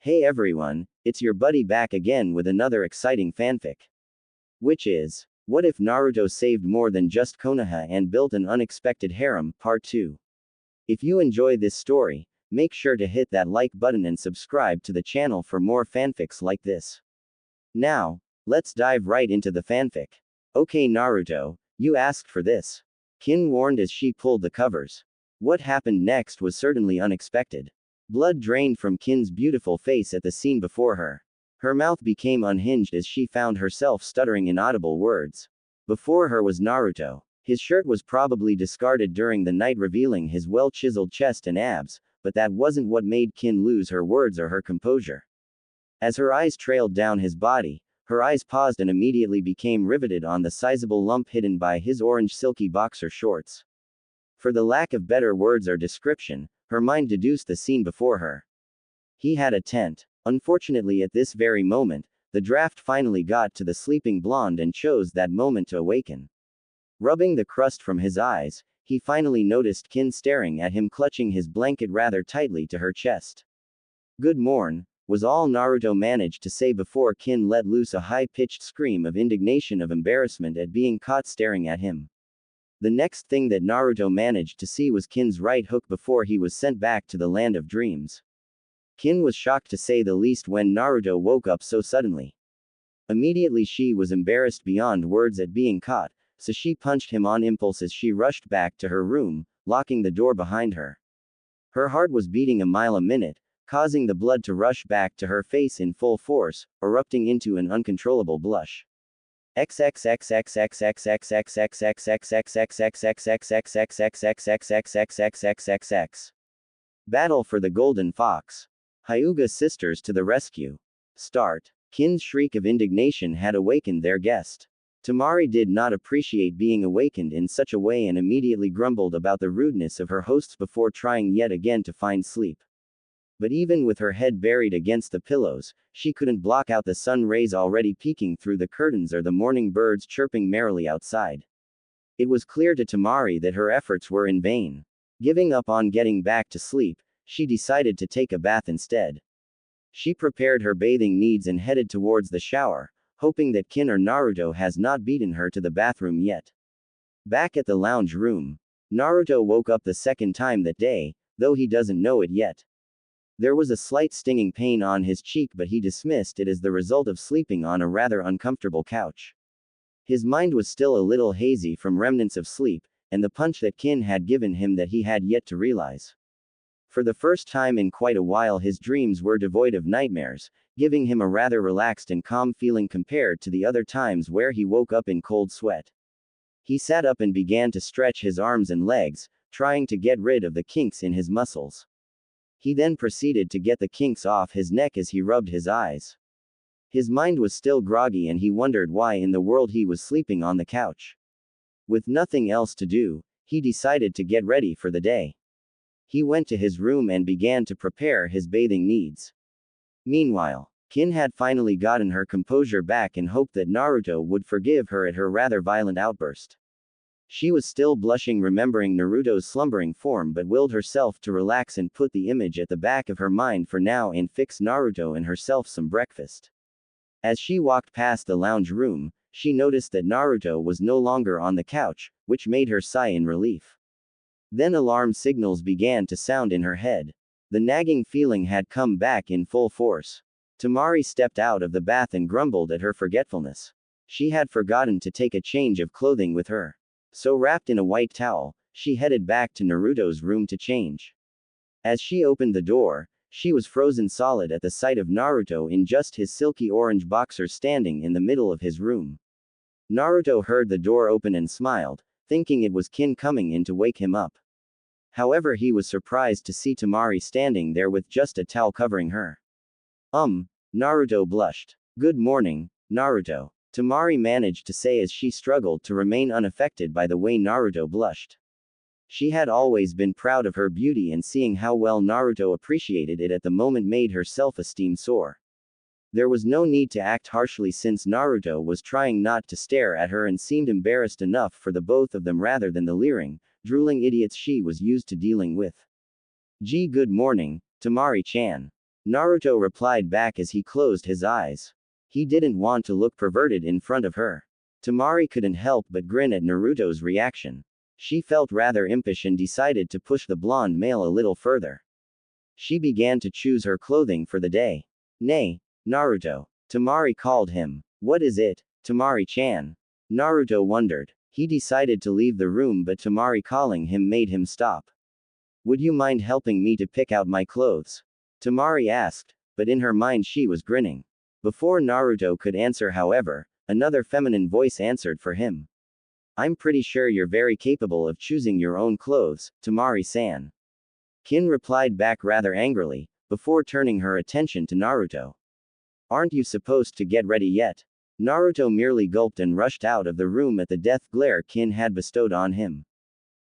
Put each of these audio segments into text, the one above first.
Hey everyone, it's your buddy back again with another exciting fanfic. Which is, what if Naruto saved more than just Konoha and built an unexpected harem, part 2. If you enjoy this story, make sure to hit that like button and subscribe to the channel for more fanfics like this. Now, let's dive right into the fanfic. Okay Naruto, you asked for this. Kin warned as she pulled the covers. What happened next was certainly unexpected. Blood drained from Kin's beautiful face at the scene before her. Her mouth became unhinged as she found herself stuttering inaudible words. Before her was Naruto. His shirt was probably discarded during the night, revealing his well-chiseled chest and abs, but that wasn't what made Kin lose her words or her composure. As her eyes trailed down his body, her eyes paused and immediately became riveted on the sizable lump hidden by his orange silky boxer shorts. For the lack of better words or description, her mind deduced the scene before her. He had a tent. Unfortunately, at this very moment, the draft finally got to the sleeping blonde and chose that moment to awaken. Rubbing the crust from his eyes, he finally noticed Kin staring at him, clutching his blanket rather tightly to her chest. "Good morn," was all Naruto managed to say before Kin let loose a high-pitched scream of indignation of embarrassment at being caught staring at him. The next thing that Naruto managed to see was Kin's right hook before he was sent back to the land of dreams. Kin was shocked to say the least when Naruto woke up so suddenly. Immediately she was embarrassed beyond words at being caught, so she punched him on impulse as she rushed back to her room, locking the door behind her. Her heart was beating a mile a minute, causing the blood to rush back to her face in full force, erupting into an uncontrollable blush. Battle for the Golden Fox. Hyuga sisters to the rescue. Start. Kin's shriek of indignation had awakened their guest. Tamari did not appreciate being awakened in such a way and immediately grumbled about the rudeness of her hosts before trying yet again to find sleep. But even with her head buried against the pillows, she couldn't block out the sun rays already peeking through the curtains or the morning birds chirping merrily outside. It was clear to Tamari that her efforts were in vain. Giving up on getting back to sleep, she decided to take a bath instead. She prepared her bathing needs and headed towards the shower, hoping that Kin or Naruto has not beaten her to the bathroom yet. Back at the lounge room, Naruto woke up the second time that day, though he doesn't know it yet. There was a slight stinging pain on his cheek, but he dismissed it as the result of sleeping on a rather uncomfortable couch. His mind was still a little hazy from remnants of sleep, and the punch that Kin had given him that he had yet to realize. For the first time in quite a while, his dreams were devoid of nightmares, giving him a rather relaxed and calm feeling compared to the other times where he woke up in cold sweat. He sat up and began to stretch his arms and legs, trying to get rid of the kinks in his muscles. He then proceeded to get the kinks off his neck as he rubbed his eyes. His mind was still groggy and he wondered why in the world he was sleeping on the couch. With nothing else to do, he decided to get ready for the day. He went to his room and began to prepare his bathing needs. Meanwhile, Kin had finally gotten her composure back and hoped that Naruto would forgive her at her rather violent outburst. She was still blushing remembering Naruto's slumbering form, but willed herself to relax and put the image at the back of her mind for now and fix Naruto and herself some breakfast. As she walked past the lounge room, she noticed that Naruto was no longer on the couch, which made her sigh in relief. Then alarm signals began to sound in her head. The nagging feeling had come back in full force. Tamari stepped out of the bath and grumbled at her forgetfulness. She had forgotten to take a change of clothing with her. So wrapped in a white towel, she headed back to Naruto's room to change. As she opened the door, she was frozen solid at the sight of Naruto in just his silky orange boxers standing in the middle of his room. Naruto heard the door open and smiled, thinking it was Kin coming in to wake him up. However, he was surprised to see Tamari standing there with just a towel covering her. Naruto blushed. "Good morning, Naruto," Tamari managed to say as she struggled to remain unaffected by the way Naruto blushed. She had always been proud of her beauty, and seeing how well Naruto appreciated it at the moment made her self-esteem soar. There was no need to act harshly since Naruto was trying not to stare at her and seemed embarrassed enough for the both of them rather than the leering, drooling idiots she was used to dealing with. "Gee, good morning, Tamari-chan." Naruto replied back as he closed his eyes. He didn't want to look perverted in front of her. Tamari couldn't help but grin at Naruto's reaction. She felt rather impish and decided to push the blonde male a little further. She began to choose her clothing for the day. Nay, Naruto. Tamari called him. What is it, Tamari-chan? Naruto wondered. He decided to leave the room, but Tamari calling him made him stop. Would you mind helping me to pick out my clothes? Tamari asked, but in her mind she was grinning. Before Naruto could answer, however, another feminine voice answered for him. I'm pretty sure you're very capable of choosing your own clothes, Tamari-san. Kin replied back rather angrily, before turning her attention to Naruto. Aren't you supposed to get ready yet? Naruto merely gulped and rushed out of the room at the death glare Kin had bestowed on him.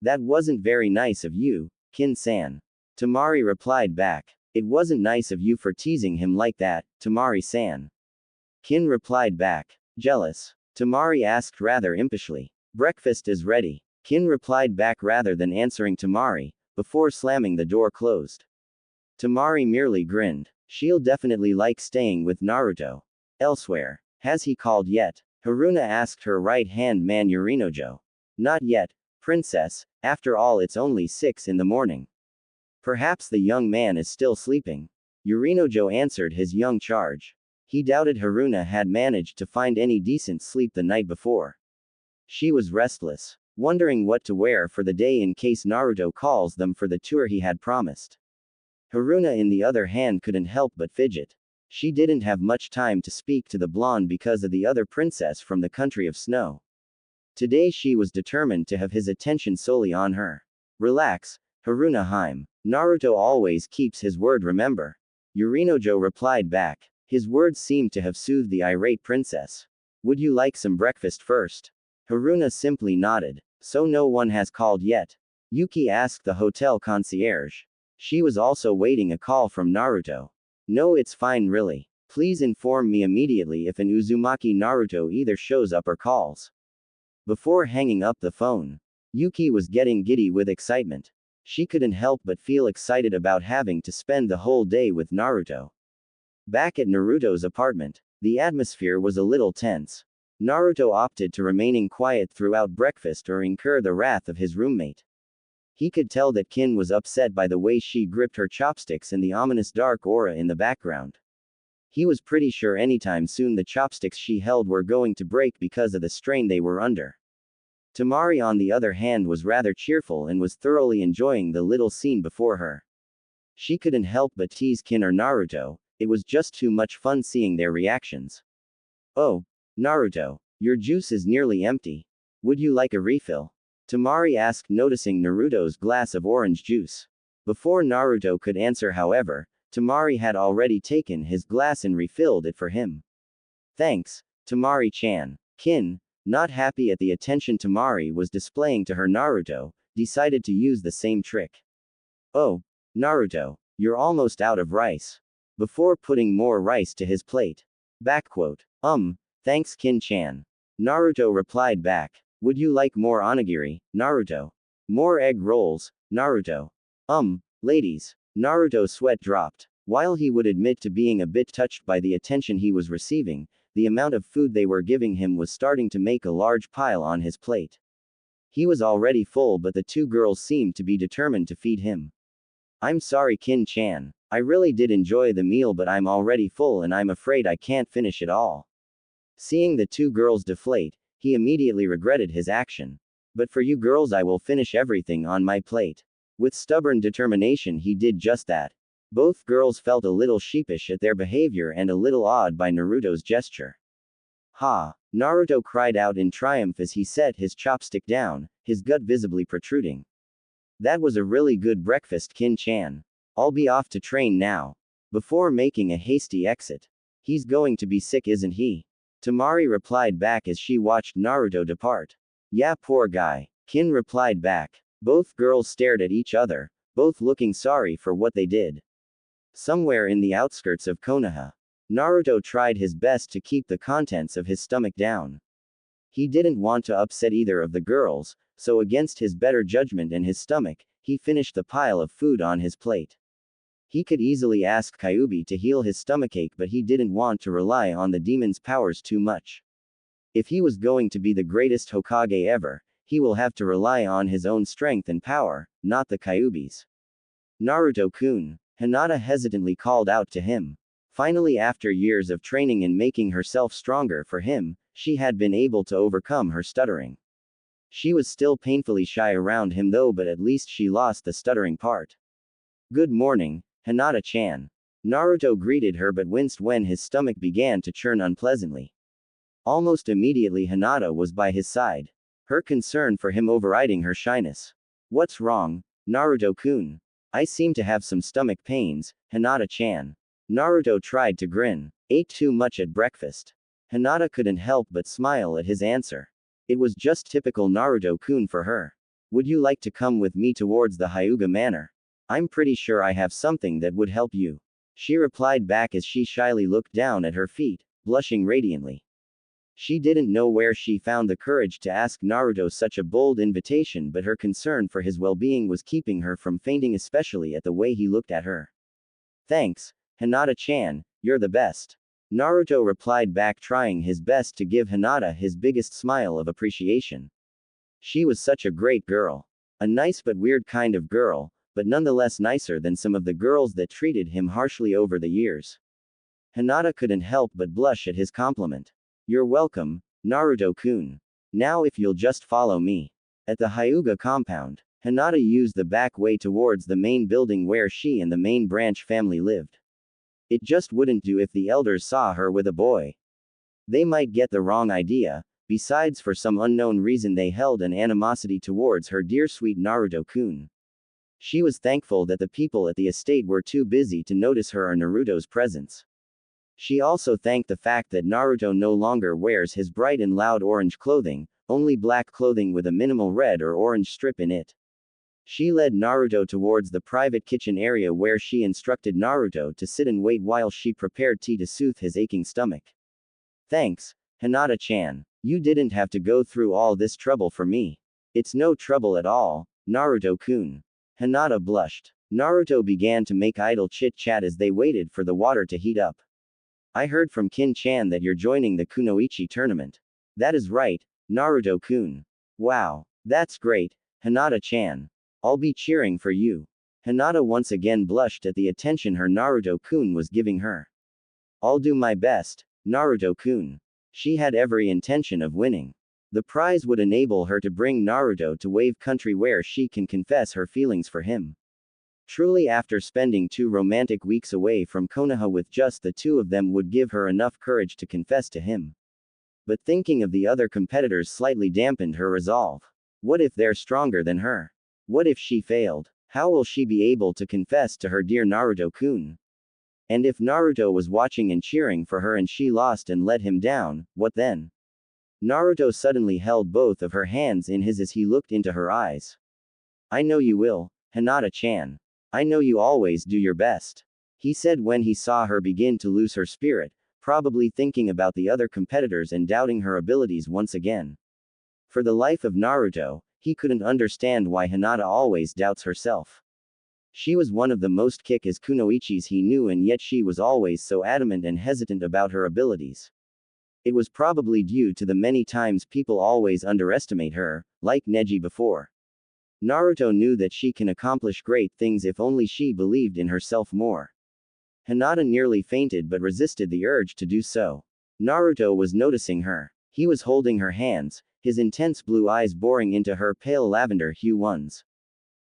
That wasn't very nice of you, Kin-san. Tamari replied back. It wasn't nice of you for teasing him like that, Tamari-san. Kin replied back. Jealous? Tamari asked rather impishly. Breakfast is ready. Kin replied back rather than answering Tamari, before slamming the door closed. Tamari merely grinned. She'll definitely like staying with Naruto. Elsewhere. Has he called yet? Haruna asked her right-hand man Yorinojo. Not yet, princess, after all it's only 6 in the morning. Perhaps the young man is still sleeping. Yorinojo answered his young charge. He doubted Haruna had managed to find any decent sleep the night before. She was restless, wondering what to wear for the day in case Naruto calls them for the tour he had promised. Haruna, in the other hand, couldn't help but fidget. She didn't have much time to speak to the blonde because of the other princess from the country of snow. Today she was determined to have his attention solely on her. Relax, Haruna-hime. Naruto always keeps his word, remember? Yorinojo replied back. His words seemed to have soothed the irate princess. Would you like some breakfast first? Haruna simply nodded. So no one has called yet? Yuki asked the hotel concierge. She was also waiting a call from Naruto. No, it's fine really. Please inform me immediately if an Uzumaki Naruto either shows up or calls. Before hanging up the phone, Yuki was getting giddy with excitement. She couldn't help but feel excited about having to spend the whole day with Naruto. Back at Naruto's apartment, the atmosphere was a little tense. Naruto opted to remaining quiet throughout breakfast or incur the wrath of his roommate. He could tell that Kin was upset by the way she gripped her chopsticks and the ominous dark aura in the background. He was pretty sure anytime soon the chopsticks she held were going to break because of the strain they were under. Tamari, on the other hand, was rather cheerful and was thoroughly enjoying the little scene before her. She couldn't help but tease Kin or Naruto. It was just too much fun seeing their reactions. Oh, Naruto, your juice is nearly empty. Would you like a refill? Tamari asked, noticing Naruto's glass of orange juice. Before Naruto could answer, however, Tamari had already taken his glass and refilled it for him. Thanks, Tamari-chan. Kin, not happy at the attention Tamari was displaying to her Naruto, decided to use the same trick. Oh, Naruto, you're almost out of rice. Before putting more rice to his plate. Backquote. Thanks Kin-chan. Naruto replied back. Would you like more onigiri, Naruto? More egg rolls, Naruto? Ladies. Naruto's sweat dropped. While he would admit to being a bit touched by the attention he was receiving, the amount of food they were giving him was starting to make a large pile on his plate. He was already full, but the two girls seemed to be determined to feed him. I'm sorry Kin-chan. I really did enjoy the meal, but I'm already full and I'm afraid I can't finish it all. Seeing the two girls deflate, he immediately regretted his action. But for you girls I will finish everything on my plate. With stubborn determination he did just that. Both girls felt a little sheepish at their behavior and a little awed by Naruto's gesture. Ha! Naruto cried out in triumph as he set his chopstick down, his gut visibly protruding. That was a really good breakfast Kin-chan. I'll be off to train now. Before making a hasty exit. He's going to be sick, isn't he? Tamari replied back as she watched Naruto depart. Yeah, poor guy. Kin replied back. Both girls stared at each other, both looking sorry for what they did. Somewhere in the outskirts of Konoha, Naruto tried his best to keep the contents of his stomach down. He didn't want to upset either of the girls, so against his better judgment and his stomach, he finished the pile of food on his plate. He could easily ask Kyuubi to heal his stomachache, but he didn't want to rely on the demon's powers too much. If he was going to be the greatest Hokage ever, he will have to rely on his own strength and power, not the Kyuubi's. Naruto-kun, Hinata hesitantly called out to him. Finally, after years of training and making herself stronger for him, she had been able to overcome her stuttering. She was still painfully shy around him though, but at least she lost the stuttering part. Good morning, Hinata-chan. Naruto greeted her but winced when his stomach began to churn unpleasantly. Almost immediately Hinata was by his side, her concern for him overriding her shyness. What's wrong, Naruto-kun? I seem to have some stomach pains, Hinata-chan. Naruto tried to grin. Ate too much at breakfast. Hinata couldn't help but smile at his answer. It was just typical Naruto-kun for her. Would you like to come with me towards the Hyuga Manor? I'm pretty sure I have something that would help you. She replied back as she shyly looked down at her feet, blushing radiantly. She didn't know where she found the courage to ask Naruto such a bold invitation, but her concern for his well-being was keeping her from fainting, especially at the way he looked at her. Thanks, Hinata-chan, you're the best. Naruto replied back, trying his best to give Hinata his biggest smile of appreciation. She was such a great girl. A nice but weird kind of girl, but nonetheless nicer than some of the girls that treated him harshly over the years. Hinata couldn't help but blush at his compliment. You're welcome, Naruto-kun. Now if you'll just follow me. At the Hyuga compound, Hinata used the back way towards the main building where she and the main branch family lived. It just wouldn't do if the elders saw her with a boy. They might get the wrong idea. Besides, for some unknown reason they held an animosity towards her dear sweet Naruto-kun. She was thankful that the people at the estate were too busy to notice her or Naruto's presence. She also thanked the fact that Naruto no longer wears his bright and loud orange clothing, only black clothing with a minimal red or orange strip in it. She led Naruto towards the private kitchen area where she instructed Naruto to sit and wait while she prepared tea to soothe his aching stomach. Thanks, Hinata-chan. You didn't have to go through all this trouble for me. It's no trouble at all, Naruto-kun. Hinata blushed. Naruto began to make idle chit-chat as they waited for the water to heat up. I heard from Kin-chan that you're joining the Kunoichi tournament. That is right, Naruto-kun. Wow, that's great, Hinata-chan. I'll be cheering for you. Hinata once again blushed at the attention her Naruto-kun was giving her. I'll do my best, Naruto-kun. She had every intention of winning. The prize would enable her to bring Naruto to Wave Country where she can confess her feelings for him. Truly, after spending 2 romantic weeks away from Konoha with just the two of them would give her enough courage to confess to him. But thinking of the other competitors slightly dampened her resolve. What if they're stronger than her? What if she failed? How will she be able to confess to her dear Naruto-kun? And if Naruto was watching and cheering for her and she lost and let him down, what then? Naruto suddenly held both of her hands in his as he looked into her eyes. I know you will, Hinata-chan. I know you always do your best, he said when he saw her begin to lose her spirit, probably thinking about the other competitors and doubting her abilities once again. For the life of Naruto, he couldn't understand why Hinata always doubts herself. She was one of the most kick-ass kunoichis he knew, and yet she was always so adamant and hesitant about her abilities. It was probably due to the many times people always underestimate her, like Neji before. Naruto knew that she can accomplish great things if only she believed in herself more. Hinata nearly fainted but resisted the urge to do so. Naruto was noticing her. He was holding her hands, his intense blue eyes boring into her pale lavender hue ones.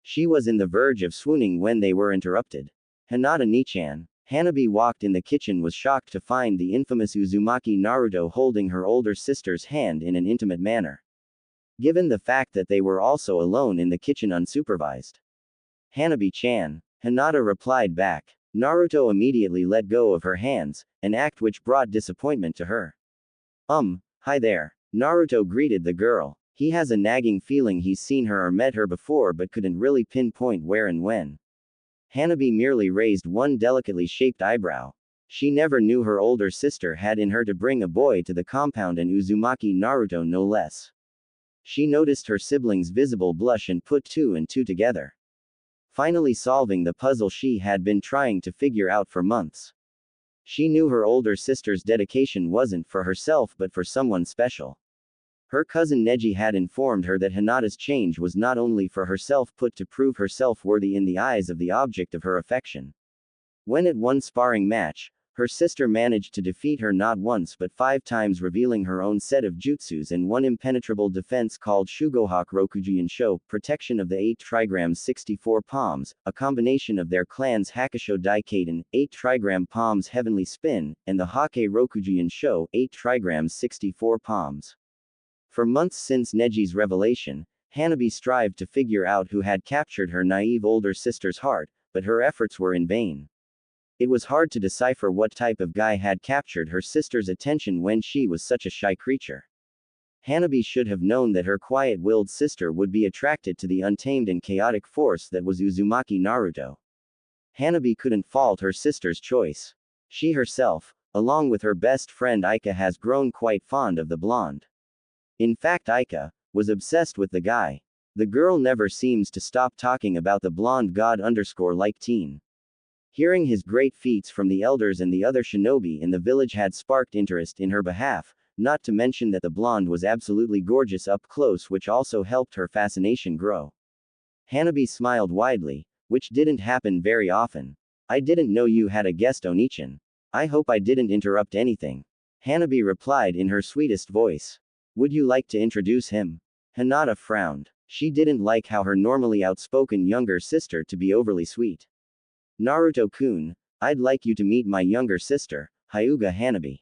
She was in the verge of swooning when they were interrupted. Hinata-ni-chan. Hanabi walked in the kitchen, was shocked to find the infamous Uzumaki Naruto holding her older sister's hand in an intimate manner. Given the fact that they were also alone in the kitchen unsupervised. Hanabi-chan. Hinata replied back. Naruto immediately let go of her hands, an act which brought disappointment to her. Hi there. Naruto greeted the girl. He has a nagging feeling he's seen her or met her before but couldn't really pinpoint where and when. Hanabi merely raised one delicately shaped eyebrow. She never knew her older sister had in her to bring a boy to the compound, and Uzumaki Naruto no less. She noticed her sibling's visible blush and put 2 and 2 together. finally solving the puzzle she had been trying to figure out for months. She knew her older sister's dedication wasn't for herself but for someone special. Her cousin Neji had informed her that Hinata's change was not only for herself but to prove herself worthy in the eyes of the object of her affection. When at one sparring match, her sister managed to defeat her not once but 5 times, revealing her own set of jutsus and one impenetrable defense called Shugohak Rokujuin Sho, protection of the 8 trigrams 64 palms, a combination of their clan's Hakusho Daikaden, 8 trigram palms heavenly spin, and the Hake Rokujuin Sho, 8 trigrams 64 palms. For months since Neji's revelation, Hanabi strived to figure out who had captured her naive older sister's heart, but her efforts were in vain. It was hard to decipher what type of guy had captured her sister's attention when she was such a shy creature. Hanabi should have known that her quiet-willed sister would be attracted to the untamed and chaotic force that was Uzumaki Naruto. Hanabi couldn't fault her sister's choice. She herself, along with her best friend Aika, has grown quite fond of the blonde. In fact, Aika was obsessed with the guy. The girl never seems to stop talking about the blonde god_like teen. Hearing his great feats from the elders and the other shinobi in the village had sparked interest in her behalf, not to mention that the blonde was absolutely gorgeous up close, which also helped her fascination grow. Hanabi smiled widely, which didn't happen very often. I didn't know you had a guest, Onichan. I hope I didn't interrupt anything. Hanabi replied in her sweetest voice. Would you like to introduce him? Hinata frowned. She didn't like how her normally outspoken younger sister to be overly sweet. Naruto-kun, I'd like you to meet my younger sister, Hyuga Hanabi.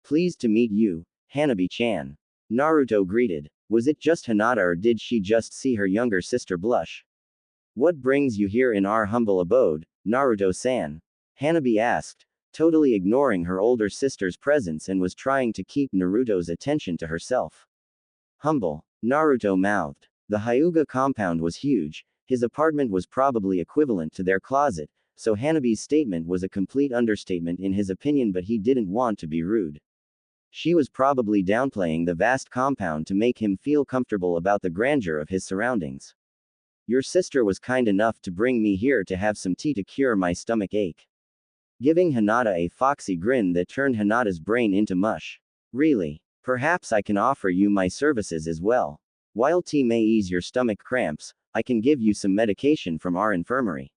Pleased to meet you, Hanabi-chan. Naruto greeted. Was it just Hinata or did she just see her younger sister blush? What brings you here in our humble abode, Naruto-san? Hanabi asked, totally ignoring her older sister's presence and was trying to keep Naruto's attention to herself. Humble, Naruto mouthed. The Hyuga compound was huge. His apartment was probably equivalent to their closet, so Hanabi's statement was a complete understatement in his opinion, but he didn't want to be rude. She was probably downplaying the vast compound to make him feel comfortable about the grandeur of his surroundings. Your sister was kind enough to bring me here to have some tea to cure my stomach ache. Giving Hinata a foxy grin that turned Hinata's brain into mush. Really? Perhaps I can offer you my services as well. While tea may ease your stomach cramps, I can give you some medication from our infirmary.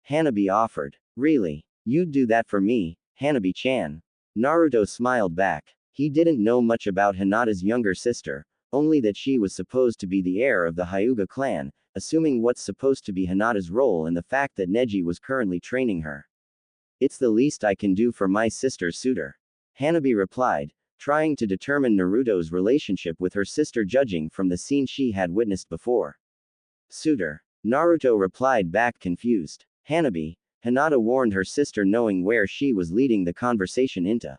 Hanabi offered. Really? You'd do that for me, Hanabi-chan? Naruto smiled back. He didn't know much about Hinata's younger sister, only that she was supposed to be the heir of the Hyuga clan, assuming what's supposed to be Hinata's role and the fact that Neji was currently training her. It's the least I can do for my sister's suitor. Hanabi replied, trying to determine Naruto's relationship with her sister judging from the scene she had witnessed before. Suitor. Naruto replied back confused. Hanabi, Hinata warned her sister knowing where she was leading the conversation into.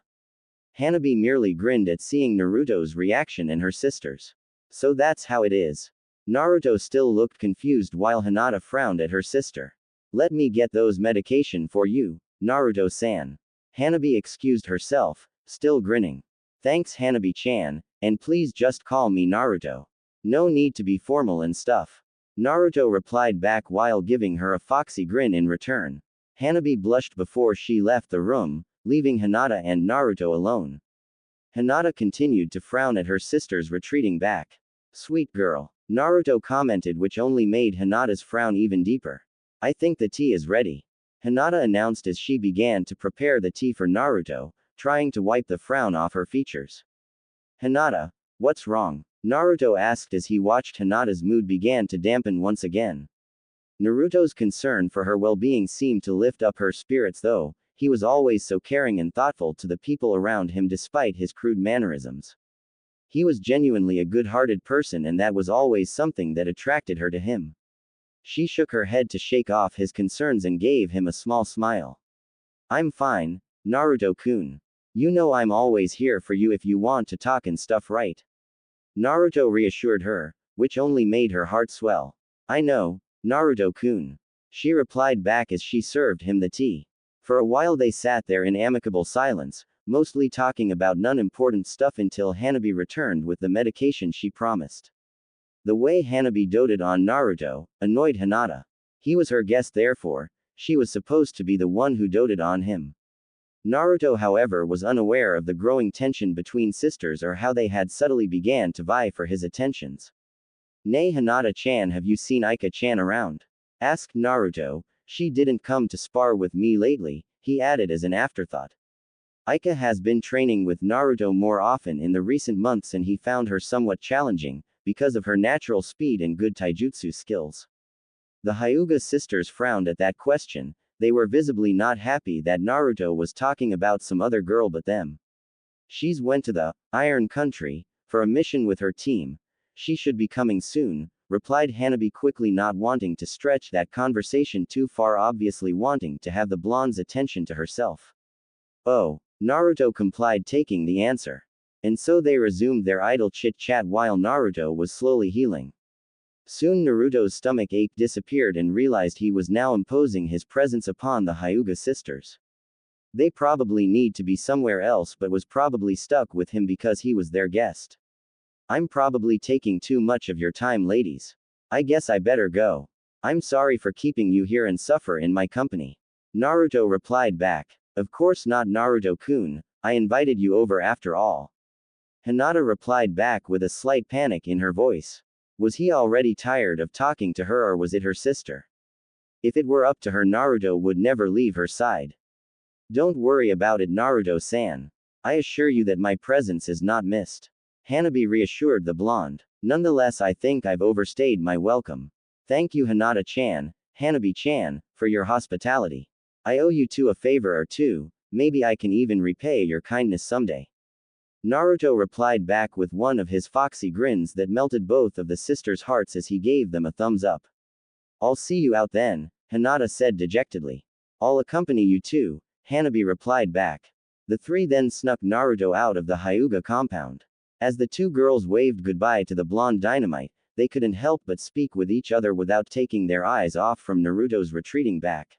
Hanabi merely grinned at seeing Naruto's reaction and her sister's. So that's how it is. Naruto still looked confused while Hinata frowned at her sister. Let me get those medication for you, Naruto-san. Hanabi excused herself, still grinning. Thanks Hanabi-chan, and please just call me Naruto. No need to be formal and stuff. Naruto replied back while giving her a foxy grin in return. Hanabi blushed before she left the room, leaving Hinata and Naruto alone. Hinata continued to frown at her sister's retreating back. Sweet girl, Naruto commented, which only made Hinata's frown even deeper. I think the tea is ready. Hinata announced as she began to prepare the tea for Naruto, trying to wipe the frown off her features. Hinata, what's wrong? Naruto asked as he watched Hinata's mood began to dampen once again. Naruto's concern for her well-being seemed to lift up her spirits, though he was always so caring and thoughtful to the people around him despite his crude mannerisms. He was genuinely a good-hearted person, and that was always something that attracted her to him. She shook her head to shake off his concerns and gave him a small smile. I'm fine, Naruto-kun. You know I'm always here for you if you want to talk and stuff, right? Naruto reassured her, which only made her heart swell. I know, Naruto-kun. She replied back as she served him the tea. For a while they sat there in amicable silence, mostly talking about non-important stuff until Hanabi returned with the medication she promised. The way Hanabi doted on Naruto annoyed Hinata. He was her guest therefore, she was supposed to be the one who doted on him. Naruto however was unaware of the growing tension between sisters or how they had subtly began to vie for his attentions. "Nay Hinata-chan, have you seen Ika-chan around?" asked Naruto. "She didn't come to spar with me lately," he added as an afterthought. Ika has been training with Naruto more often in the recent months and he found her somewhat challenging, because of her natural speed and good taijutsu skills. The Hyuga sisters frowned at that question, they were visibly not happy that Naruto was talking about some other girl but them. "She's went to the Iron Country for a mission with her team. She should be coming soon," replied Hanabi quickly, not wanting to stretch that conversation too far, obviously wanting to have the blonde's attention to herself. "Oh." Naruto complied, taking the answer. And so they resumed their idle chit-chat while Naruto was slowly healing. Soon Naruto's stomach ache disappeared and realized he was now imposing his presence upon the Hyuga sisters. They probably need to be somewhere else but was probably stuck with him because he was their guest. "I'm probably taking too much of your time, ladies. I guess I better go. I'm sorry for keeping you here and suffer in my company." Naruto replied back. "Of course not, Naruto-kun, I invited you over after all." Hinata replied back with a slight panic in her voice. Was he already tired of talking to her or was it her sister? If it were up to her, Naruto would never leave her side. "Don't worry about it, Naruto-san. I assure you that my presence is not missed." Hanabi reassured the blonde. "Nonetheless, I think I've overstayed my welcome. Thank you, Hinata-chan, Hanabi-chan, for your hospitality. I owe you two a favor or two, maybe I can even repay your kindness someday." Naruto replied back with one of his foxy grins that melted both of the sisters' hearts as he gave them a thumbs up. "I'll see you out then," Hinata said dejectedly. "I'll accompany you too," Hanabi replied back. The three then snuck Naruto out of the Hyuga compound. As the two girls waved goodbye to the blonde dynamite, they couldn't help but speak with each other without taking their eyes off from Naruto's retreating back.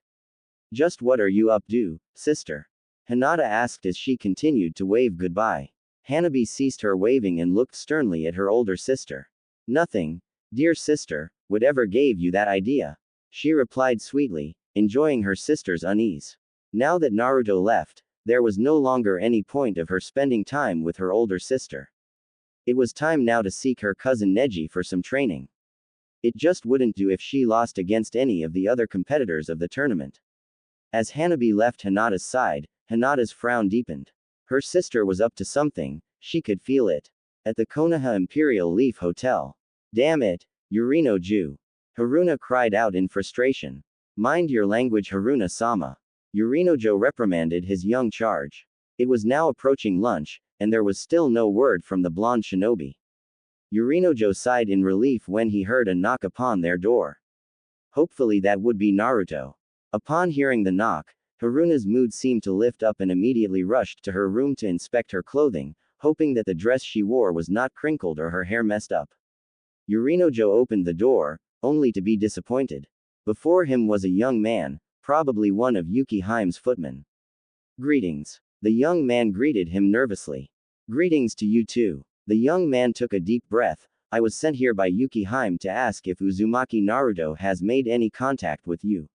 "Just what are you up to, sister?" Hinata asked as she continued to wave goodbye. Hanabi ceased her waving and looked sternly at her older sister. "Nothing, dear sister, whatever gave you that idea?" she replied sweetly, enjoying her sister's unease. Now that Naruto left, there was no longer any point of her spending time with her older sister. It was time now to seek her cousin Neji for some training. It just wouldn't do if she lost against any of the other competitors of the tournament. As Hanabi left Hinata's side, Hinata's frown deepened. Her sister was up to something, she could feel it. At the Konoha Imperial Leaf Hotel. "Damn it, Yurino-ju!" Haruna cried out in frustration. "Mind your language, Haruna-sama." Yurino-jo reprimanded his young charge. It was now approaching lunch, and there was still no word from the blonde shinobi. Yurino-jo sighed in relief when he heard a knock upon their door. Hopefully that would be Naruto. Upon hearing the knock, Haruna's mood seemed to lift up and immediately rushed to her room to inspect her clothing, hoping that the dress she wore was not crinkled or her hair messed up. Yurino-jo opened the door, only to be disappointed. Before him was a young man, probably one of Yuki Haim's footmen. "Greetings." The young man greeted him nervously. "Greetings to you too." The young man took a deep breath. "I was sent here by Yuki Haim to ask if Uzumaki Naruto has made any contact with you."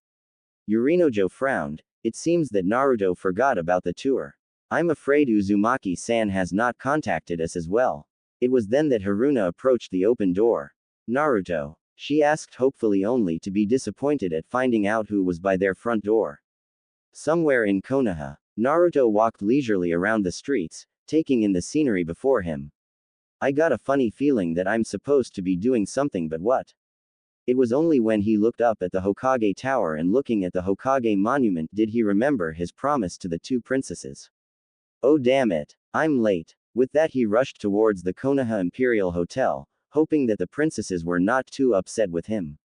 Yurino-jo frowned. It seems that Naruto forgot about the tour. "I'm afraid Uzumaki-san has not contacted us as well." It was then that Haruna approached the open door. "Naruto?" she asked, hopefully only to be disappointed at finding out who was by their front door. Somewhere in Konoha, Naruto walked leisurely around the streets, taking in the scenery before him. "I got a funny feeling that I'm supposed to be doing something, but what?" It was only when he looked up at the Hokage Tower and looking at the Hokage monument did he remember his promise to the two princesses. "Oh damn it, I'm late." With that he rushed towards the Konoha Imperial Hotel, hoping that the princesses were not too upset with him.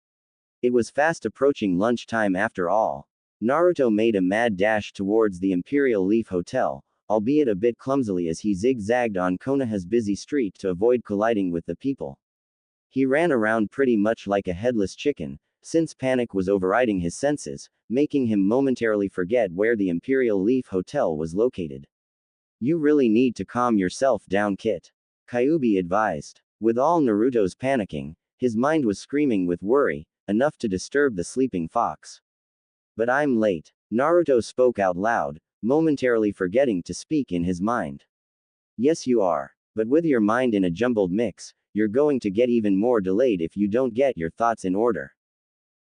It was fast approaching lunchtime after all. Naruto made a mad dash towards the Imperial Leaf Hotel, albeit a bit clumsily as he zigzagged on Konoha's busy street to avoid colliding with the people. He ran around pretty much like a headless chicken, since panic was overriding his senses, making him momentarily forget where the Imperial Leaf Hotel was located. "You really need to calm yourself down, Kit," Kyuubi advised. With all Naruto's panicking, his mind was screaming with worry, enough to disturb the sleeping fox. But I'm late. Naruto spoke out loud, momentarily forgetting to speak in his mind. Yes, you are. But with your mind in a jumbled mix, you're going to get even more delayed if you don't get your thoughts in order.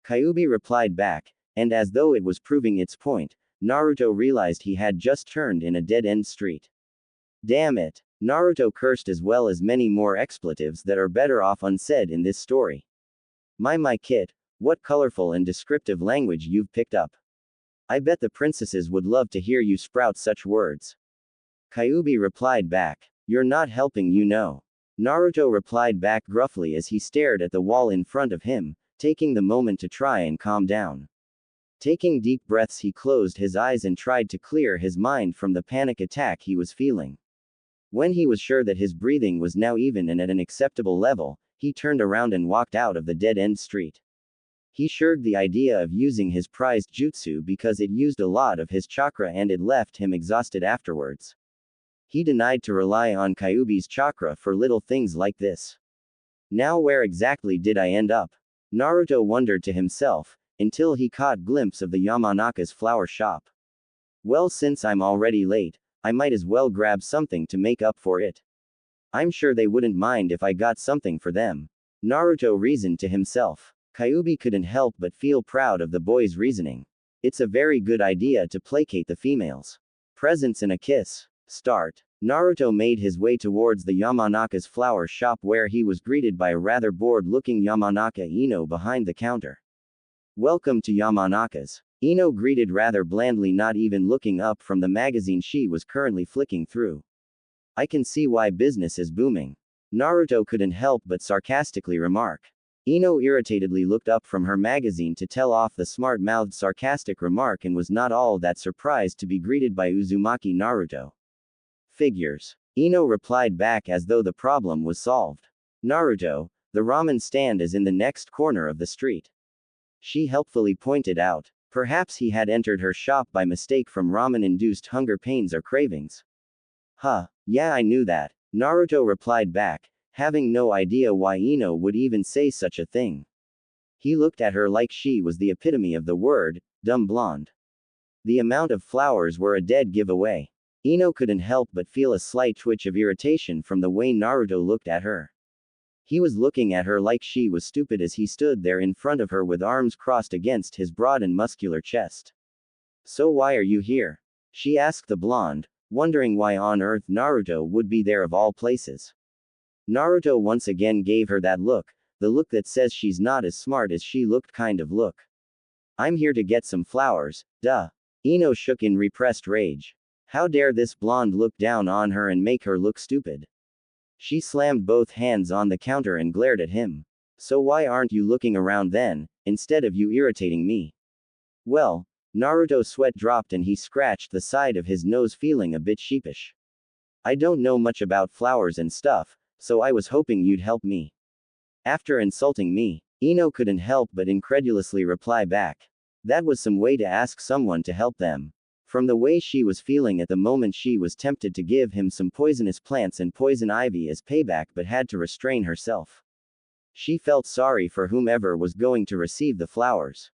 Kyuubi replied back, and as though it was proving its point, Naruto realized he had just turned in a dead-end street. Damn it! Naruto cursed as well as many more expletives that are better off unsaid in this story. My kid, what colorful and descriptive language you've picked up. I bet the princesses would love to hear you sprout such words. Kyuubi replied back. You're not helping, you know. Naruto replied back gruffly as he stared at the wall in front of him, taking the moment to try and calm down. Taking deep breaths, he closed his eyes and tried to clear his mind from the panic attack he was feeling. When he was sure that his breathing was now even and at an acceptable level, he turned around and walked out of the dead-end street. He shirked the idea of using his prized jutsu because it used a lot of his chakra and it left him exhausted afterwards. He denied to rely on Kyuubi's chakra for little things like this. Now where exactly did I end up? Naruto wondered to himself, until he caught glimpse of the Yamanaka's flower shop. Well, since I'm already late, I might as well grab something to make up for it. I'm sure they wouldn't mind if I got something for them. Naruto reasoned to himself. Kyuubi couldn't help but feel proud of the boy's reasoning. It's a very good idea to placate the females. Presents and a kiss. Start. Naruto made his way towards the Yamanaka's flower shop where he was greeted by a rather bored-looking Yamanaka Ino behind the counter. Welcome to Yamanaka's. Ino greeted rather blandly, not even looking up from the magazine she was currently flicking through. I can see why business is booming. Naruto couldn't help but sarcastically remark. Ino irritatedly looked up from her magazine to tell off the smart-mouthed sarcastic remark and was not all that surprised to be greeted by Uzumaki Naruto. Figures. Ino replied back as though the problem was solved. Naruto, the ramen stand is in the next corner of the street. She helpfully pointed out. Perhaps he had entered her shop by mistake from ramen-induced hunger pains or cravings. Huh, yeah, I knew that. Naruto replied back, having no idea why Ino would even say such a thing. He looked at her like she was the epitome of the word, dumb blonde. The amount of flowers were a dead giveaway. Ino couldn't help but feel a slight twitch of irritation from the way Naruto looked at her. He was looking at her like she was stupid as he stood there in front of her with arms crossed against his broad and muscular chest. So why are you here? She asked the blonde, wondering why on earth Naruto would be there of all places. Naruto once again gave her that look, the look that says she's not as smart as she looked kind of look. I'm here to get some flowers, duh. Ino shook in repressed rage. How dare this blonde look down on her and make her look stupid? She slammed both hands on the counter and glared at him. So why aren't you looking around then, instead of you irritating me? Well, Naruto's sweat dropped and he scratched the side of his nose feeling a bit sheepish. I don't know much about flowers and stuff, so I was hoping you'd help me. After insulting me, Ino couldn't help but incredulously reply back. That was some way to ask someone to help them. From the way she was feeling at the moment, she was tempted to give him some poisonous plants and poison ivy as payback but had to restrain herself. She felt sorry for whomever was going to receive the flowers.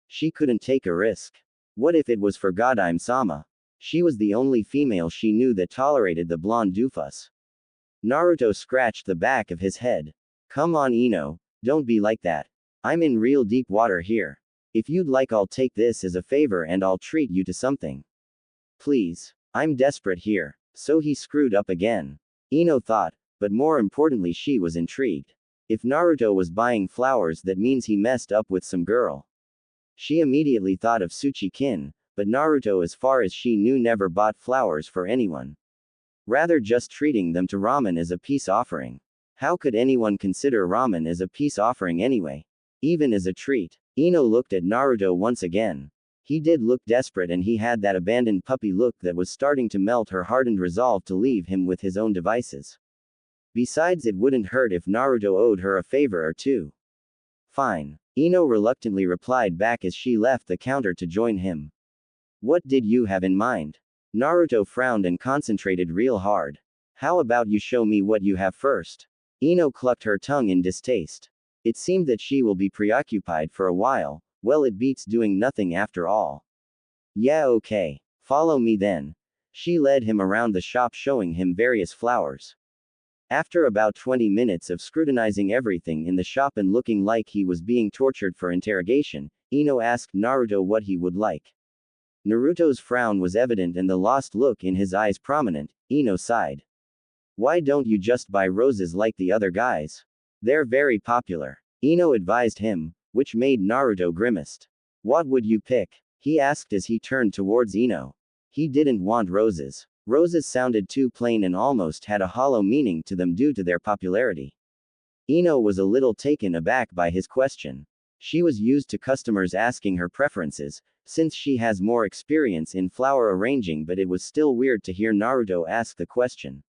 She couldn't take a risk. What if it was for Godime-sama? She was the only female she knew that tolerated the blonde doofus. Naruto scratched the back of his head. Come on, Ino, don't be like that. I'm in real deep water here. If you'd like, I'll take this as a favor and I'll treat you to something. Please. I'm desperate here. So he screwed up again. Ino thought, but more importantly she was intrigued. If Naruto was buying flowers, that means he messed up with some girl. She immediately thought of Tsuchi-kin, but Naruto, as far as she knew, never bought flowers for anyone. Rather just treating them to ramen as a peace offering. How could anyone consider ramen as a peace offering anyway? Even as a treat. Ino looked at Naruto once again. He did look desperate and he had that abandoned puppy look that was starting to melt her hardened resolve to leave him with his own devices. Besides, it wouldn't hurt if Naruto owed her a favor or two. Fine. Ino reluctantly replied back as she left the counter to join him. What did you have in mind? Naruto frowned and concentrated real hard. How about you show me what you have first? Ino clucked her tongue in distaste. It seemed that she will be preoccupied for a while. Well, it beats doing nothing after all. Yeah, okay. Follow me then. She led him around the shop showing him various flowers. After about 20 minutes of scrutinizing everything in the shop and looking like he was being tortured for interrogation, Ino asked Naruto what he would like. Naruto's frown was evident and the lost look in his eyes prominent. Ino sighed. Why don't you just buy roses like the other guys? They're very popular. Ino advised him, which made Naruto grimaced. What would you pick? He asked as he turned towards Ino. He didn't want roses. Roses sounded too plain and almost had a hollow meaning to them due to their popularity. Ino was a little taken aback by his question. She was used to customers asking her preferences, since she has more experience in flower arranging, but it was still weird to hear Naruto ask the question.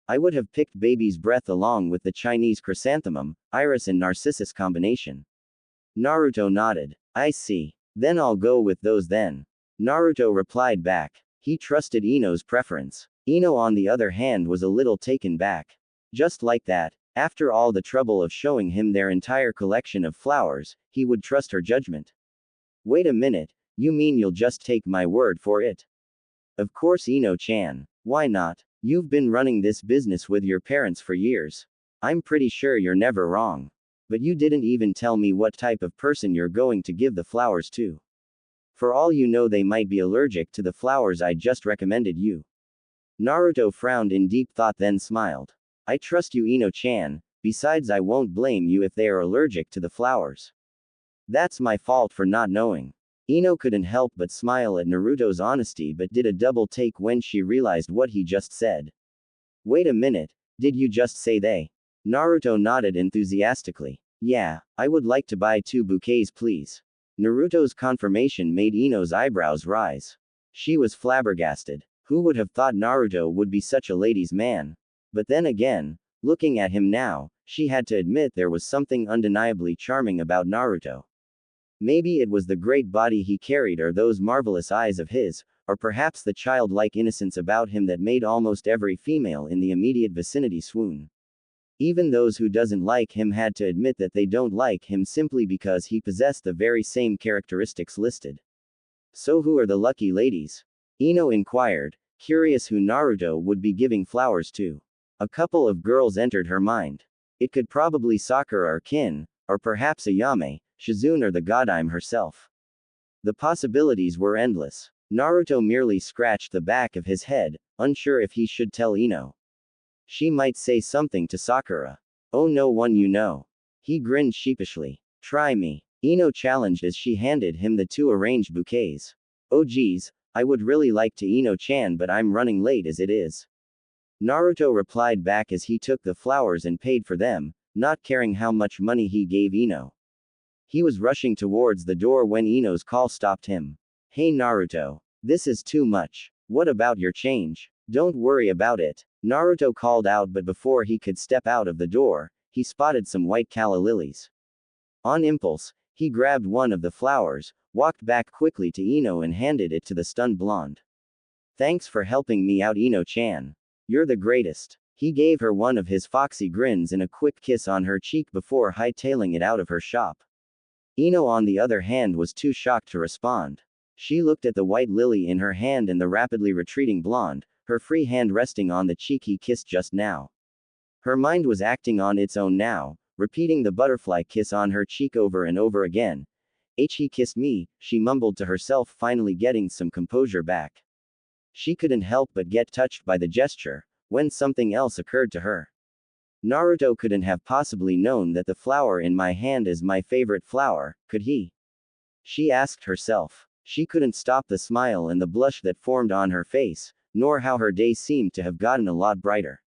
I would have picked baby's breath along with the Chinese chrysanthemum, iris and narcissus combination. Naruto nodded. I see. Then I'll go with those then. Naruto replied back. He trusted Ino's preference. Ino on the other hand was a little taken back. Just like that, after all the trouble of showing him their entire collection of flowers, he would trust her judgment. Wait a minute, you mean you'll just take my word for it? Of course, Ino-chan. Why not? You've been running this business with your parents for years. I'm pretty sure you're never wrong. But you didn't even tell me what type of person you're going to give the flowers to. For all you know, they might be allergic to the flowers I just recommended you. Naruto frowned in deep thought then smiled. I trust you, Ino-chan, besides I won't blame you if they are allergic to the flowers. That's my fault for not knowing. Ino couldn't help but smile at Naruto's honesty but did a double take when she realized what he just said. Wait a minute, did you just say they? Naruto nodded enthusiastically. Yeah, I would like to buy 2 bouquets please. Naruto's confirmation made Ino's eyebrows rise. She was flabbergasted. Who would have thought Naruto would be such a ladies' man? But then again, looking at him now, she had to admit there was something undeniably charming about Naruto. Maybe it was the great body he carried or those marvelous eyes of his, or perhaps the childlike innocence about him that made almost every female in the immediate vicinity swoon. Even those who doesn't like him had to admit that they don't like him simply because he possessed the very same characteristics listed. So who are the lucky ladies? Ino inquired, curious who Naruto would be giving flowers to. A couple of girls entered her mind. It could probably Sakura or Kin, or perhaps Ayame, Shizune or the Godime herself. The possibilities were endless. Naruto merely scratched the back of his head, unsure if he should tell Ino. She might say something to Sakura. Oh, no one you know. He grinned sheepishly. Try me. Ino challenged as she handed him the 2 arranged bouquets. Oh geez, I would really like to Ino-chan but I'm running late as it is. Naruto replied back as he took the flowers and paid for them, not caring how much money he gave Ino. He was rushing towards the door when Ino's call stopped him. Hey Naruto. This is too much. What about your change? Don't worry about it. Naruto called out, but before he could step out of the door, he spotted some white calla lilies. On impulse, he grabbed one of the flowers, walked back quickly to Ino and handed it to the stunned blonde. Thanks for helping me out, Ino-chan. You're the greatest. He gave her one of his foxy grins and a quick kiss on her cheek before hightailing it out of her shop. Ino on the other hand was too shocked to respond. She looked at the white lily in her hand and the rapidly retreating blonde, her free hand resting on the cheek he kissed just now. Her mind was acting on its own now, repeating the butterfly kiss on her cheek over and over again. He kissed me, she mumbled to herself, finally getting some composure back. She couldn't help but get touched by the gesture, when something else occurred to her. Naruto couldn't have possibly known that the flower in my hand is my favorite flower, could he? She asked herself. She couldn't stop the smile and the blush that formed on her face, nor how her day seemed to have gotten a lot brighter.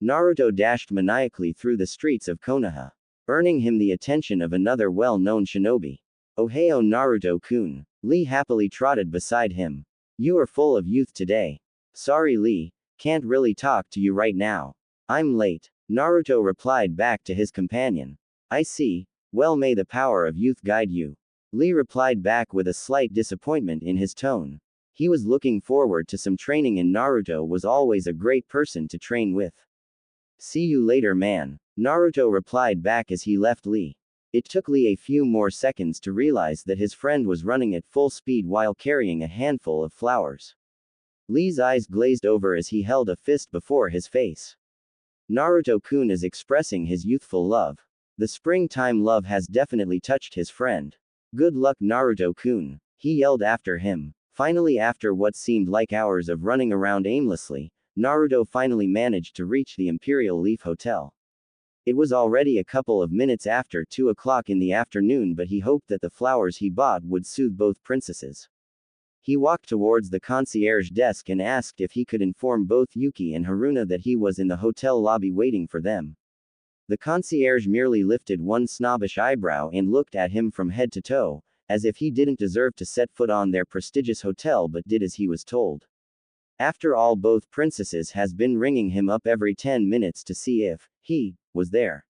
Naruto dashed maniacally through the streets of Konoha, earning him the attention of another well-known shinobi. Ohio Naruto-kun. Lee happily trotted beside him. You are full of youth today. Sorry Lee, can't really talk to you right now. I'm late. Naruto replied back to his companion. I see, well may the power of youth guide you. Lee replied back with a slight disappointment in his tone. He was looking forward to some training and Naruto was always a great person to train with. See you later man. Naruto replied back as he left Lee. It took Lee a few more seconds to realize that his friend was running at full speed while carrying a handful of flowers. Lee's eyes glazed over as he held a fist before his face. Naruto-kun is expressing his youthful love. The springtime love has definitely touched his friend. Good luck, Naruto-kun, he yelled after him. Finally, after what seemed like hours of running around aimlessly, Naruto finally managed to reach the Imperial Leaf Hotel. It was already a couple of minutes after 2 o'clock in the afternoon, but he hoped that the flowers he bought would soothe both princesses. He walked towards the concierge desk and asked if he could inform both Yuki and Haruna that he was in the hotel lobby waiting for them. The concierge merely lifted one snobbish eyebrow and looked at him from head to toe, as if he didn't deserve to set foot on their prestigious hotel but did as he was told. After all, both princesses has been ringing him up every 10 minutes to see if he was there.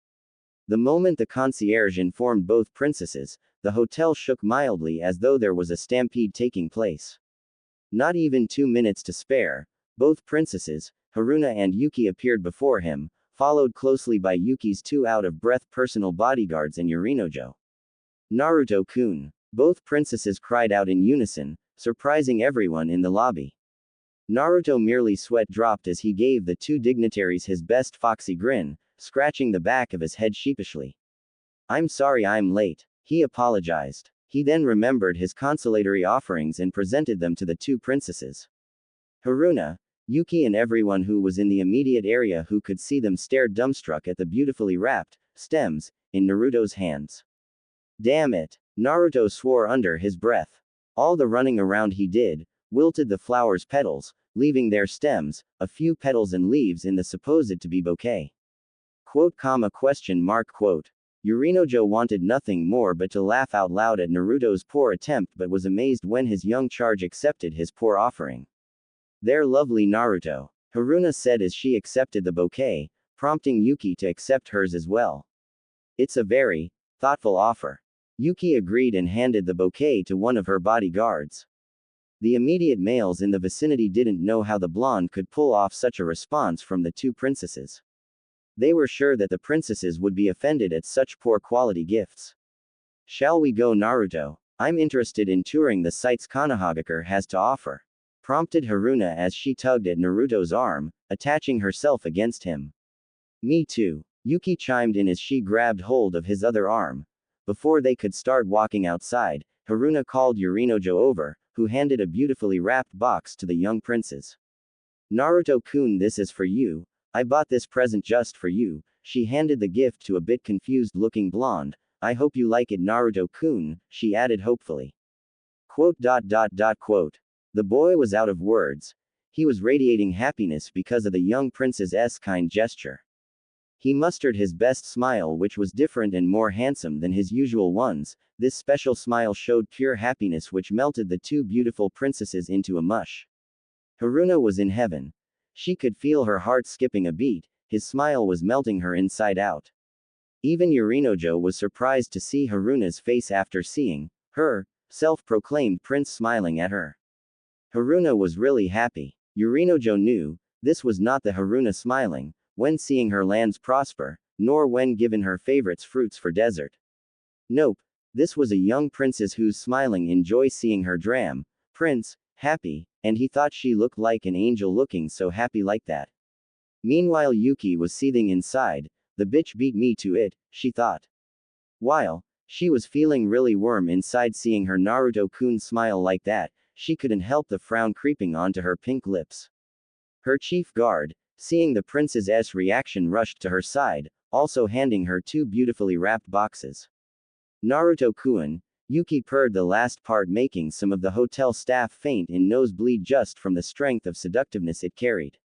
The moment the concierge informed both princesses, the hotel shook mildly as though there was a stampede taking place. Not even 2 minutes to spare, both princesses, Haruna and Yuki, appeared before him, followed closely by Yuki's 2 out-of-breath personal bodyguards and Yorinojo. Naruto-kun. Both princesses cried out in unison, surprising everyone in the lobby. Naruto merely sweat dropped as he gave the 2 dignitaries his best foxy grin, scratching the back of his head sheepishly. "I'm sorry I'm late," he apologized. He then remembered his consolatory offerings and presented them to the 2 princesses. Haruna, Yuki and everyone who was in the immediate area who could see them stared dumbstruck at the beautifully wrapped stems in Naruto's hands. Damn it! Naruto swore under his breath. All the running around he did wilted the flowers' petals, leaving their stems, a few petals and leaves in the supposed to be bouquet. Quote, question mark, quote. Yorinojo wanted nothing more but to laugh out loud at Naruto's poor attempt, but was amazed when his young charge accepted his poor offering. "There, lovely Naruto," Haruna said as she accepted the bouquet, prompting Yuki to accept hers as well. "It's a very thoughtful offer." Yuki agreed and handed the bouquet to one of her bodyguards. The immediate males in the vicinity didn't know how the blonde could pull off such a response from the 2 princesses. They were sure that the princesses would be offended at such poor quality gifts. "Shall we go, Naruto? I'm interested in touring the sights Konohagakure has to offer," prompted Haruna as she tugged at Naruto's arm, attaching herself against him. "Me too," Yuki chimed in as she grabbed hold of his other arm. Before they could start walking outside, Haruna called Yorinojo over, who handed a beautifully wrapped box to the young princes. "Naruto-kun, this is for you. I bought this present just for you." She handed the gift to a bit confused-looking blonde. "I hope you like it, Naruto-kun," she added hopefully. Quote. The boy was out of words. He was radiating happiness because of the young prince's kind gesture. He mustered his best smile, which was different and more handsome than his usual ones. This special smile showed pure happiness which melted the 2 beautiful princesses into a mush. Haruna was in heaven. She could feel her heart skipping a beat. His smile was melting her inside out. Even Yorinojo was surprised to see Haruna's face after seeing her self-proclaimed prince smiling at her. Haruna was really happy. Yorinojo knew this was not the Haruna smiling when seeing her lands prosper, nor when given her favorites fruits for dessert. Nope, this was a young princess whose smiling in joy seeing her dram prince happy, and he thought she looked like an angel looking so happy like that. Meanwhile, Yuki was seething inside. The bitch beat me to it, she thought. While she was feeling really warm inside seeing her Naruto-kun smile like that, she couldn't help the frown creeping onto her pink lips. Her chief guard, seeing the princess's reaction, rushed to her side, also handing her 2 beautifully wrapped boxes. "Naruto-kun," Yuki purred the last part, making some of the hotel staff faint in nosebleed just from the strength of seductiveness it carried.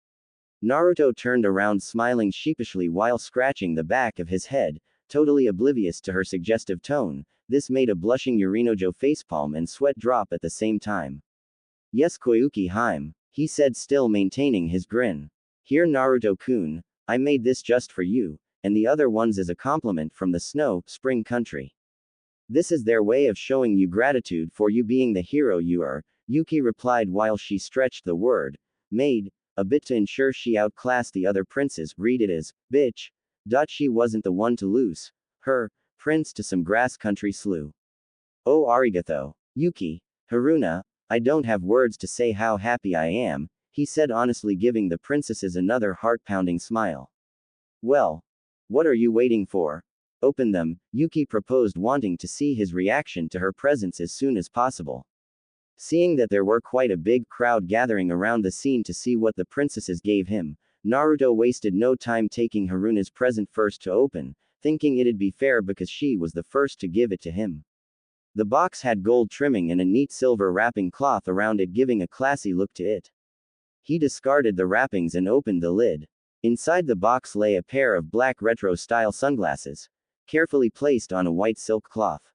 Naruto turned around smiling sheepishly while scratching the back of his head, totally oblivious to her suggestive tone. This made a blushing Yorinojo facepalm and sweat drop at the same time. "Yes, Koyuki Haim," he said, still maintaining his grin. "Here, Naruto-kun, I made this just for you, and the other ones as a compliment from the snow, spring country. This is their way of showing you gratitude for you being the hero you are," Yuki replied while she stretched the word made a bit to ensure she outclassed the other princes. "Read it as bitch. She wasn't the one to lose her prince to some grass country slew. Oh arigato, Yuki. Haruna, I don't have words to say how happy I am, he said honestly, giving the princesses another heart-pounding smile. Well, what are you waiting for? Open them, Yuki proposed, wanting to see his reaction to her presence as soon as possible. Seeing that there were quite a big crowd gathering around the scene to see what the princesses gave him, Naruto wasted no time taking Haruna's present first to open, thinking it'd be fair because she was the first to give it to him. The box had gold trimming and a neat silver wrapping cloth around it, giving a classy look to it. He discarded the wrappings and opened the lid. Inside the box lay a pair of black retro-style sunglasses, carefully placed on a white silk cloth.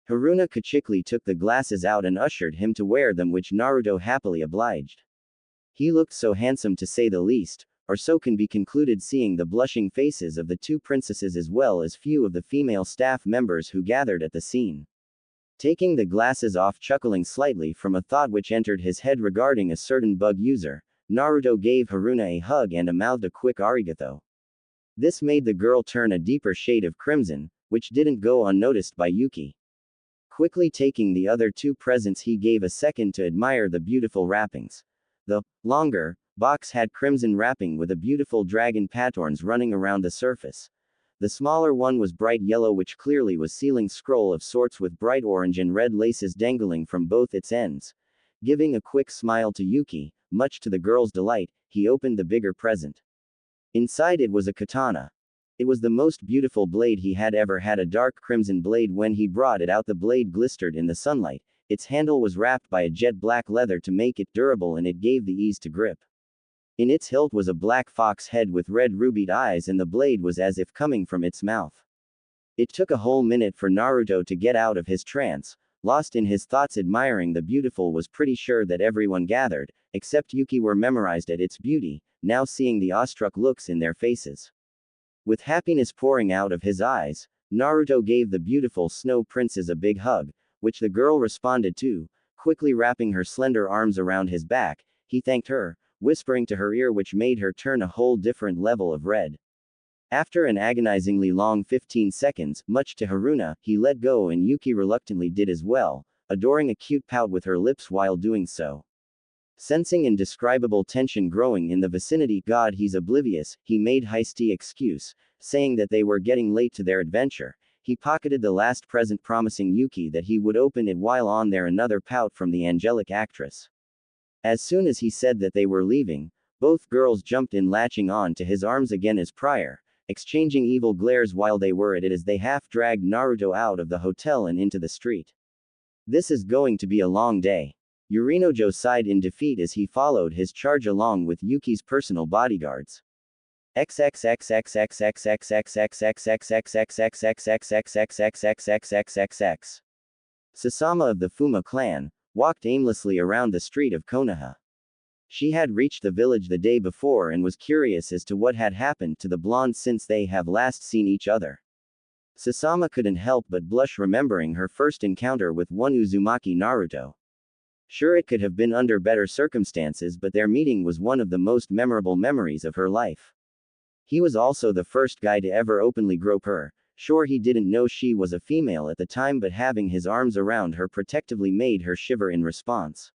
Haruna Kachikli took the glasses out and ushered him to wear them, which Naruto happily obliged. He looked so handsome, to say the least, or so can be concluded seeing the blushing faces of the two princesses as well as few of the female staff members who gathered at the scene. Taking the glasses off, chuckling slightly from a thought which entered his head regarding a certain bug user, Naruto gave Haruna a hug and mouthed a quick arigato. This made the girl turn a deeper shade of crimson, which didn't go unnoticed by Yuki. Quickly taking the other two presents, he gave a second to admire the beautiful wrappings. The longer box had crimson wrapping with a beautiful dragon patterns running around the surface. The smaller one was bright yellow, which clearly was sealing scroll of sorts with bright orange and red laces dangling from both its ends. Giving a quick smile to Yuki, much to the girl's delight, he opened the bigger present. Inside it was a katana. It was the most beautiful blade he had ever had, a dark crimson blade. When he brought it out, the blade glistered in the sunlight. Its handle was wrapped by a jet black leather to make it durable, and it gave the ease to grip. In its hilt was a black fox head with red rubied eyes, and the blade was as if coming from its mouth. It took a whole minute for Naruto to get out of his trance, lost in his thoughts admiring the beautiful. Was pretty sure that everyone gathered, except Yuki, were memorized at its beauty, now seeing the awestruck looks in their faces. With happiness pouring out of his eyes, Naruto gave the beautiful snow princess a big hug, which the girl responded to. Quickly wrapping her slender arms around his back, he thanked her, whispering to her ear, which made her turn a whole different level of red. After an agonizingly long 15 seconds, much to Haruna, he let go, and Yuki reluctantly did as well, adoring a cute pout with her lips while doing so. Sensing indescribable tension growing in the vicinity, God, he's oblivious, he made hasty excuse, saying that they were getting late to their adventure. He pocketed the last present, promising Yuki that he would open it while on there. Another pout from the angelic actress. As soon as he said that they were leaving, both girls jumped in, latching on to his arms again as prior, exchanging evil glares while they were at it as they half dragged Naruto out of the hotel and into the street. This is going to be a long day. Yorinojo sighed in defeat as he followed his charge along with Yuki's personal bodyguards. Sasama of the Fuma clan walked aimlessly around the street of Konoha. She had reached the village the day before and was curious as to what had happened to the blonde since they have last seen each other. Sasama couldn't help but blush remembering her first encounter with one Uzumaki Naruto. Sure, it could have been under better circumstances, but their meeting was one of the most memorable memories of her life. He was also the first guy to ever openly grope her. Sure, he didn't know she was a female at the time, but having his arms around her protectively made her shiver in response.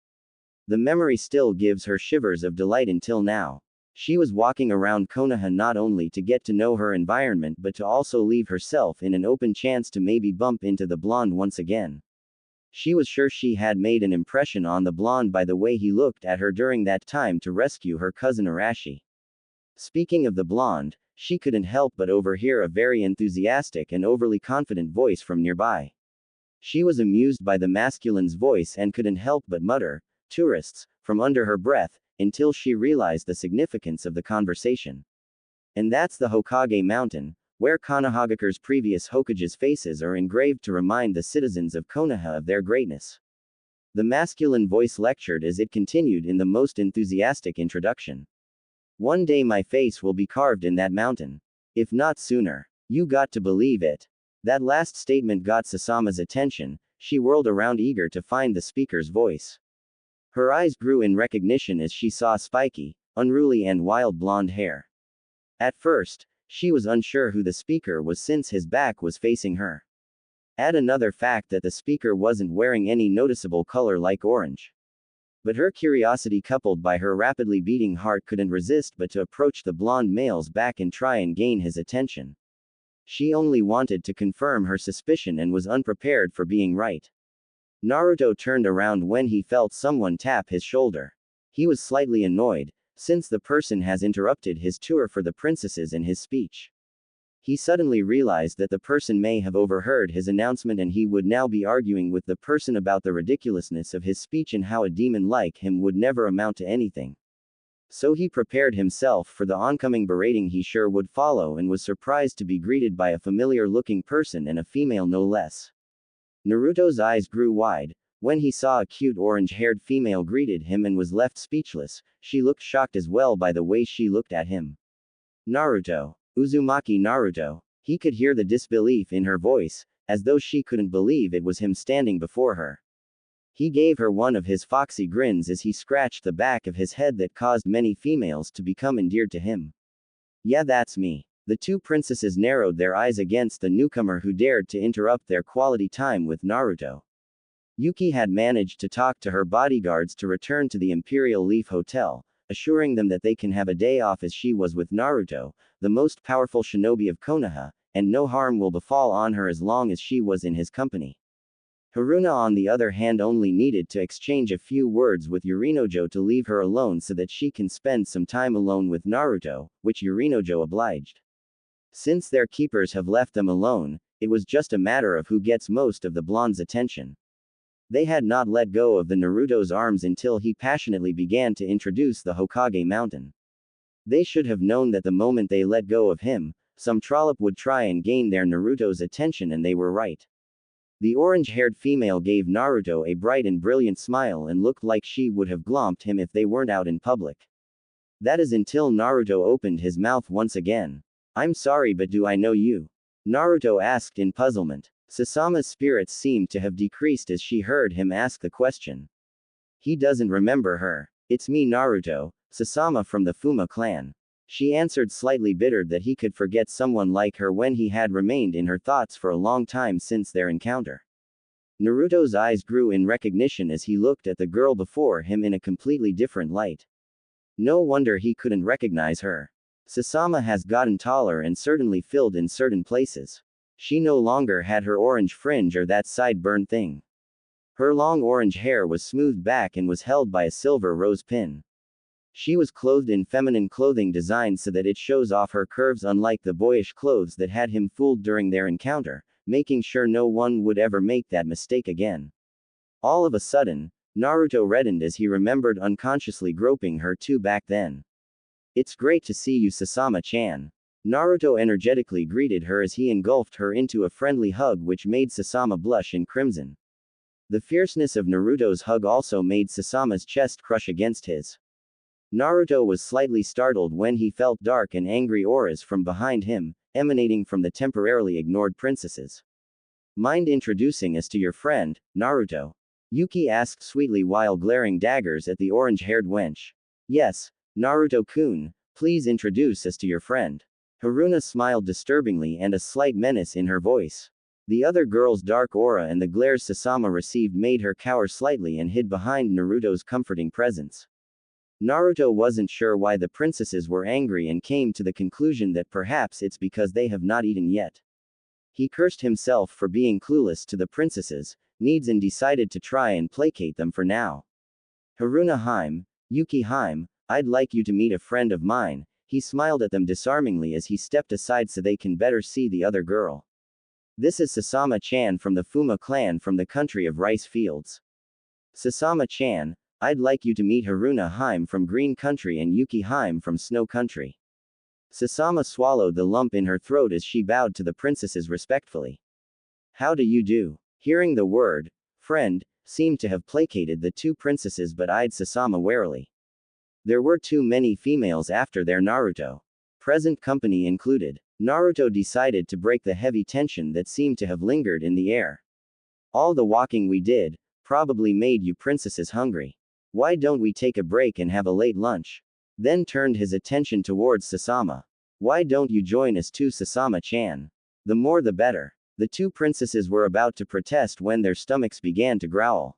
The memory still gives her shivers of delight until now. She was walking around Konoha not only to get to know her environment but to also leave herself in an open chance to maybe bump into the blonde once again. She was sure she had made an impression on the blonde by the way he looked at her during that time to rescue her cousin Arashi. Speaking of the blonde, she couldn't help but overhear a very enthusiastic and overly confident voice from nearby. She was amused by the masculine's voice and couldn't help but mutter, "Tourists," from under her breath, until she realized the significance of the conversation. And that's the Hokage Mountain, where Konohagakure's previous Hokage's faces are engraved to remind the citizens of Konoha of their greatness. The masculine voice lectured as it continued in the most enthusiastic introduction. One day my face will be carved in that mountain. If not sooner. You got to believe it. That last statement got Sasama's attention. She whirled around eager to find the speaker's voice. Her eyes grew in recognition as she saw spiky, unruly and wild blonde hair. At first, She was unsure who the speaker was since his back was facing her. Add another fact that the speaker wasn't wearing any noticeable color like orange. But her curiosity coupled by her rapidly beating heart couldn't resist but to approach the blonde male's back and try and gain his attention. She only wanted to confirm her suspicion and was unprepared for being right. Naruto turned around when he felt someone tap his shoulder. He was slightly annoyed, since the person has interrupted his tour for the princesses and his speech. He suddenly realized that the person may have overheard his announcement and he would now be arguing with the person about the ridiculousness of his speech and how a demon like him would never amount to anything. So he prepared himself for the oncoming berating he sure would follow and was surprised to be greeted by a familiar-looking person and a female no less. Naruto's eyes grew wide. When he saw a cute orange-haired female greeted him and was left speechless. She looked shocked as well by the way she looked at him. Naruto. Uzumaki Naruto. He could hear the disbelief in her voice, as though she couldn't believe it was him standing before her. He gave her one of his foxy grins as he scratched the back of his head that caused many females to become endeared to him. Yeah, that's me. The two princesses narrowed their eyes against the newcomer who dared to interrupt their quality time with Naruto. Yuki had managed to talk to her bodyguards to return to the Imperial Leaf Hotel, assuring them that they can have a day off as she was with Naruto, the most powerful shinobi of Konoha, and no harm will befall on her as long as she was in his company. Haruna on the other hand only needed to exchange a few words with Yorinojo to leave her alone so that she can spend some time alone with Naruto, which Yorinojo obliged. Since their keepers have left them alone, it was just a matter of who gets most of the blonde's attention. They had not let go of the Naruto's arms until he passionately began to introduce the Hokage mountain. They should have known that the moment they let go of him, some trollop would try and gain their Naruto's attention, and they were right. The orange-haired female gave Naruto a bright and brilliant smile and looked like she would have glomped him if they weren't out in public. That is until Naruto opened his mouth once again. I'm sorry, but do I know you? Naruto asked in puzzlement. Sasama's spirits seemed to have decreased as she heard him ask the question. He doesn't remember her. It's me, Naruto, Sasama from the Fuma clan. She answered, slightly bittered that he could forget someone like her when he had remained in her thoughts for a long time since their encounter. Naruto's eyes grew in recognition as he looked at the girl before him in a completely different light. No wonder he couldn't recognize her. Sasama has gotten taller and certainly filled in certain places. She no longer had her orange fringe or that sideburn thing. Her long orange hair was smoothed back and was held by a silver rose pin. She was clothed in feminine clothing designed so that it shows off her curves, unlike the boyish clothes that had him fooled during their encounter, making sure no one would ever make that mistake again. All of a sudden, Naruto reddened as he remembered unconsciously groping her too back then. It's great to see you, Sasama-chan. Naruto energetically greeted her as he engulfed her into a friendly hug which made Sasama blush and crimson. The fierceness of Naruto's hug also made Sasama's chest crush against his. Naruto was slightly startled when he felt dark and angry auras from behind him, emanating from the temporarily ignored princesses. Mind introducing us to your friend, Naruto? Yuki asked sweetly while glaring daggers at the orange-haired wench. Yes, Naruto-kun, please introduce us to your friend. Haruna smiled disturbingly and a slight menace in her voice. The other girl's dark aura and the glares Sasama received made her cower slightly and hid behind Naruto's comforting presence. Naruto wasn't sure why the princesses were angry and came to the conclusion that perhaps it's because they have not eaten yet. He cursed himself for being clueless to the princesses' needs and decided to try and placate them for now. Haruna-hime, Yuki-hime, I'd like you to meet a friend of mine. He smiled at them disarmingly as he stepped aside so they can better see the other girl. This is Sasama-chan from the Fuma clan from the country of rice fields. Sasama-chan, I'd like you to meet Haruna-hime from Green Country and Yuki-hime from Snow Country. Sasama swallowed the lump in her throat as she bowed to the princesses respectfully. How do you do? Hearing the word, friend, seemed to have placated the two princesses but eyed Sasama warily. There were too many females after their Naruto. Present company included. Naruto decided to break the heavy tension that seemed to have lingered in the air. All the walking we did probably made you princesses hungry. Why don't we take a break and have a late lunch? Then turned his attention towards Sasama. Why don't you join us too, Sasama-chan? The more the better. The two princesses were about to protest when their stomachs began to growl.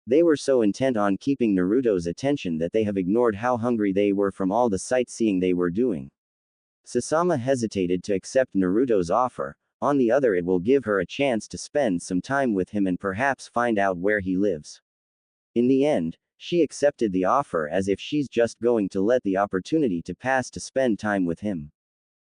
They were so intent on keeping Naruto's attention that they have ignored how hungry they were from all the sightseeing they were doing. Sasama hesitated to accept Naruto's offer. On the other, it will give her a chance to spend some time with him and perhaps find out where he lives. In the end, she accepted the offer as if she's just going to let the opportunity to pass to spend time with him.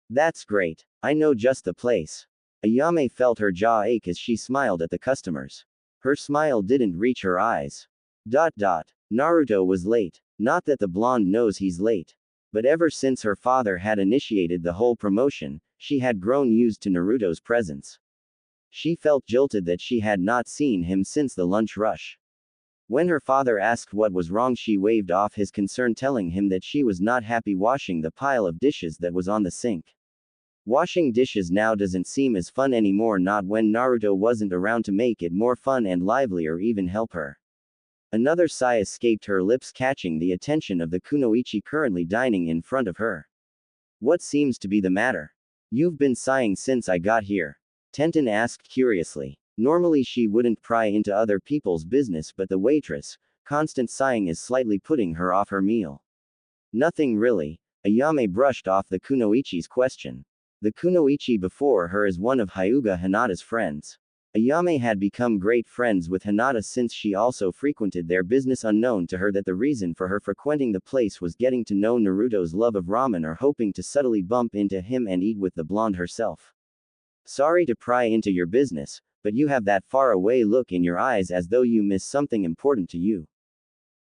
That's great. I know just the place. Ayame felt her jaw ache as she smiled at the customers. Her smile didn't reach her eyes. Naruto was late. Not that the blonde knows he's late. But ever since her father had initiated the whole promotion, she had grown used to Naruto's presence. She felt jilted that she had not seen him since the lunch rush. When her father asked what was wrong, she waved off his concern, telling him that she was not happy washing the pile of dishes that was on the sink. Washing dishes now doesn't seem as fun anymore, not when Naruto wasn't around to make it more fun and lively or even help her. Another sigh escaped her lips, catching the attention of the kunoichi currently dining in front of her. What seems to be the matter? You've been sighing since I got here. Tenten asked curiously. Normally she wouldn't pry into other people's business, but the waitress' constant sighing is slightly putting her off her meal. Nothing really. Ayame brushed off the kunoichi's question. The kunoichi before her is one of Hyuga Hinata's friends. Ayame had become great friends with Hinata since she also frequented their business, unknown to her that the reason for her frequenting the place was getting to know Naruto's love of ramen or hoping to subtly bump into him and eat with the blonde herself. Sorry to pry into your business, but you have that far away look in your eyes as though you miss something important to you.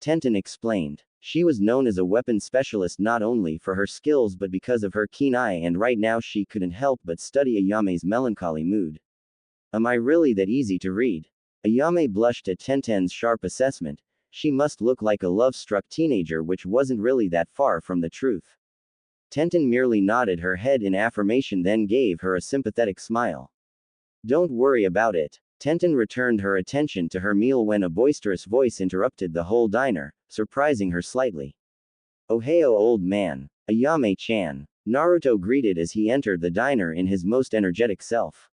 Tenten explained. She was known as a weapon specialist not only for her skills but because of her keen eye, and right now she couldn't help but study Ayame's melancholy mood. Am I really that easy to read? Ayame blushed at Tenten's sharp assessment. She must look like a love-struck teenager, which wasn't really that far from the truth. Tenten merely nodded her head in affirmation, then gave her a sympathetic smile. Don't worry about it. Tenten returned her attention to her meal when a boisterous voice interrupted the whole diner, surprising her slightly. Ohio, old man. Ayame-chan. Naruto greeted as he entered the diner in his most energetic self.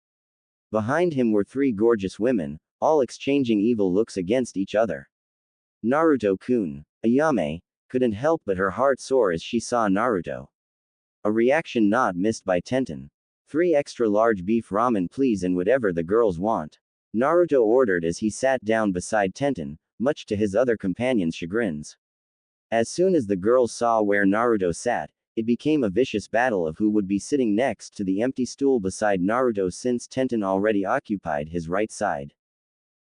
Behind him were three gorgeous women, all exchanging evil looks against each other. Naruto-kun. Ayame couldn't help but her heart soar as she saw Naruto. A reaction not missed by Tenten. 3 extra large beef ramen please, and whatever the girls want. Naruto ordered as he sat down beside Tenten, much to his other companions' chagrins. As soon as the girls saw where Naruto sat, it became a vicious battle of who would be sitting next to the empty stool beside Naruto, since Tenten already occupied his right side.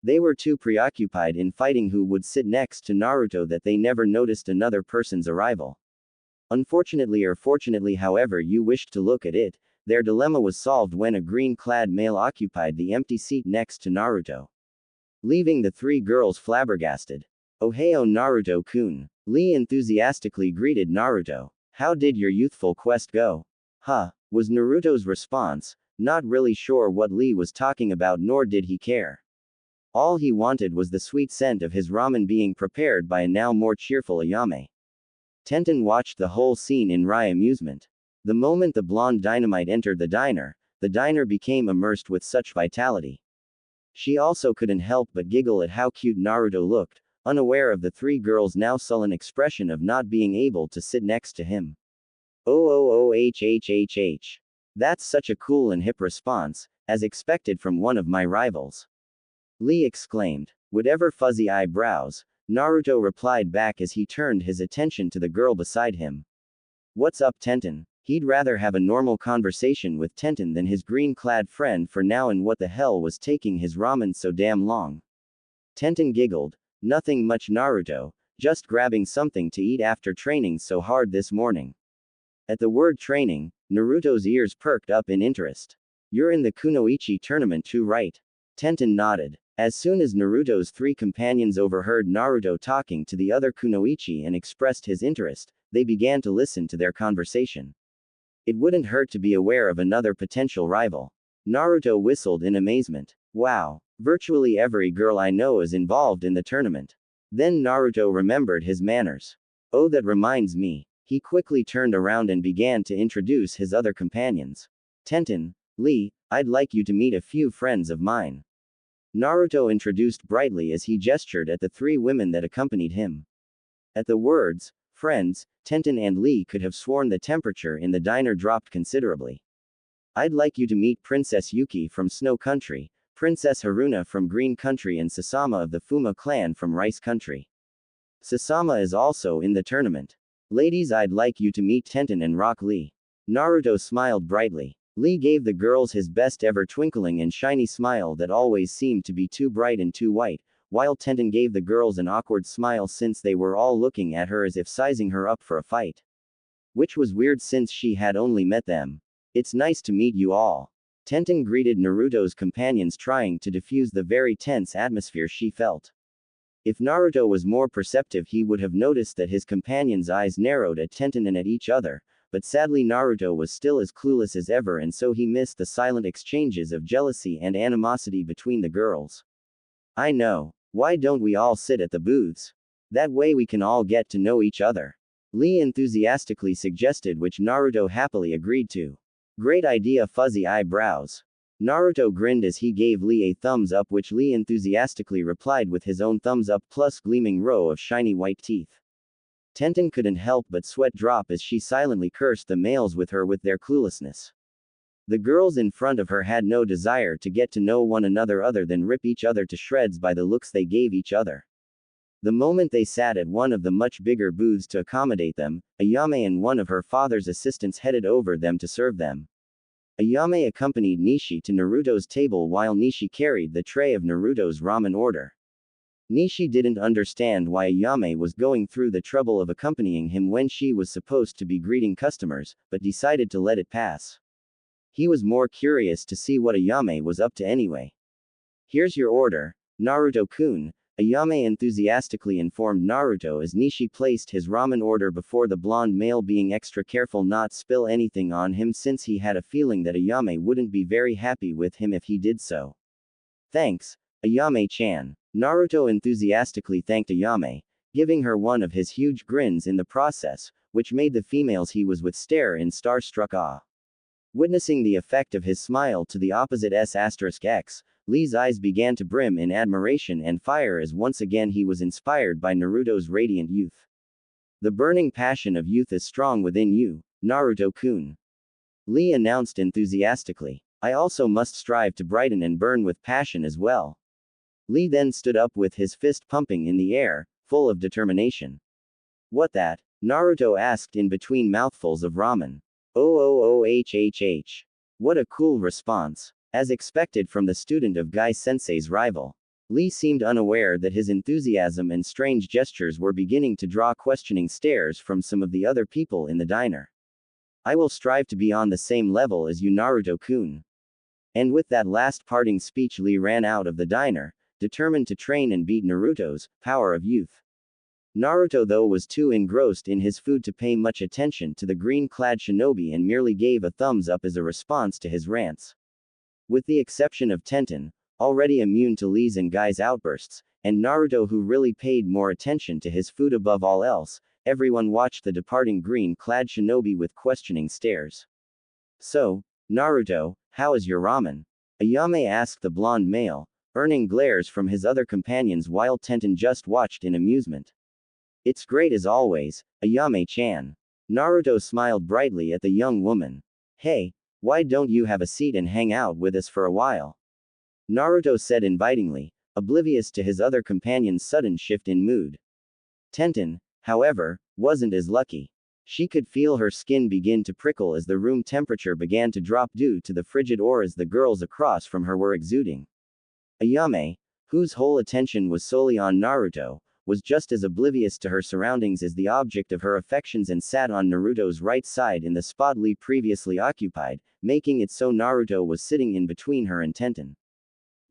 They were too preoccupied in fighting who would sit next to Naruto that they never noticed another person's arrival. Unfortunately or fortunately, however you wished to look at it, their dilemma was solved when a green-clad male occupied the empty seat next to Naruto, leaving the 3 girls flabbergasted. Ohio, Naruto-kun. Lee enthusiastically greeted Naruto. How did your youthful quest go? Huh, was Naruto's response, not really sure what Lee was talking about, nor did he care. All he wanted was the sweet scent of his ramen being prepared by a now more cheerful Ayame. Tenten watched the whole scene in wry amusement. The moment the blonde dynamite entered the diner became immersed with such vitality. She also couldn't help but giggle at how cute Naruto looked, unaware of the 3 girls' now sullen expression of not being able to sit next to him. Oh. That's such a cool and hip response, as expected from one of my rivals. Lee exclaimed. Whatever fuzzy eyebrows, Naruto replied back as he turned his attention to the girl beside him. What's up, Tenten? He'd rather have a normal conversation with Tenten than his green-clad friend for now, and what the hell was taking his ramen so damn long? Tenten giggled. Nothing much, Naruto, just grabbing something to eat after training so hard this morning. At the word training, Naruto's ears perked up in interest. You're in the kunoichi tournament too, right? Tenten nodded. As soon as Naruto's 3 companions overheard Naruto talking to the other kunoichi and expressed his interest, they began to listen to their conversation. It wouldn't hurt to be aware of another potential rival. Naruto whistled in amazement. Wow, virtually every girl I know is involved in the tournament. Then Naruto remembered his manners. Oh, that reminds me. He quickly turned around and began to introduce his other companions. Tenten, Lee, I'd like you to meet a few friends of mine. Naruto introduced brightly as he gestured at the three women that accompanied him. At the words, friends, Tenten and Lee could have sworn the temperature in the diner dropped considerably. I'd like you to meet Princess Yuki from Snow Country, Princess Haruna from Green Country and Sasama of the Fuma clan from Rice Country. Sasama is also in the tournament. Ladies, I'd like you to meet Tenten and Rock Lee. Naruto smiled brightly. Lee gave the girls his best ever twinkling and shiny smile that always seemed to be too bright and too white, while Tenten gave the girls an awkward smile since they were all looking at her as if sizing her up for a fight. Which was weird since she had only met them. It's nice to meet you all. Tenten greeted Naruto's companions, trying to diffuse the very tense atmosphere she felt. If Naruto was more perceptive, he would have noticed that his companions' eyes narrowed at Tenten and at each other, but sadly Naruto was still as clueless as ever, and so he missed the silent exchanges of jealousy and animosity between the girls. I know. Why don't we all sit at the booths? That way we can all get to know each other. Lee enthusiastically suggested, which Naruto happily agreed to. Great idea, fuzzy eyebrows. Naruto grinned as he gave Lee a thumbs up, which Lee enthusiastically replied with his own thumbs up plus gleaming row of shiny white teeth. Tenten couldn't help but sweat drop as she silently cursed the males with their cluelessness. The girls in front of her had no desire to get to know one another other than rip each other to shreds by the looks they gave each other. The moment they sat at one of the much bigger booths to accommodate them, Ayame and one of her father's assistants headed over them to serve them. Ayame accompanied Nishi to Naruto's table while Nishi carried the tray of Naruto's ramen order. Nishi didn't understand why Ayame was going through the trouble of accompanying him when she was supposed to be greeting customers, but decided to let it pass. He was more curious to see what Ayame was up to anyway. Here's your order, Naruto-kun, Ayame enthusiastically informed Naruto as Nishi placed his ramen order before the blonde male, being extra careful not spill anything on him since he had a feeling that Ayame wouldn't be very happy with him if he did so. Thanks, Ayame-chan. Naruto enthusiastically thanked Ayame, giving her one of his huge grins in the process, which made the females he was with stare in starstruck awe. Witnessing the effect of his smile to the opposite S**X, Lee's eyes began to brim in admiration and fire as once again he was inspired by Naruto's radiant youth. The burning passion of youth is strong within you, Naruto-kun. Lee announced enthusiastically. I also must strive to brighten and burn with passion as well. Lee then stood up with his fist pumping in the air, full of determination. What that? Naruto asked in between mouthfuls of ramen. Oh. What a cool response. As expected from the student of Guy Sensei's rival. Lee seemed unaware that his enthusiasm and strange gestures were beginning to draw questioning stares from some of the other people in the diner. I will strive to be on the same level as you, Naruto-kun. And with that last parting speech, Lee ran out of the diner, determined to train and beat Naruto's power of youth. Naruto, though, was too engrossed in his food to pay much attention to the green-clad shinobi and merely gave a thumbs up as a response to his rants. With the exception of Tenten, already immune to Lee's and Guy's outbursts, and Naruto, who really paid more attention to his food above all else, everyone watched the departing green-clad shinobi with questioning stares. So, Naruto, how is your ramen? Ayame asked the blonde male, earning glares from his other companions while Tenten just watched in amusement. It's great as always, Ayame-chan. Naruto smiled brightly at the young woman. Hey, why don't you have a seat and hang out with us for a while? Naruto said invitingly, oblivious to his other companion's sudden shift in mood. Tenten, however, wasn't as lucky. She could feel her skin begin to prickle as the room temperature began to drop due to the frigid auras the girls across from her were exuding. Ayame, whose whole attention was solely on Naruto, was just as oblivious to her surroundings as the object of her affections and sat on Naruto's right side in the spot Lee previously occupied, making it so Naruto was sitting in between her and Tenten.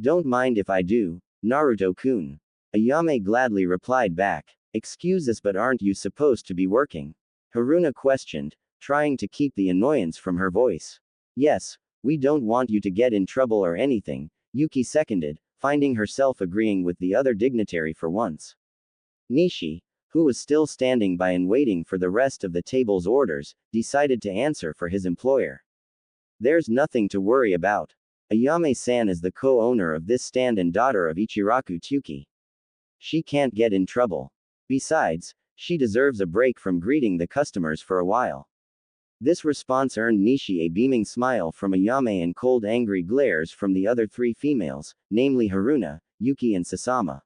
Don't mind if I do, Naruto-kun. Ayame gladly replied back. Excuse us, but aren't you supposed to be working? Haruna questioned, trying to keep the annoyance from her voice. Yes, we don't want you to get in trouble or anything, Yuki seconded, finding herself agreeing with the other dignitary for once. Nishi, who was still standing by and waiting for the rest of the table's orders, decided to answer for his employer. There's nothing to worry about. Ayame-san is the co-owner of this stand and daughter of Ichiraku Tsuki. She can't get in trouble. Besides, she deserves a break from greeting the customers for a while. This response earned Nishi a beaming smile from Ayame and cold angry glares from the other three females, namely Haruna, Yuki and Sasama.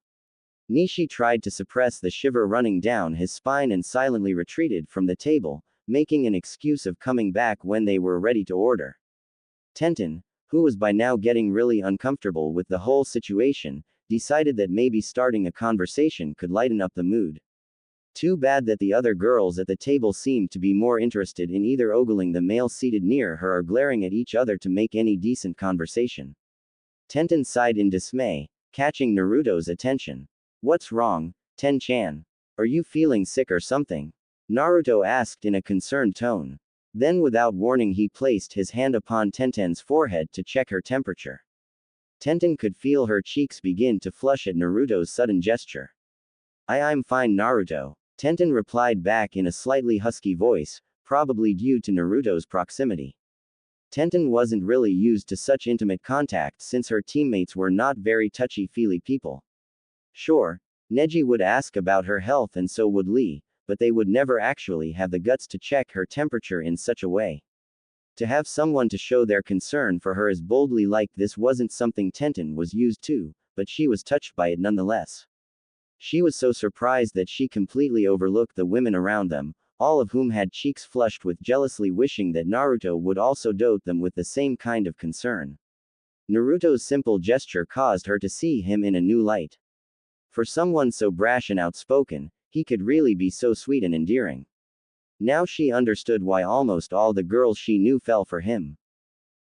Nishi tried to suppress the shiver running down his spine and silently retreated from the table, making an excuse of coming back when they were ready to order. Tenten, who was by now getting really uncomfortable with the whole situation, decided that maybe starting a conversation could lighten up the mood. Too bad that the other girls at the table seemed to be more interested in either ogling the male seated near her or glaring at each other to make any decent conversation. Tenten sighed in dismay, catching Naruto's attention. What's wrong, Ten-chan? Are you feeling sick or something? Naruto asked in a concerned tone. Then without warning he placed his hand upon Tenten's forehead to check her temperature. Tenten could feel her cheeks begin to flush at Naruto's sudden gesture. I'm fine, Naruto. Tenten replied back in a slightly husky voice, probably due to Naruto's proximity. Tenten wasn't really used to such intimate contact since her teammates were not very touchy-feely people. Sure, Neji would ask about her health and so would Lee, but they would never actually have the guts to check her temperature in such a way. To have someone to show their concern for her as boldly like this wasn't something Tenten was used to, but she was touched by it nonetheless. She was so surprised that she completely overlooked the women around them, all of whom had cheeks flushed with jealously wishing that Naruto would also dote them with the same kind of concern. Naruto's simple gesture caused her to see him in a new light. For someone so brash and outspoken, he could really be so sweet and endearing. Now she understood why almost all the girls she knew fell for him.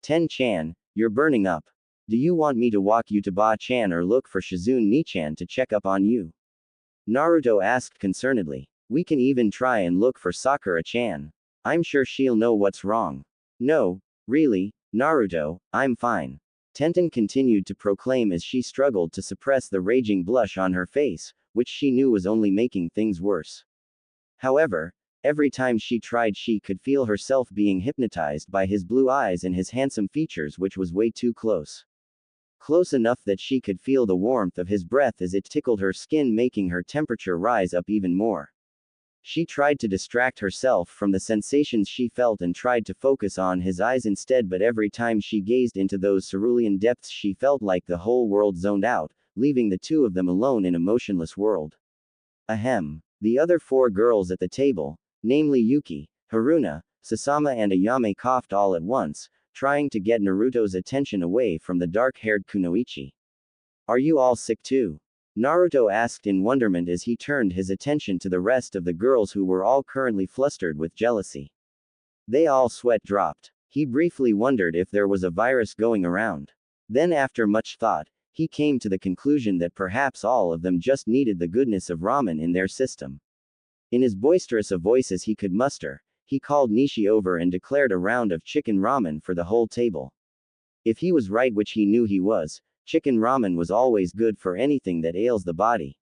Ten-chan, you're burning up. Do you want me to walk you to Ba-chan or look for Shizune-ni-chan to check up on you? Naruto asked concernedly. We can even try and look for Sakura-chan. I'm sure she'll know what's wrong. No, really, Naruto, I'm fine. Tenten continued to proclaim as she struggled to suppress the raging blush on her face, which she knew was only making things worse. However, every time she tried she could feel herself being hypnotized by his blue eyes and his handsome features, which was way too close. Close enough that she could feel the warmth of his breath as it tickled her skin, making her temperature rise up even more. She tried to distract herself from the sensations she felt and tried to focus on his eyes instead, but every time she gazed into those cerulean depths she felt like the whole world zoned out, leaving the two of them alone in a motionless world. Ahem. The other four girls at the table, namely Yuki, Haruna, Sasama and Ayame, coughed all at once, trying to get Naruto's attention away from the dark-haired Kunoichi. Are you all sick too? Naruto asked in wonderment as he turned his attention to the rest of the girls who were all currently flustered with jealousy. They all sweat dropped. He briefly wondered if there was a virus going around. Then after much thought, he came to the conclusion that perhaps all of them just needed the goodness of ramen in their system. In as boisterous a voice as he could muster, he called Nishi over and declared a round of chicken ramen for the whole table. If he was right, which he knew he was, chicken ramen was always good for anything that ails the body.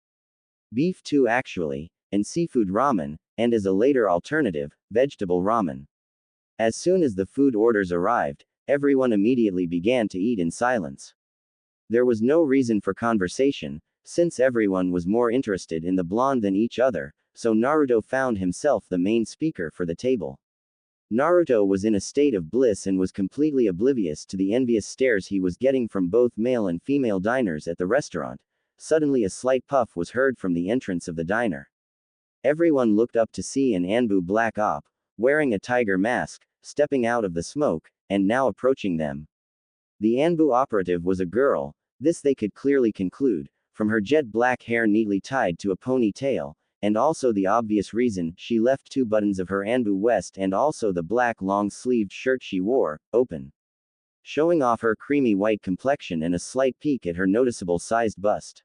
Beef too actually, and seafood ramen, and as a later alternative, vegetable ramen. As soon as the food orders arrived, everyone immediately began to eat in silence. There was no reason for conversation, since everyone was more interested in the blonde than each other, so Naruto found himself the main speaker for the table. Naruto was in a state of bliss and was completely oblivious to the envious stares he was getting from both male and female diners at the restaurant. Suddenly a slight puff was heard from the entrance of the diner. Everyone looked up to see an Anbu black op, wearing a tiger mask, stepping out of the smoke, and now approaching them. The Anbu operative was a girl, this they could clearly conclude, from her jet black hair neatly tied to a ponytail, and also the obvious reason she left two buttons of her Anbu vest and also the black long-sleeved shirt she wore, open, showing off her creamy white complexion and a slight peek at her noticeable sized bust.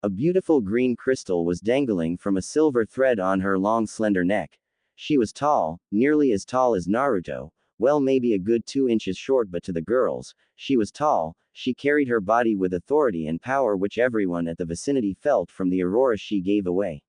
A beautiful green crystal was dangling from a silver thread on her long slender neck. She was tall, nearly as tall as Naruto, well maybe a good 2 inches short, but to the girls, she was tall. She carried her body with authority and power which everyone at the vicinity felt from the aura she gave away.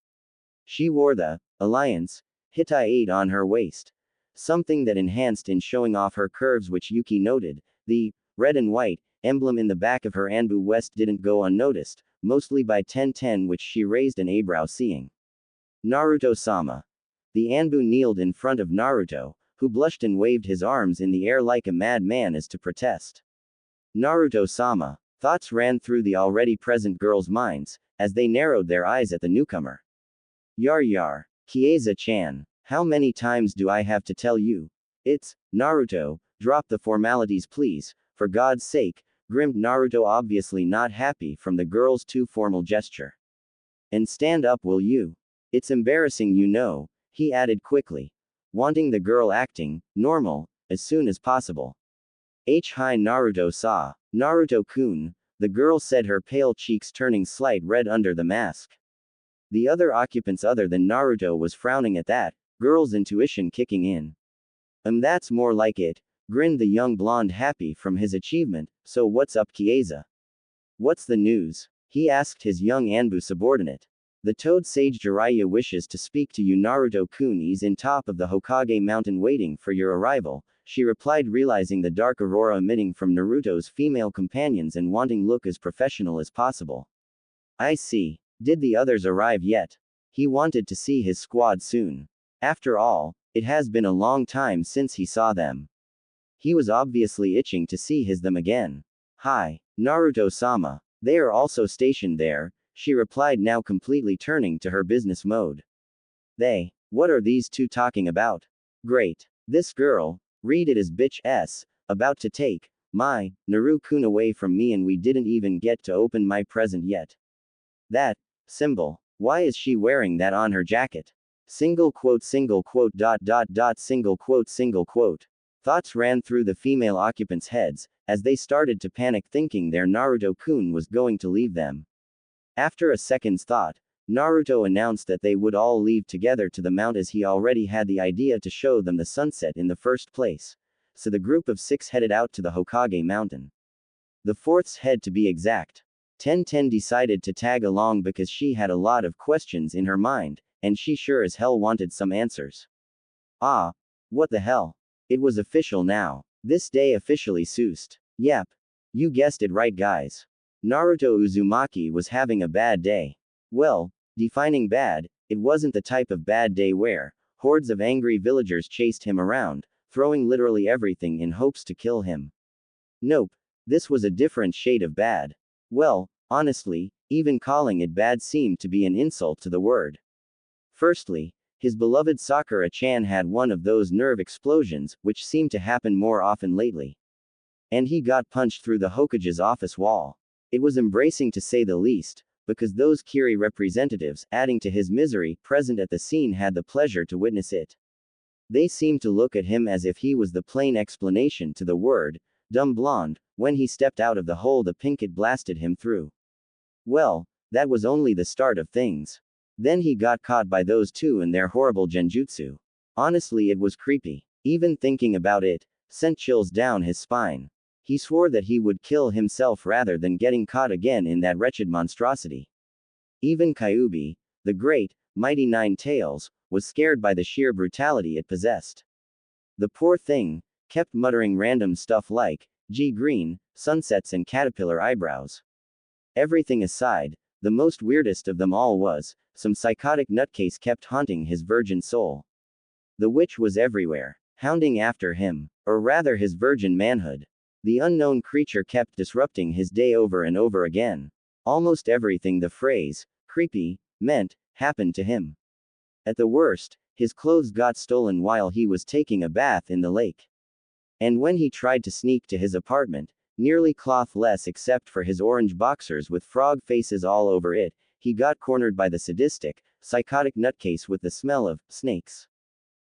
She wore the Alliance Hittite on her waist, something that enhanced in showing off her curves, which Yuki noted. The red and white emblem in the back of her Anbu vest didn't go unnoticed, mostly by 1010, which she raised an eyebrow seeing. Naruto-sama. The Anbu kneeled in front of Naruto, who blushed and waved his arms in the air like a madman as to protest. Naruto-sama. Thoughts ran through the already present girls' minds, as they narrowed their eyes at the newcomer. Yar, Chiesa-chan, how many times do I have to tell you? It's Naruto, drop the formalities please, for God's sake, grinned Naruto, obviously not happy from the girl's too formal gesture. And stand up, will you? It's embarrassing, you know, he added quickly, wanting the girl acting normal as soon as possible. Hi Naruto-sa. Naruto-kun, the girl said, her pale cheeks turning slight red under the mask. The other occupants other than Naruto was frowning at that, girl's intuition kicking in. That's more like it, grinned the young blonde, happy from his achievement. So what's up, Chiesa? What's the news? He asked his young Anbu subordinate. The Toad Sage Jiraiya wishes to speak to you, Naruto-kun. He's in top of the Hokage mountain waiting for your arrival, she replied, realizing the dark aurora emitting from Naruto's female companions and wanting look as professional as possible. I see. Did the others arrive yet? He wanted to see his squad soon. After all, it has been a long time since he saw them. He was obviously itching to see them again. Hi, Naruto-sama. They are also stationed there, she replied, now completely turning to her business mode. They? What are these two talking about? Great. This girl, read it as bitch s, about to take my Naru-kun away from me, and we didn't even get to open my present yet. That symbol. Why is she wearing that on her jacket? Single quote, single quote, single quote, single quote. Thoughts ran through the female occupants' heads, as they started to panic, thinking their Naruto-kun was going to leave them. After a second's thought, Naruto announced that they would all leave together to the mount, as he already had the idea to show them the sunset in the first place. So the group of 6 headed out to the Hokage mountain. The 4th's head, to be exact. 1010 decided to tag along because she had a lot of questions in her mind, and she sure as hell wanted some answers. Ah, what the hell? It was official now. This day officially soused. Yep. You guessed it right, guys. Naruto Uzumaki was having a bad day. Well, defining bad, it wasn't the type of bad day where hordes of angry villagers chased him around, throwing literally everything in hopes to kill him. Nope. This was a different shade of bad. Well, honestly, even calling it bad seemed to be an insult to the word. Firstly, his beloved Sakura-chan had one of those nerve explosions, which seemed to happen more often lately. And he got punched through the Hokage's office wall. It was embarrassing to say the least, because those Kiri representatives, adding to his misery, present at the scene had the pleasure to witness it. They seemed to look at him as if he was the plain explanation to the word, dumb blonde, when he stepped out of the hole the pinkett blasted him through. Well, that was only the start of things. Then he got caught by those two and their horrible genjutsu. Honestly, it was creepy. Even thinking about it sent chills down his spine. He swore that he would kill himself rather than getting caught again in that wretched monstrosity. Even Kyuubi, the great, mighty Nine Tails, was scared by the sheer brutality it possessed. The poor thing kept muttering random stuff like, "G green, sunsets and caterpillar eyebrows." Everything aside, the most weirdest of them all was, some psychotic nutcase kept haunting his virgin soul. The witch was everywhere, hounding after him, or rather his virgin manhood. The unknown creature kept disrupting his day over and over again. Almost everything the phrase, creepy, meant, happened to him. At the worst, his clothes got stolen while he was taking a bath in the lake. And when he tried to sneak to his apartment, nearly clothless except for his orange boxers with frog faces all over it, he got cornered by the sadistic, psychotic nutcase with the smell of snakes.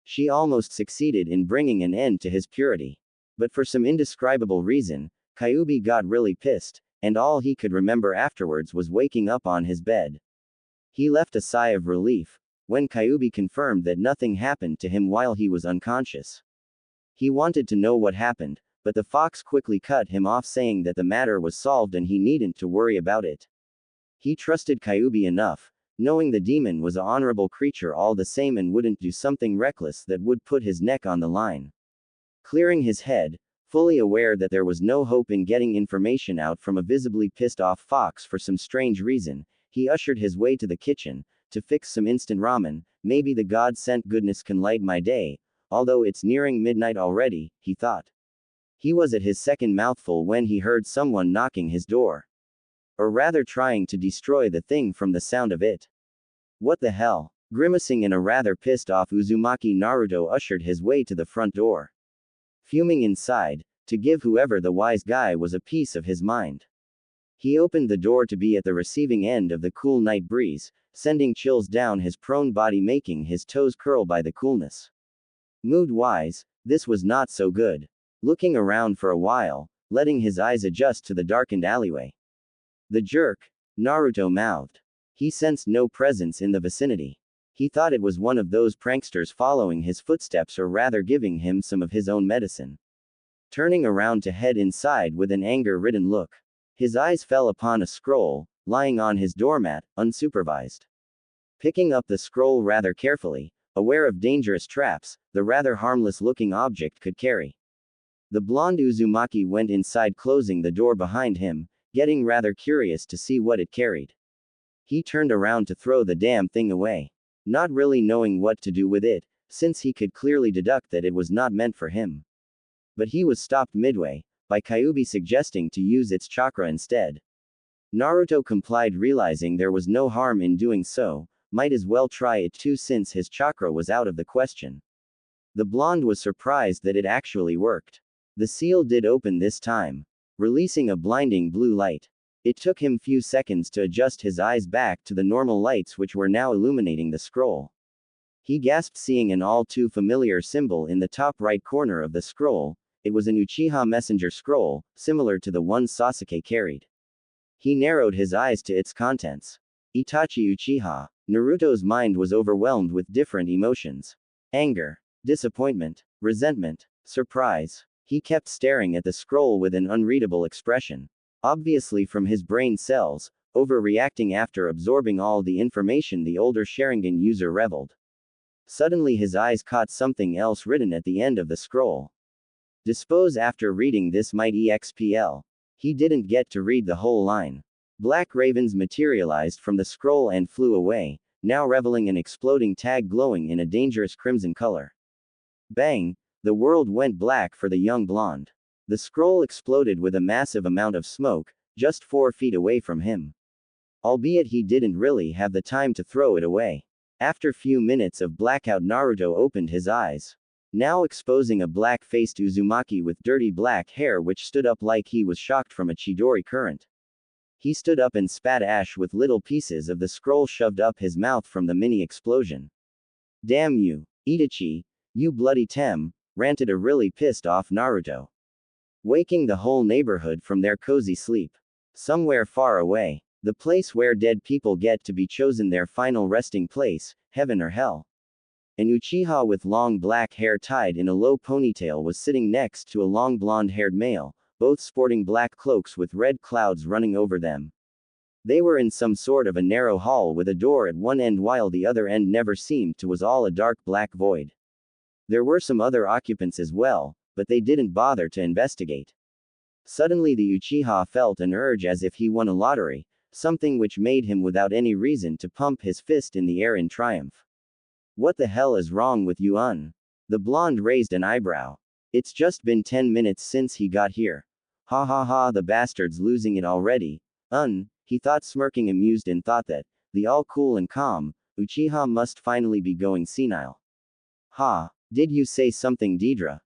She almost succeeded in bringing an end to his purity. But for some indescribable reason, Kyuubi got really pissed, and all he could remember afterwards was waking up on his bed. He left a sigh of relief when Kyuubi confirmed that nothing happened to him while he was unconscious. He wanted to know what happened, but the fox quickly cut him off, saying that the matter was solved and he needn't to worry about it. He trusted Kyuubi enough knowing the demon was a honorable creature all the same and wouldn't do something reckless that would put his neck on the line. Clearing his head, fully aware that there was no hope in getting information out from a visibly pissed off fox for some strange reason, he ushered his way to the kitchen, to fix some instant ramen. Maybe the God-sent goodness can light my day, although it's nearing midnight already, he thought. He was at his second mouthful when he heard someone knocking his door. Or rather trying to destroy the thing from the sound of it. What the hell? Grimacing in a rather pissed off Uzumaki, Naruto ushered his way to the front door. Fuming inside, to give whoever the wise guy was a piece of his mind. He opened the door to be at the receiving end of the cool night breeze, sending chills down his prone body, making his toes curl by the coolness. Mood-wise, this was not so good. Looking around for a while, letting his eyes adjust to the darkened alleyway. The jerk, Naruto mouthed. He sensed no presence in the vicinity. He thought it was one of those pranksters following his footsteps, or rather giving him some of his own medicine. Turning around to head inside with an anger-ridden look, his eyes fell upon a scroll, lying on his doormat, unsupervised. Picking up the scroll rather carefully, aware of dangerous traps, the rather harmless-looking object could carry. The blonde Uzumaki went inside, closing the door behind him, getting rather curious to see what it carried. He turned around to throw the damn thing away. Not really knowing what to do with it, since he could clearly deduct that it was not meant for him. But he was stopped midway, by Kyuubi suggesting to use its chakra instead. Naruto complied, realizing there was no harm in doing so, might as well try it too since his chakra was out of the question. The blonde was surprised that it actually worked. The seal did open this time, releasing a blinding blue light. It took him few seconds to adjust his eyes back to the normal lights which were now illuminating the scroll. He gasped, seeing an all too familiar symbol in the top right corner of the scroll. It was an Uchiha messenger scroll, similar to the one Sasuke carried. He narrowed his eyes to its contents. Itachi Uchiha. Naruto's mind was overwhelmed with different emotions. Anger, disappointment, resentment, surprise. He kept staring at the scroll with an unreadable expression. Obviously from his brain cells, overreacting after absorbing all the information the older Sharingan user reveled. Suddenly his eyes caught something else written at the end of the scroll. Dispose after reading this might expl. He didn't get to read the whole line. Black ravens materialized from the scroll and flew away, now revealing an exploding tag glowing in a dangerous crimson color. Bang! The world went black for the young blonde. The scroll exploded with a massive amount of smoke, just 4 feet away from him. Albeit he didn't really have the time to throw it away. After few minutes of blackout, Naruto opened his eyes. Now exposing a black-faced Uzumaki with dirty black hair which stood up like he was shocked from a Chidori current. He stood up and spat ash with little pieces of the scroll shoved up his mouth from the mini explosion. Damn you, Itachi, you bloody tem, ranted a really pissed off Naruto. Waking the whole neighborhood from their cozy sleep. Somewhere far away, the place where dead people get to be chosen their final resting place, heaven or hell. An Uchiha with long black hair tied in a low ponytail was sitting next to a long blonde-haired male, both sporting black cloaks with red clouds running over them. They were in some sort of a narrow hall with a door at one end while the other end never seemed to, was all a dark black void. There were some other occupants as well, but they didn't bother to investigate. Suddenly the Uchiha felt an urge as if he won a lottery, something which made him without any reason to pump his fist in the air in triumph. What the hell is wrong with you, The blonde raised an eyebrow. It's just been 10 minutes since he got here. Ha ha ha, the bastard's losing it already. He thought, smirking amused, and thought that, the all cool and calm, Uchiha must finally be going senile. Ha, did you say something, Deidre?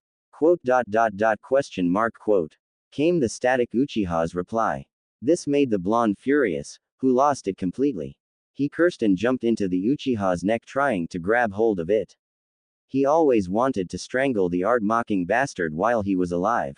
Question mark quote. Came the static Uchiha's reply. This made the blonde furious, who lost it completely. He cursed and jumped into the Uchiha's neck trying to grab hold of it. He always wanted to strangle the art-mocking bastard while he was alive.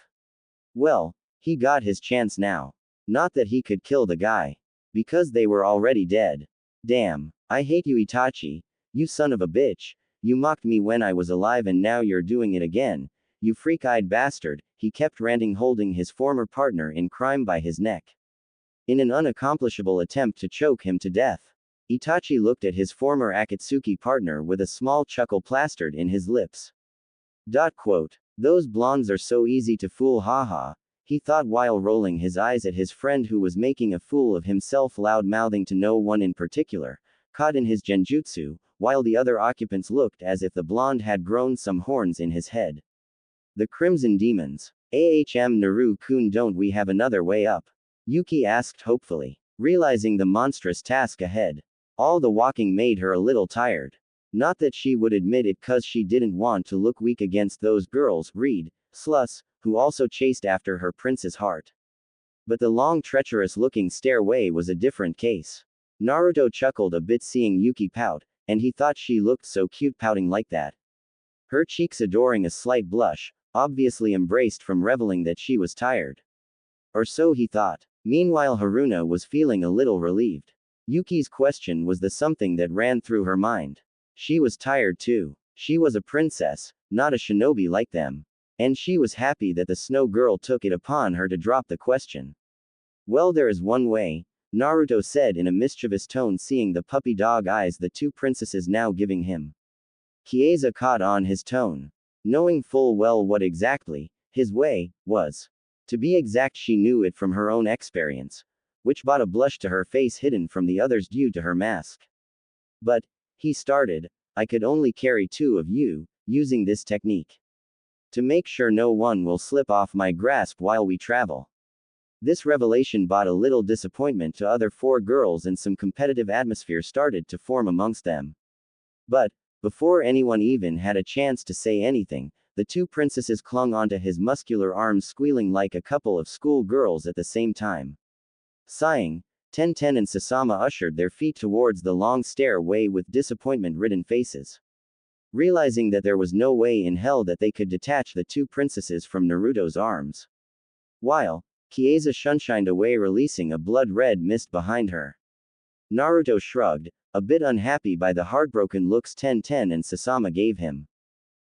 Well, he got his chance now. Not that he could kill the guy. Because they were already dead. Damn, I hate you, Itachi. You son of a bitch. You mocked me when I was alive and now you're doing it again. You freak-eyed bastard, he kept ranting, holding his former partner in crime by his neck. In an unaccomplishable attempt to choke him to death. Itachi looked at his former Akatsuki partner with a small chuckle plastered in his lips. Quote. Those blondes are so easy to fool, haha, he thought while rolling his eyes at his friend who was making a fool of himself, loud-mouthing to no one in particular, caught in his genjutsu, while the other occupants looked as if the blonde had grown some horns in his head. The Crimson Demons. Naru-kun, don't we have another way up? Yuki asked hopefully, realizing the monstrous task ahead. All the walking made her a little tired. Not that she would admit it, cause she didn't want to look weak against those girls, Reed, Sluss, who also chased after her prince's heart. But the long treacherous-looking stairway was a different case. Naruto chuckled a bit seeing Yuki pout, and he thought she looked so cute pouting like that. Her cheeks adoring a slight blush, obviously embraced from reveling that she was tired. Or so he thought. Meanwhile Haruna was feeling a little relieved. Yuki's question was the something that ran through her mind. She was tired too. She was a princess, not a shinobi like them. And she was happy that the snow girl took it upon her to drop the question. Well, there is one way, Naruto said in a mischievous tone, seeing the puppy dog eyes the two princesses now giving him. Chiesa caught on his tone. Knowing full well what exactly his way was. To be exact, she knew it from her own experience, which brought a blush to her face hidden from the others due to her mask. But, he started, I could only carry two of you, using this technique. To make sure no one will slip off my grasp while we travel. This revelation brought a little disappointment to other four girls, and some competitive atmosphere started to form amongst them. But, before anyone even had a chance to say anything, the two princesses clung onto his muscular arms, squealing like a couple of school girls at the same time. Sighing, Tenten and Sasama ushered their feet towards the long stairway with disappointment-ridden faces. Realizing that there was no way in hell that they could detach the two princesses from Naruto's arms. While, Chiesa shunshined away, releasing a blood-red mist behind her. Naruto shrugged, a bit unhappy by the heartbroken looks Tenten and Sasama gave him.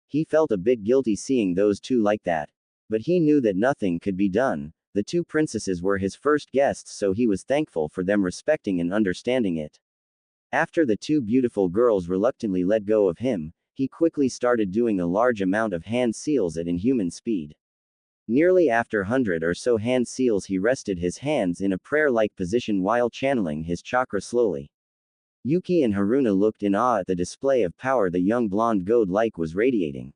He felt a bit guilty seeing those two like that. But he knew that nothing could be done. The two princesses were his first guests, so he was thankful for them respecting and understanding it. After the two beautiful girls reluctantly let go of him, he quickly started doing a large amount of hand seals at inhuman speed. Nearly after 100 or so hand seals, he rested his hands in a prayer-like position while channeling his chakra slowly. Yuki and Haruna looked in awe at the display of power the young blonde god-like was radiating.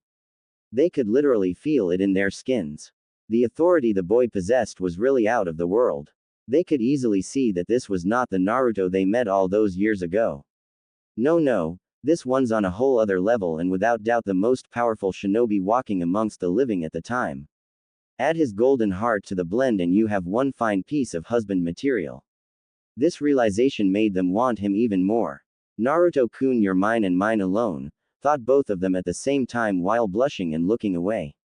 They could literally feel it in their skins. The authority the boy possessed was really out of the world. They could easily see that this was not the Naruto they met all those years ago. No, this one's on a whole other level, and without doubt the most powerful shinobi walking amongst the living at the time. Add his golden heart to the blend and you have one fine piece of husband material. This realization made them want him even more. Naruto-kun, you're mine and mine alone, thought both of them at the same time while blushing and looking away.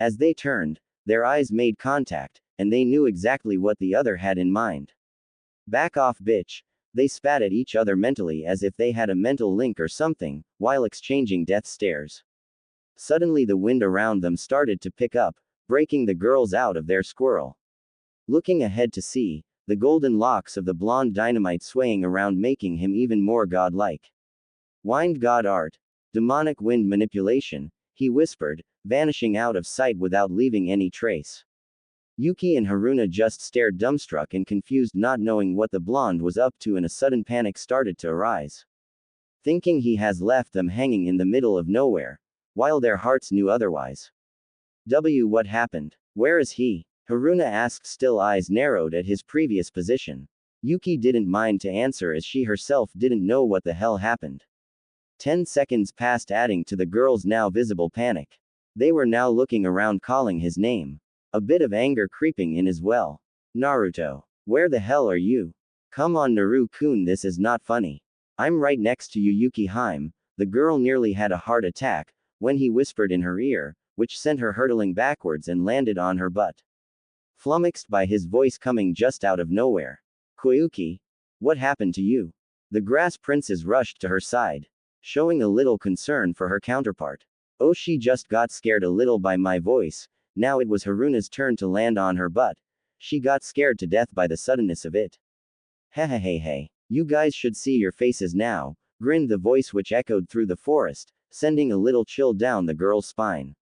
As they turned, their eyes made contact, and they knew exactly what the other had in mind. Back off, bitch. They spat at each other mentally as if they had a mental link or something, while exchanging death stares. Suddenly the wind around them started to pick up, breaking the girls out of their swirl. Looking ahead to see, the golden locks of the blonde dynamite swaying around, making him even more godlike. Wind god art. Demonic wind manipulation, he whispered, vanishing out of sight without leaving any trace. Yuki and Haruna just stared dumbstruck and confused, not knowing what the blonde was up to, and a sudden panic started to arise. Thinking he has left them hanging in the middle of nowhere, while their hearts knew otherwise. What happened? Where is he? Haruna asked, still eyes narrowed at his previous position. Yuki didn't mind to answer as she herself didn't know what the hell happened. 10 seconds passed, adding to the girls' now visible panic. They were now looking around, calling his name. A bit of anger creeping in as well. Naruto. Where the hell are you? Come on Naru-kun, this is not funny. I'm right next to you, Yuki Haim. The girl nearly had a heart attack when he whispered in her ear, which sent her hurtling backwards and landed on her butt. Flummoxed by his voice coming just out of nowhere. Koyuki? What happened to you? The grass princess rushed to her side, showing a little concern for her counterpart. Oh, she just got scared a little by my voice. Now it was Haruna's turn to land on her butt. She got scared to death by the suddenness of it. Hey. You guys should see your faces now, grinned the voice which echoed through the forest, sending a little chill down the girl's spine.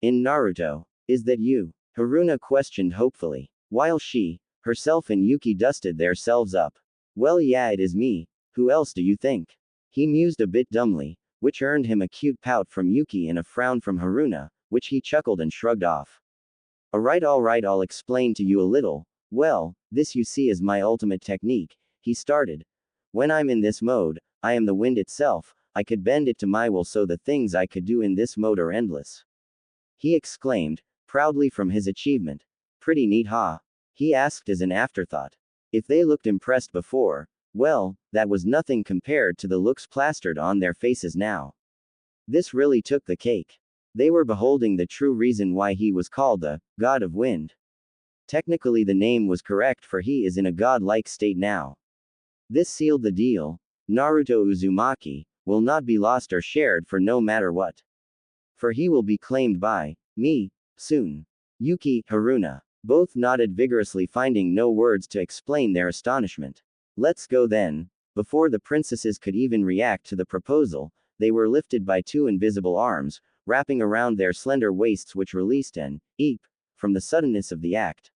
In Naruto. Is that you? Haruna questioned hopefully, while she, herself and Yuki dusted theirselves up. Well, yeah, it is me. Who else do you think? He mused a bit dumbly, which earned him a cute pout from Yuki and a frown from Haruna, which he chuckled and shrugged off. Alright, I'll explain to you a little. Well, this you see is my ultimate technique, he started. When I'm in this mode, I am the wind itself, I could bend it to my will, so the things I could do in this mode are endless. He exclaimed, proudly from his achievement. Pretty neat, huh? He asked as an afterthought. If they looked impressed before, well, that was nothing compared to the looks plastered on their faces now. This really took the cake. They were beholding the true reason why he was called the God of Wind. Technically, the name was correct, for he is in a god-like state now. This sealed the deal. Naruto Uzumaki will not be lost or shared for no matter what. For he will be claimed by me soon. Yuki, Haruna both nodded vigorously, finding no words to explain their astonishment. Let's go then. Before the princesses could even react to the proposal, they were lifted by two invisible arms, wrapping around their slender waists, which released an eep from the suddenness of the act.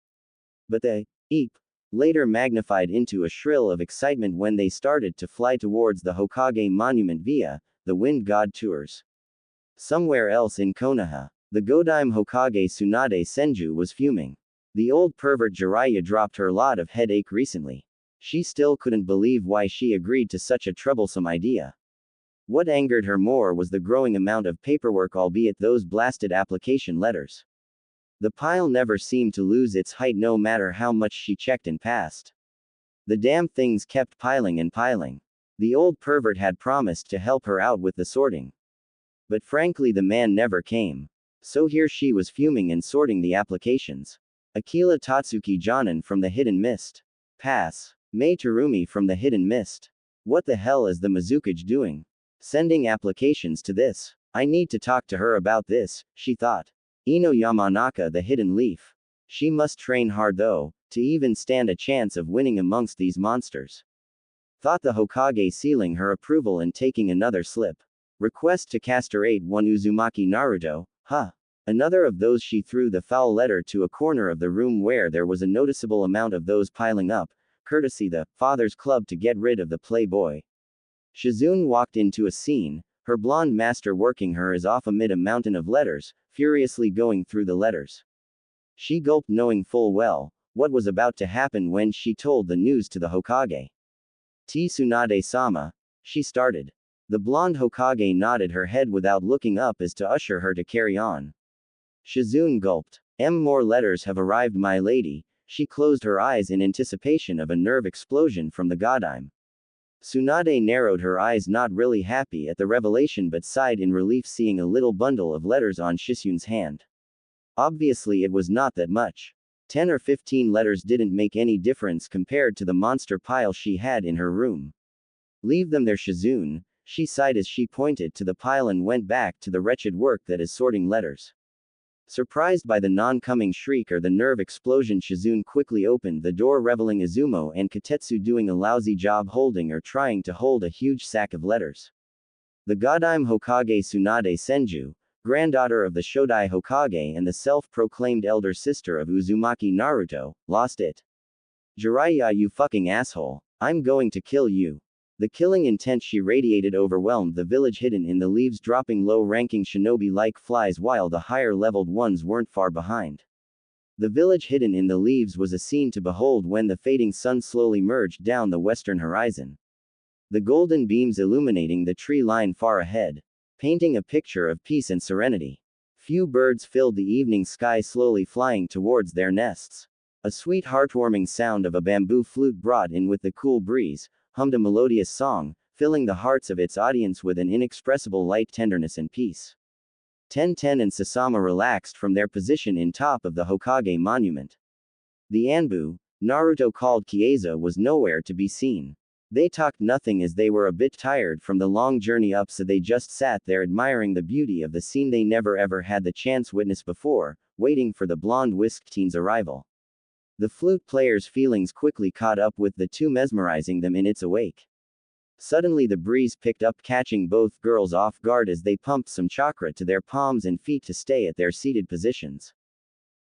But the eep later magnified into a shrill of excitement when they started to fly towards the Hokage monument via the Wind God tours. Somewhere else in Konoha, the Godime Hokage Tsunade Senju was fuming. The old pervert Jiraiya dropped her lot of headache recently. She still couldn't believe why she agreed to such a troublesome idea. What angered her more was the growing amount of paperwork, albeit those blasted application letters. The pile never seemed to lose its height no matter how much she checked and passed. The damn things kept piling and piling. The old pervert had promised to help her out with the sorting. But frankly, the man never came. So here she was fuming and sorting the applications. Akira Tatsuki Jonin from the Hidden Mist. Pass. Mei Terumi from the Hidden Mist. What the hell is the Mizukage doing? Sending applications to this. I need to talk to her about this, she thought. Ino Yamanaka, the Hidden Leaf. She must train hard though, to even stand a chance of winning amongst these monsters. Thought the Hokage, sealing her approval and taking another slip. Request to castrate one Uzumaki Naruto, huh? Another of those. She threw the foul letter to a corner of the room where there was a noticeable amount of those piling up, courtesy the Father's Club to get rid of the playboy. Shizune walked into a scene, her blonde master working her as off amid a mountain of letters, furiously going through the letters. She gulped, knowing full well what was about to happen when she told the news to the Hokage. Tsunade-sama, she started. The blonde Hokage nodded her head without looking up as to usher her to carry on. Shizune gulped. More letters have arrived, my lady. She closed her eyes in anticipation of a nerve explosion from the Godime. Tsunade narrowed her eyes, not really happy at the revelation but sighed in relief, seeing a little bundle of letters on Shisune's hand. Obviously it was not that much. 10 or 15 letters didn't make any difference compared to the monster pile she had in her room. Leave them there, Shizune, she sighed as she pointed to the pile and went back to the wretched work that is sorting letters. Surprised by the non-coming shriek or the nerve explosion, Shizune quickly opened the door, reveling Izumo and Katetsu doing a lousy job holding or trying to hold a huge sack of letters. The Godime Hokage Tsunade Senju, granddaughter of the Shodai Hokage and the self-proclaimed elder sister of Uzumaki Naruto, lost it. Jiraiya, you fucking asshole. I'm going to kill you. The killing intent she radiated overwhelmed the village hidden in the leaves, dropping low-ranking shinobi like flies while the higher-leveled ones weren't far behind. The village hidden in the leaves was a scene to behold when the fading sun slowly merged down the western horizon. The golden beams illuminating the tree line far ahead, painting a picture of peace and serenity. Few birds filled the evening sky, slowly flying towards their nests. A sweet heartwarming sound of a bamboo flute brought in with the cool breeze, hummed a melodious song, filling the hearts of its audience with an inexpressible light tenderness and peace. Tenten and Sasama relaxed from their position in top of the Hokage monument. The Anbu, Naruto called Chiesa, was nowhere to be seen. They talked nothing as they were a bit tired from the long journey up, so they just sat there admiring the beauty of the scene they never ever had the chance witness before, waiting for the blonde whisked teen's arrival. The flute player's feelings quickly caught up with the two, mesmerizing them in its awake. Suddenly the breeze picked up, catching both girls off guard as they pumped some chakra to their palms and feet to stay at their seated positions.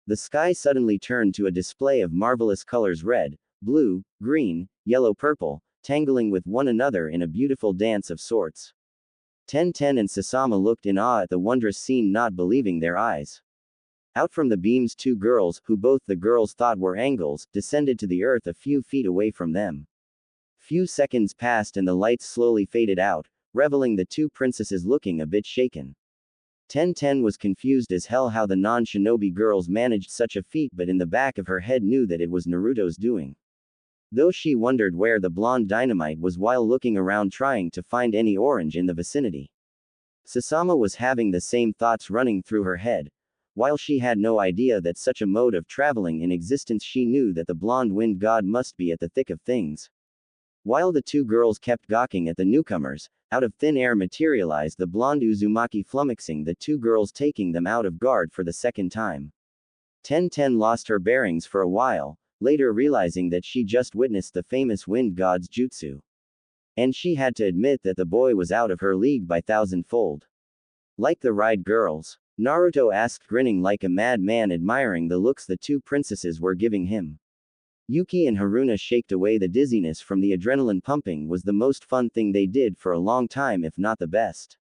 The sky suddenly turned to a display of marvelous colors: red, blue, green, yellow, purple, tangling with one another in a beautiful dance of sorts. Tenten and Sasama looked in awe at the wondrous scene, not believing their eyes. Out from the beams, two girls, who both the girls thought were angels, descended to the earth a few feet away from them. Few seconds passed and the lights slowly faded out, revealing the two princesses looking a bit shaken. Tenten was confused as hell how the non-shinobi girls managed such a feat, but in the back of her head knew that it was Naruto's doing. Though she wondered where the blonde dynamite was while looking around trying to find any orange in the vicinity. Sasama was having the same thoughts running through her head. While she had no idea that such a mode of traveling in existence, she knew that the blonde wind god must be at the thick of things. While the two girls kept gawking at the newcomers, out of thin air materialized the blonde Uzumaki, flummoxing the two girls, taking them out of guard for the second time. Tenten lost her bearings for a while, later realizing that she just witnessed the famous wind god's jutsu. And she had to admit that the boy was out of her league by thousandfold. Like the ride girls? Naruto asked, grinning like a madman, admiring the looks the two princesses were giving him. Yuki and Haruna shaked away the dizziness from the adrenaline pumping. Was the most fun thing they did for a long time, if not the best.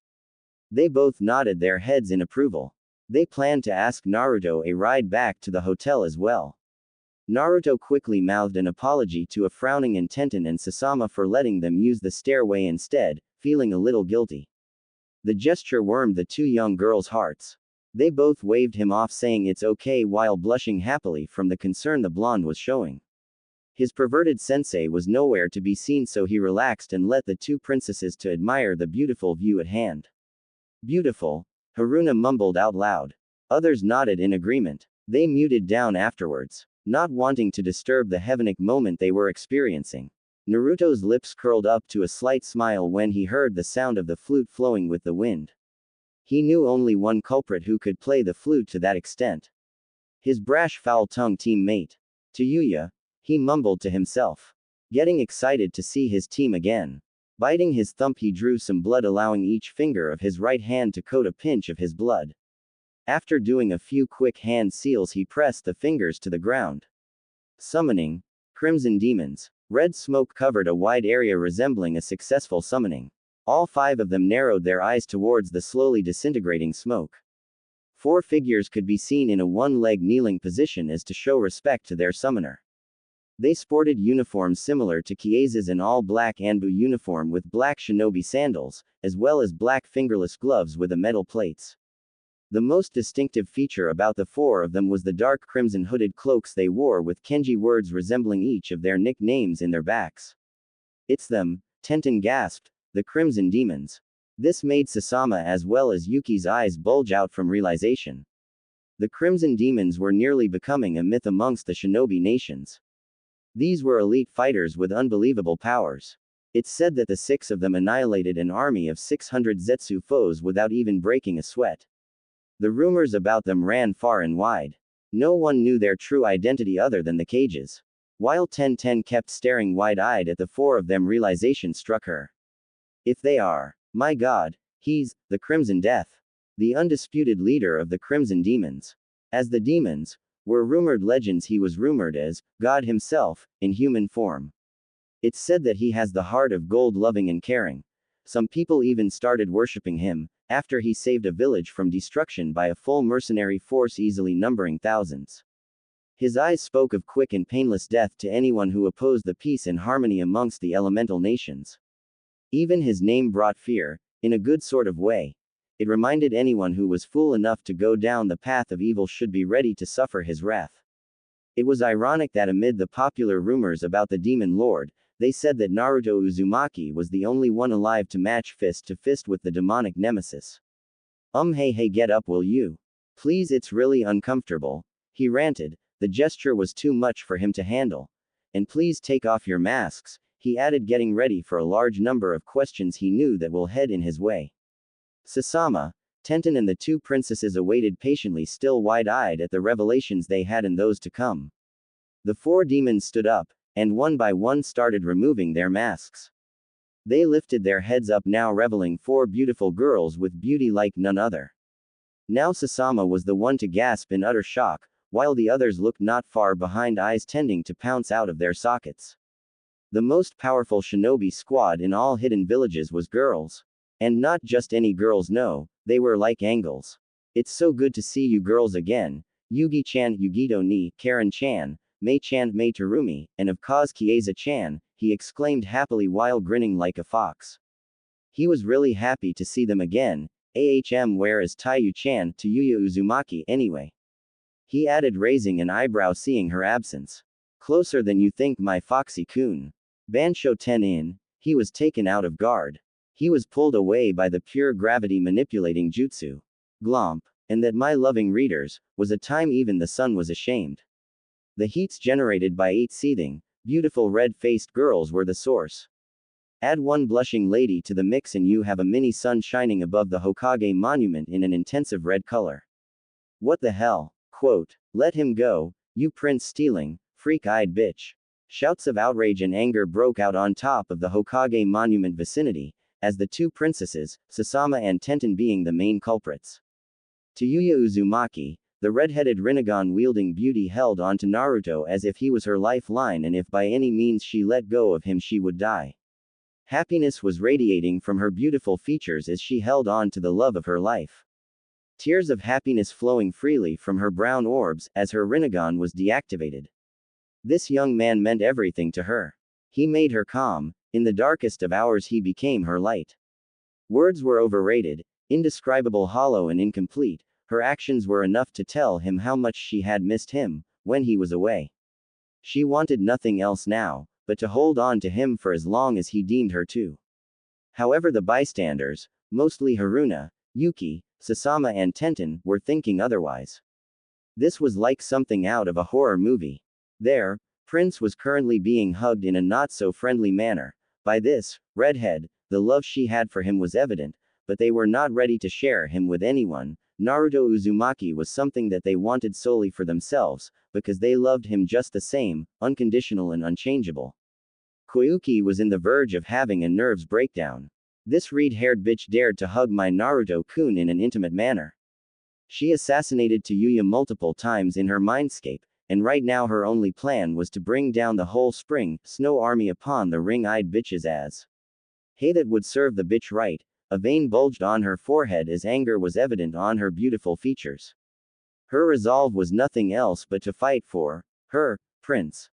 They both nodded their heads in approval. They planned to ask Naruto a ride back to the hotel as well. Naruto quickly mouthed an apology to a frowning Tenten and Sasama for letting them use the stairway instead, feeling a little guilty. The gesture warmed the two young girls' hearts. They both waved him off, saying it's okay, while blushing happily from the concern the blonde was showing. His perverted sensei was nowhere to be seen, so he relaxed and let the two princesses to admire the beautiful view at hand. Beautiful? Haruna mumbled out loud. Others nodded in agreement. They muted down afterwards, not wanting to disturb the heavenic moment they were experiencing. Naruto's lips curled up to a slight smile when he heard the sound of the flute flowing with the wind. He knew only one culprit who could play the flute to that extent. His brash, foul-tongued teammate. Tayuya, he mumbled to himself. Getting excited to see his team again. Biting his thumb, he drew some blood, allowing each finger of his right hand to coat a pinch of his blood. After doing a few quick hand seals, he pressed the fingers to the ground. Summoning. Crimson demons. Red smoke covered a wide area, resembling a successful summoning. All five of them narrowed their eyes towards the slowly disintegrating smoke. Four figures could be seen in a one-leg kneeling position as to show respect to their summoner. They sported uniforms similar to Kieza's, an all-black Anbu uniform with black shinobi sandals, as well as black fingerless gloves with a metal plates. The most distinctive feature about the four of them was the dark crimson hooded cloaks they wore, with kanji words resembling each of their nicknames in their backs. It's them, Tenten gasped, the Crimson Demons. This made Sasama as well as Yuki's eyes bulge out from realization. The Crimson Demons were nearly becoming a myth amongst the shinobi nations. These were elite fighters with unbelievable powers. It's said that the six of them annihilated an army of 600 Zetsu foes without even breaking a sweat. The rumors about them ran far and wide. No one knew their true identity other than the cages. While Tenten kept staring wide-eyed at the four of them, realization struck her. If they are, my god, he's the Crimson Death, the undisputed leader of the Crimson Demons. As the demons were rumored legends, he was rumored as God himself, in human form. It's said that he has the heart of gold, loving and caring. Some people even started worshipping him, after he saved a village from destruction by a full mercenary force easily numbering thousands. His eyes spoke of quick and painless death to anyone who opposed the peace and harmony amongst the elemental nations. Even his name brought fear, in a good sort of way. It reminded anyone who was fool enough to go down the path of evil should be ready to suffer his wrath. It was ironic that amid the popular rumors about the Demon Lord, they said that Naruto Uzumaki was the only one alive to match fist to fist with the demonic nemesis. Hey, get up, will you? Please, it's really uncomfortable. He ranted. The gesture was too much for him to handle. And please take off your masks, he added, getting ready for a large number of questions he knew that will head in his way. Sasama, Tenten and the two princesses awaited patiently, still wide-eyed at the revelations they had and those to come. The four demons stood up, and one by one started removing their masks. They lifted their heads up, now reveling four beautiful girls with beauty like none other. Now Sasama was the one to gasp in utter shock, while the others looked not far behind, eyes tending to pounce out of their sockets. The most powerful shinobi squad in all hidden villages was girls. And not just any girls, no, they were like angels. It's so good to see you girls again. Yugi-chan, Yugito ni, Karen-chan, Mei-chan, Mei Terumi, and of course Kieza-chan, he exclaimed happily while grinning like a fox. He was really happy to see them again. Where is Taiyu-chan, to Yuya Uzumaki anyway? He added, raising an eyebrow seeing her absence. Closer than you think, my foxy-kun. Bansho Tenin, he was taken out of guard. He was pulled away by the pure gravity manipulating jutsu. Glomp. And that, my loving readers, was a time even the sun was ashamed. The heats generated by 8 seething, beautiful red-faced girls were the source. Add one blushing lady to the mix and you have a mini sun shining above the Hokage monument in an intensive red color. What the hell? Quote, let him go, you prince stealing, freak-eyed bitch. Shouts of outrage and anger broke out on top of the Hokage monument vicinity, as the two princesses, Sasama and Tenten being the main culprits. To Yuya Uzumaki, the red-headed Rinnegan-wielding beauty held on to Naruto as if he was her lifeline, and if by any means she let go of him she would die. Happiness was radiating from her beautiful features as she held on to the love of her life. Tears of happiness flowing freely from her brown orbs as her Rinnegan was deactivated. This young man meant everything to her. He made her calm. In the darkest of hours he became her light. Words were overrated, indescribable, hollow and incomplete. Her actions were enough to tell him how much she had missed him when he was away. She wanted nothing else now, but to hold on to him for as long as he deemed her to. However, the bystanders, mostly Haruna, Yuki, Sasama and Tenten, were thinking otherwise. This was like something out of a horror movie. Their prince was currently being hugged in a not-so-friendly manner. By this redhead, the love she had for him was evident, but they were not ready to share him with anyone. Naruto Uzumaki was something that they wanted solely for themselves, because they loved him just the same, unconditional and unchangeable. Koyuki was in the verge of having a nerves breakdown. This reed-haired bitch dared to hug my Naruto-kun in an intimate manner. She assassinated Yuya multiple times in her mindscape, and right now her only plan was to bring down the whole spring snow army upon the ring-eyed bitch's ass. Hey, that would serve the bitch right. A vein bulged on her forehead as anger was evident on her beautiful features. Her resolve was nothing else but to fight for her prince.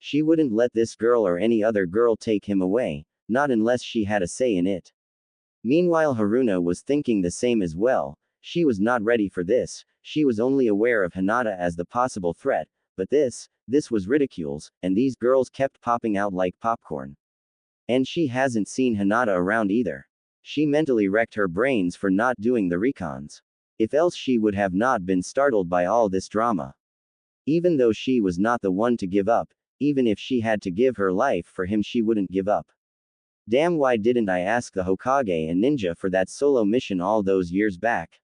She wouldn't let this girl or any other girl take him away, not unless she had a say in it. Meanwhile, Haruna was thinking the same as well. She was not ready for this. She was only aware of Hinata as the possible threat, but this was ridicules, and these girls kept popping out like popcorn. And she hasn't seen Hinata around either. She mentally wrecked her brains for not doing the recons. If else she would have not been startled by all this drama. Even though she was not the one to give up, even if she had to give her life for him, she wouldn't give up. Damn, why didn't I ask the Hokage and ninja for that solo mission all those years back?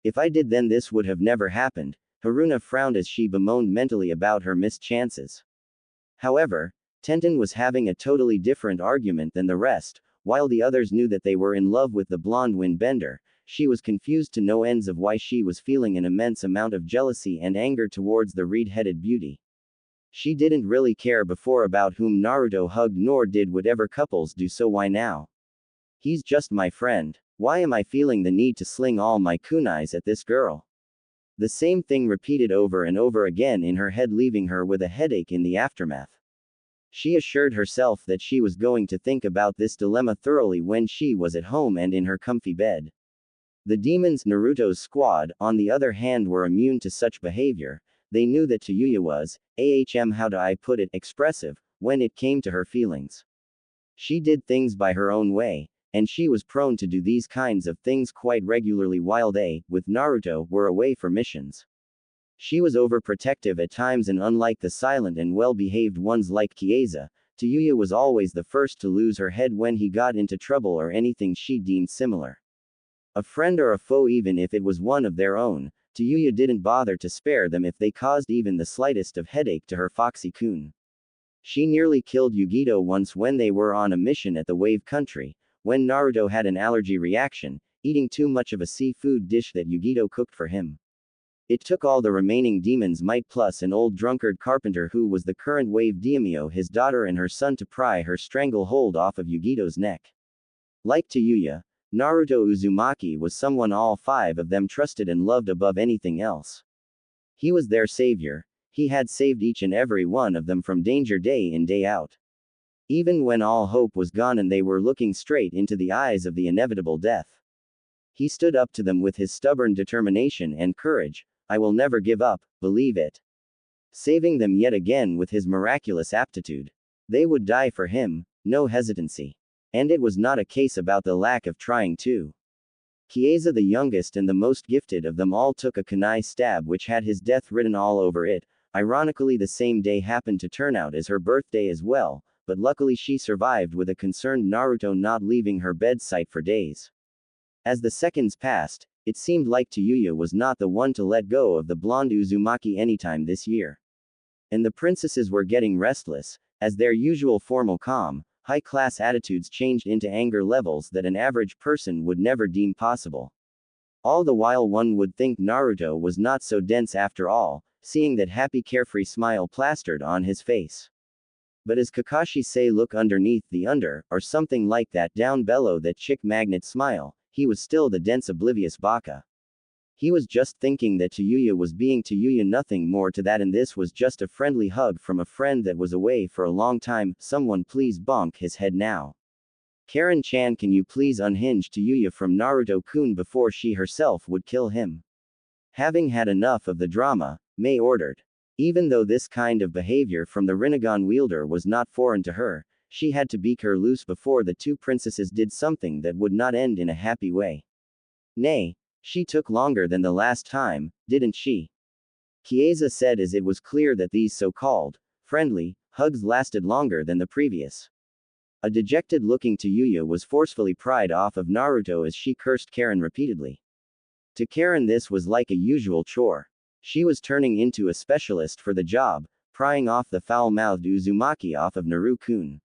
If I did, then this would have never happened. Haruna frowned as she bemoaned mentally about her missed chances. However, Tenten was having a totally different argument than the rest. While the others knew that they were in love with the blonde windbender, she was confused to no ends of why she was feeling an immense amount of jealousy and anger towards the reed-headed beauty. She didn't really care before about whom Naruto hugged, nor did whatever couples do, so why now? He's just my friend. Why am I feeling the need to sling all my kunais at this girl? The same thing repeated over and over again in her head, leaving her with a headache in the aftermath. She assured herself that she was going to think about this dilemma thoroughly when she was at home and in her comfy bed. The demons, Naruto's squad, on the other hand, were immune to such behavior. They knew that Yuya was, how do I put it, expressive, when it came to her feelings. She did things by her own way, and she was prone to do these kinds of things quite regularly while they, with Naruto, were away for missions. She was overprotective at times, and unlike the silent and well-behaved ones like Kieza, Yuya was always the first to lose her head when he got into trouble or anything she deemed similar. A friend or a foe, even if it was one of their own, Tayuya didn't bother to spare them if they caused even the slightest of headache to her Foxy-kun. She nearly killed Yugito once when they were on a mission at the Wave Country, when Naruto had an allergy reaction, eating too much of a seafood dish that Yugito cooked for him. It took all the remaining demon's might plus an old drunkard carpenter who was the current Wave Daimyo, his daughter and her son, to pry her stranglehold off of Yugito's neck. Like Tayuya, Naruto Uzumaki was someone all five of them trusted and loved above anything else. He was their savior. He had saved each and every one of them from danger day in day out. Even when all hope was gone and they were looking straight into the eyes of the inevitable death. He stood up to them with his stubborn determination and courage. I will never give up, believe it. Saving them yet again with his miraculous aptitude. They would die for him, no hesitancy. And it was not a case about the lack of trying too. Chiesa, the youngest and the most gifted of them all, took a kunai stab which had his death written all over it. Ironically, the same day happened to turn out as her birthday as well, but luckily she survived with a concerned Naruto not leaving her bedside for days. As the seconds passed, it seemed like Tayuya was not the one to let go of the blonde Uzumaki anytime this year. And the princesses were getting restless, as their usual formal calm, high-class attitudes changed into anger levels that an average person would never deem possible. All the while one would think Naruto was not so dense after all, seeing that happy carefree smile plastered on his face. But as Kakashi say, look underneath the under, or something like that, down below that chick magnet smile, he was still the dense oblivious baka. He was just thinking that Tayuya was being Tayuya, nothing more to that, and this was just a friendly hug from a friend that was away for a long time. Someone please bonk his head now. Karen-chan, can you please unhinge Tayuya from Naruto-kun before she herself would kill him? Having had enough of the drama, Mei ordered. Even though this kind of behavior from the Rinnegan wielder was not foreign to her, she had to beak her loose before the two princesses did something that would not end in a happy way. Nay, she took longer than the last time, didn't she? Chiesa said, as it was clear that these so-called friendly hugs lasted longer than the previous. A dejected-looking Tayuya was forcefully pried off of Naruto as she cursed Karen repeatedly. To Karen this was like a usual chore. She was turning into a specialist for the job, prying off the foul-mouthed Uzumaki off of Naru-kun.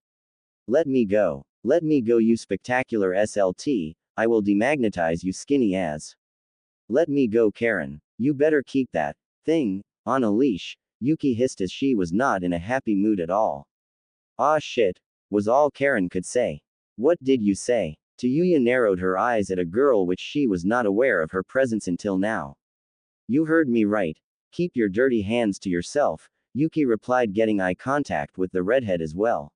Let me go, you spectacular SLT, I will demagnetize you skinny as. Let me go, Karen. You better keep that thing on a leash, Yuki hissed as she was not in a happy mood at all. Ah shit, was all Karen could say. What did you say? Tayuya narrowed her eyes at a girl which she was not aware of her presence until now. You heard me right. Keep your dirty hands to yourself, Yuki replied, getting eye contact with the redhead as well.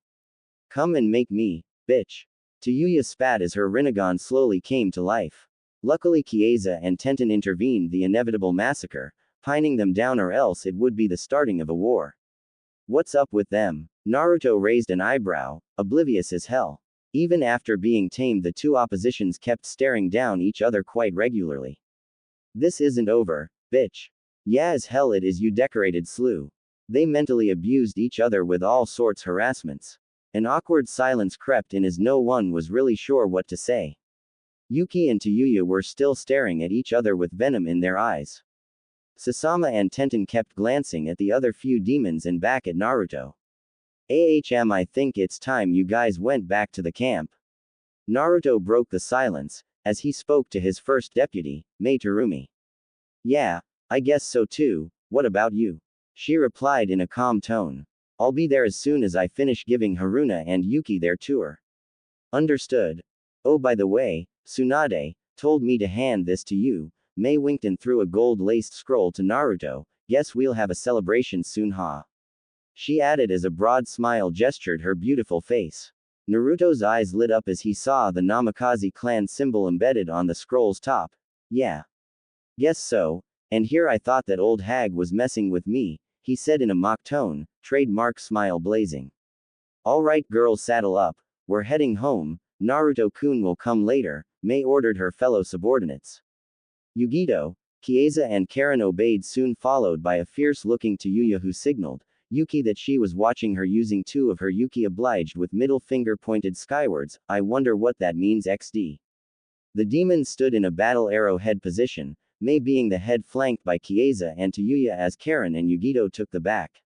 Come and make me, bitch. Tayuya spat as her Rinnegan slowly came to life. Luckily Chiesa and Tenten intervened the inevitable massacre, pining them down, or else it would be the starting of a war. What's up with them? Naruto raised an eyebrow, oblivious as hell. Even after being tamed, the two oppositions kept staring down each other quite regularly. This isn't over, bitch. Yeah, as hell it is, you decorated slew. They mentally abused each other with all sorts harassments. An awkward silence crept in as no one was really sure what to say. Yuki and Tayuya were still staring at each other with venom in their eyes. Sasama and Tenten kept glancing at the other few demons and back at Naruto. I think it's time you guys went back to the camp. Naruto broke the silence, as he spoke to his first deputy, Mei Terumi. Yeah, I guess so too, what about you? She replied in a calm tone. I'll be there as soon as I finish giving Haruna and Yuki their tour. Understood. Oh, by the way, Tsunade told me to hand this to you. Mei winked and threw a gold-laced scroll to Naruto. Guess we'll have a celebration soon, huh? She added as a broad smile gestured her beautiful face. Naruto's eyes lit up as he saw the Namikaze clan symbol embedded on the scroll's top. Yeah. Guess so, and here I thought that old hag was messing with me, he said in a mock tone, trademark smile blazing. Alright girls, saddle up, we're heading home, Naruto-kun will come later, Mei ordered her fellow subordinates. Yugito, Chiesa and Karen obeyed, soon followed by a fierce-looking Tayuya who signaled Yuki that she was watching her, using two of her Yuki obliged with middle finger pointed skywards. I wonder what that means XD. The demon stood in a battle arrowhead position, Mei being the head flanked by Chiesa and Tayuya as Karen and Yugito took the back.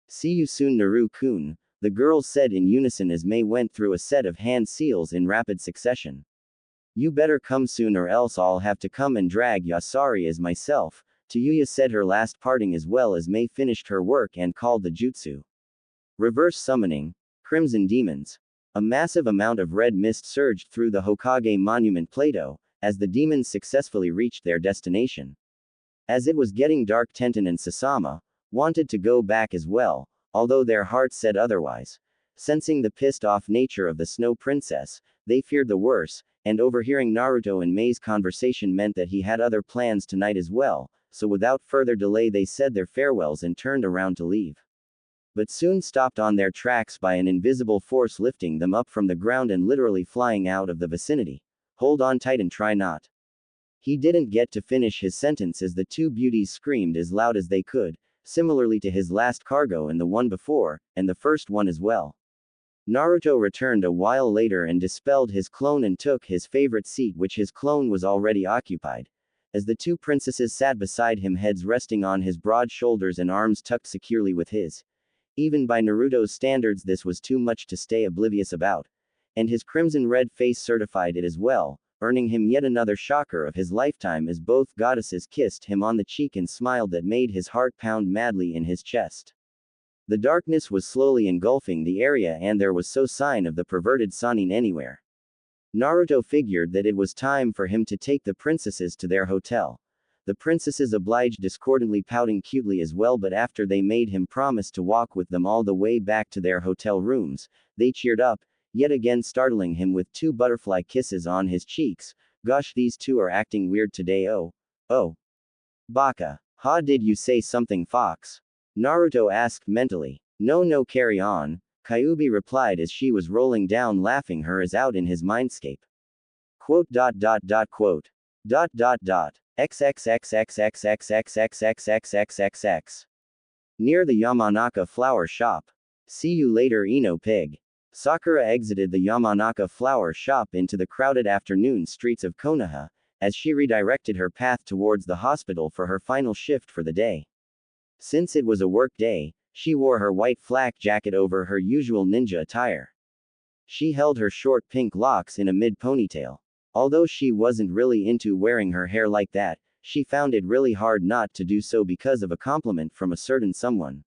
See you soon Naru-kun, the girls said in unison as Mei went through a set of hand seals in rapid succession. You better come soon or else I'll have to come and drag Yasari as myself, Tayuya said her last parting as well as Mei finished her work and called the jutsu. Reverse summoning, Crimson Demons. A massive amount of red mist surged through the Hokage monument Plato, as the demons successfully reached their destination. As it was getting dark, Tenten and Sasama wanted to go back as well, although their hearts said otherwise. Sensing the pissed-off nature of the Snow Princess, they feared the worst, and overhearing Naruto and Mei's conversation meant that he had other plans tonight as well, so without further delay they said their farewells and turned around to leave. But soon stopped on their tracks by an invisible force lifting them up from the ground and literally flying out of the vicinity. Hold on tight and try not. He didn't get to finish his sentence as the two beauties screamed as loud as they could, similarly to his last cargo and the one before, and the first one as well. Naruto returned a while later and dispelled his clone and took his favorite seat, which his clone was already occupied. As the two princesses sat beside him, heads resting on his broad shoulders and arms tucked securely with his. Even by Naruto's standards this was too much to stay oblivious about. And his crimson-red face certified it as well, earning him yet another shocker of his lifetime as both goddesses kissed him on the cheek and smiled that made his heart pound madly in his chest. The darkness was slowly engulfing the area and there was no sign of the perverted Sannin anywhere. Naruto figured that it was time for him to take the princesses to their hotel. The princesses obliged, discordantly pouting cutely as well, but after they made him promise to walk with them all the way back to their hotel rooms, they cheered up, yet again startling him with two butterfly kisses on his cheeks. Gosh, these two are acting weird today. Oh. Baka. Ha, did you say something, Fox? Naruto asked mentally. No, carry on, Kyuubi replied as she was rolling down laughing her as out in his mindscape. Quote. XXXXXXXXXXXXXXXXX. Near the Yamanaka flower shop. See you later, Ino Pig. Sakura exited the Yamanaka flower shop into the crowded afternoon streets of Konoha, as she redirected her path towards the hospital for her final shift for the day. Since it was a work day, she wore her white flak jacket over her usual ninja attire. She held her short pink locks in a mid-ponytail. Although she wasn't really into wearing her hair like that, she found it really hard not to do so because of a compliment from a certain someone.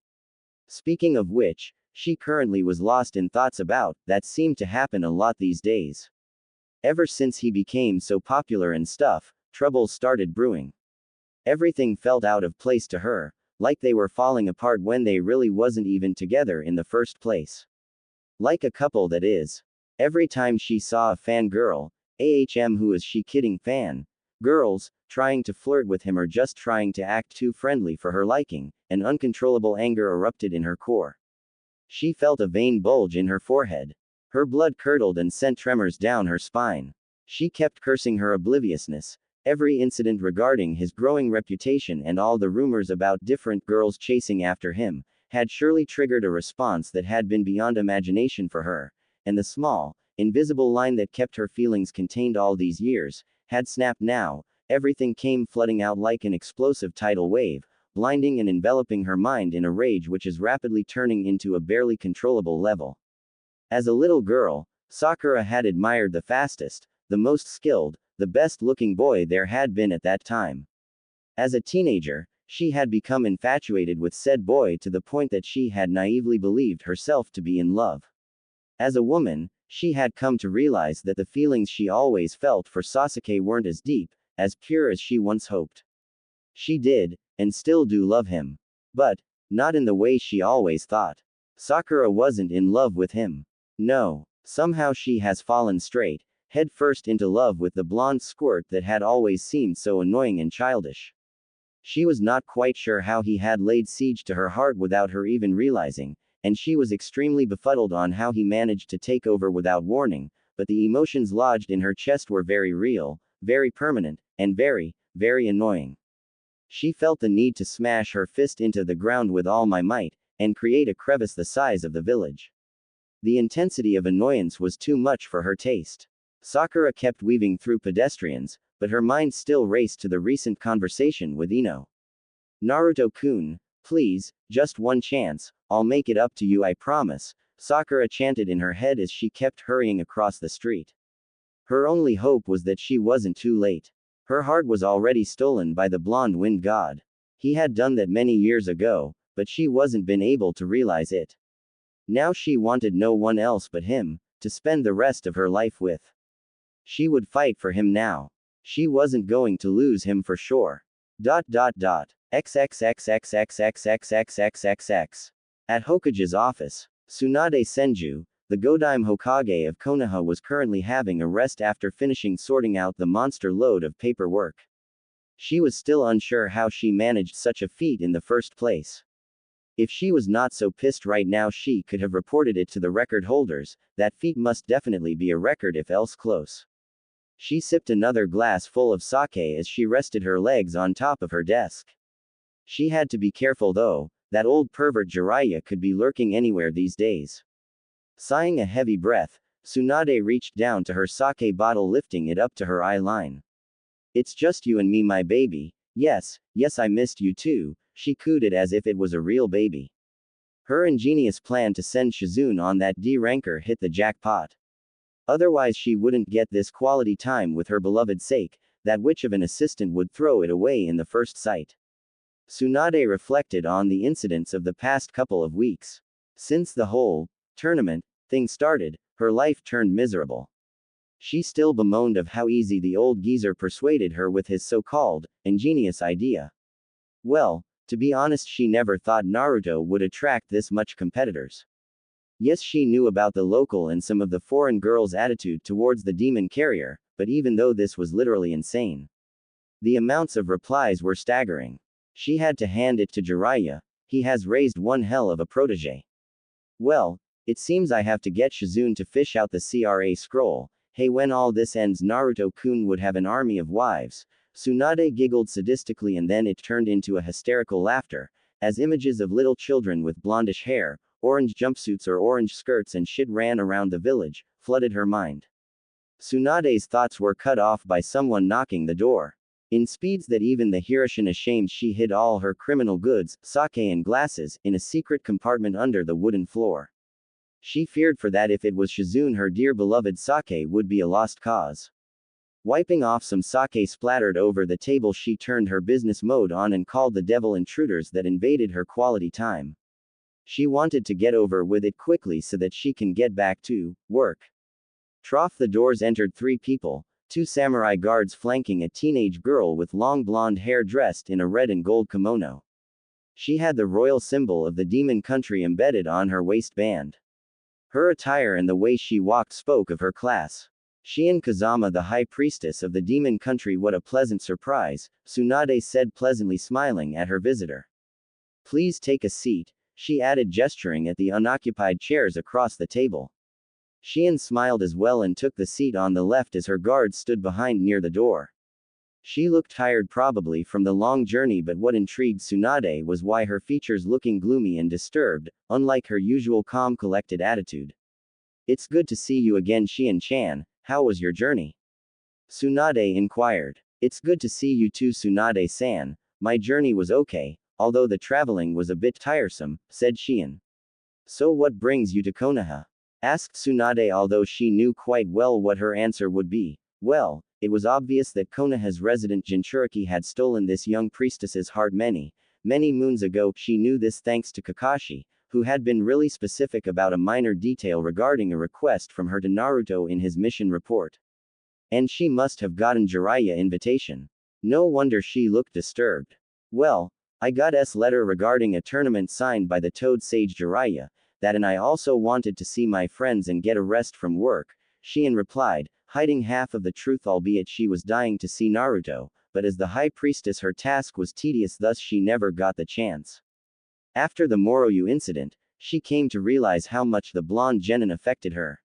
Speaking of which, she currently was lost in thoughts about that seemed to happen a lot these days. Ever since he became so popular and stuff, troubles started brewing. Everything felt out of place to her, like they were falling apart when they really wasn't even together in the first place. Like a couple, that is. Every time she saw a fangirl, who is she kidding, fan girls, trying to flirt with him or just trying to act too friendly for her liking, an uncontrollable anger erupted in her core. She felt a vein bulge in her forehead. Her blood curdled and sent tremors down her spine. She kept cursing her obliviousness. Every incident regarding his growing reputation and all the rumors about different girls chasing after him had surely triggered a response that had been beyond imagination for her, and the small, invisible line that kept her feelings contained all these years had snapped now. Everything came flooding out like an explosive tidal wave, blinding and enveloping her mind in a rage which is rapidly turning into a barely controllable level. As a little girl, Sakura had admired the fastest, the most skilled, the best-looking boy there had been at that time. As a teenager, she had become infatuated with said boy to the point that she had naively believed herself to be in love. As a woman, she had come to realize that the feelings she always felt for Sasuke weren't as deep, as pure as she once hoped. She did, and still do love him. But, not in the way she always thought. Sakura wasn't in love with him. No, somehow she has fallen straight, head first into love with the blonde squirt that had always seemed so annoying and childish. She was not quite sure how he had laid siege to her heart without her even realizing, and she was extremely befuddled on how he managed to take over without warning, but the emotions lodged in her chest were very real, very permanent, and very, very annoying. She felt the need to smash her fist into the ground with all my might, and create a crevice the size of the village. The intensity of annoyance was too much for her taste. Sakura kept weaving through pedestrians, but her mind still raced to the recent conversation with Ino. Naruto-kun, please, just one chance, I'll make it up to you, I promise, Sakura chanted in her head as she kept hurrying across the street. Her only hope was that she wasn't too late. Her heart was already stolen by the blonde wind god. He had done that many years ago, but she wasn't been able to realize it. Now she wanted no one else but him, to spend the rest of her life with. She would fight for him now. She wasn't going to lose him for sure. XXXXXXXXXXXXX. At Hokage's office, Tsunade Senju, the Godaime Hokage of Konoha, was currently having a rest after finishing sorting out the monster load of paperwork. She was still unsure how she managed such a feat in the first place. If she was not so pissed right now, she could have reported it to the record holders. That feat must definitely be a record if else close. She sipped another glass full of sake as she rested her legs on top of her desk. She had to be careful though, that old pervert Jiraiya could be lurking anywhere these days. Sighing a heavy breath, Tsunade reached down to her sake bottle, lifting it up to her eye line. It's just you and me, my baby. Yes, I missed you too, she cooed it as if it was a real baby. Her ingenious plan to send Shizune on that D-ranker hit the jackpot. Otherwise she wouldn't get this quality time with her beloved's sake, that witch of an assistant would throw it away in the first sight. Tsunade reflected on the incidents of the past couple of weeks. Since the whole tournament thing started, her life turned miserable. She still bemoaned of how easy the old geezer persuaded her with his so-called ingenious idea. Well, to be honest, she never thought Naruto would attract this much competitors. Yes, she knew about the local and some of the foreign girls' attitude towards the demon carrier, but even though this was literally insane, the amounts of replies were staggering. She had to hand it to Jiraiya. He has raised one hell of a protege. Well, it seems I have to get Shizune to fish out the CRA scroll. Hey, when all this ends, Naruto-kun would have an army of wives. Tsunade giggled sadistically, and then it turned into a hysterical laughter, as images of little children with blondish hair, orange jumpsuits or orange skirts and shit ran around the village, flooded her mind. Tsunade's thoughts were cut off by someone knocking the door. In speeds that even the Hiroshin ashamed, she hid all her criminal goods, sake and glasses, in a secret compartment under the wooden floor. She feared for that if it was Shizune, her dear beloved, sake would be a lost cause. Wiping off some sake splattered over the table, she turned her business mode on and called the devil intruders that invaded her quality time. She wanted to get over with it quickly so that she can get back to work. Trough the doors entered three people, two samurai guards flanking a teenage girl with long blonde hair dressed in a red and gold kimono. She had the royal symbol of the demon country embedded on her waistband. Her attire and the way she walked spoke of her class. She and Kazama, the high priestess of the demon country. What a pleasant surprise, Tsunade said, pleasantly smiling at her visitor. Please take a seat, she added, gesturing at the unoccupied chairs across the table. Shion smiled as well and took the seat on the left as her guards stood behind near the door. She looked tired, probably from the long journey, but what intrigued Tsunade was why her features looking gloomy and disturbed, unlike her usual calm, collected attitude. It's good to see you again, Shion-chan. How was your journey? Tsunade inquired. It's good to see you too, Tsunade-san. My journey was okay, although the traveling was a bit tiresome, said Shion. So what brings you to Konoha? Asked Tsunade, although she knew quite well what her answer would be. Well, it was obvious that Konoha's resident Jinchuriki had stolen this young priestess's heart many moons ago. She knew this thanks to Kakashi, who had been really specific about a minor detail regarding a request from her to Naruto in his mission report. And she must have gotten Jiraiya invitation. No wonder she looked disturbed. Well, I got S letter regarding a tournament signed by the Toad Sage Jiraiya, that, and I also wanted to see my friends and get a rest from work, Shion replied, hiding half of the truth, albeit she was dying to see Naruto, but as the high priestess her task was tedious, thus she never got the chance. After the Moroyu incident, she came to realize how much the blonde genin affected her.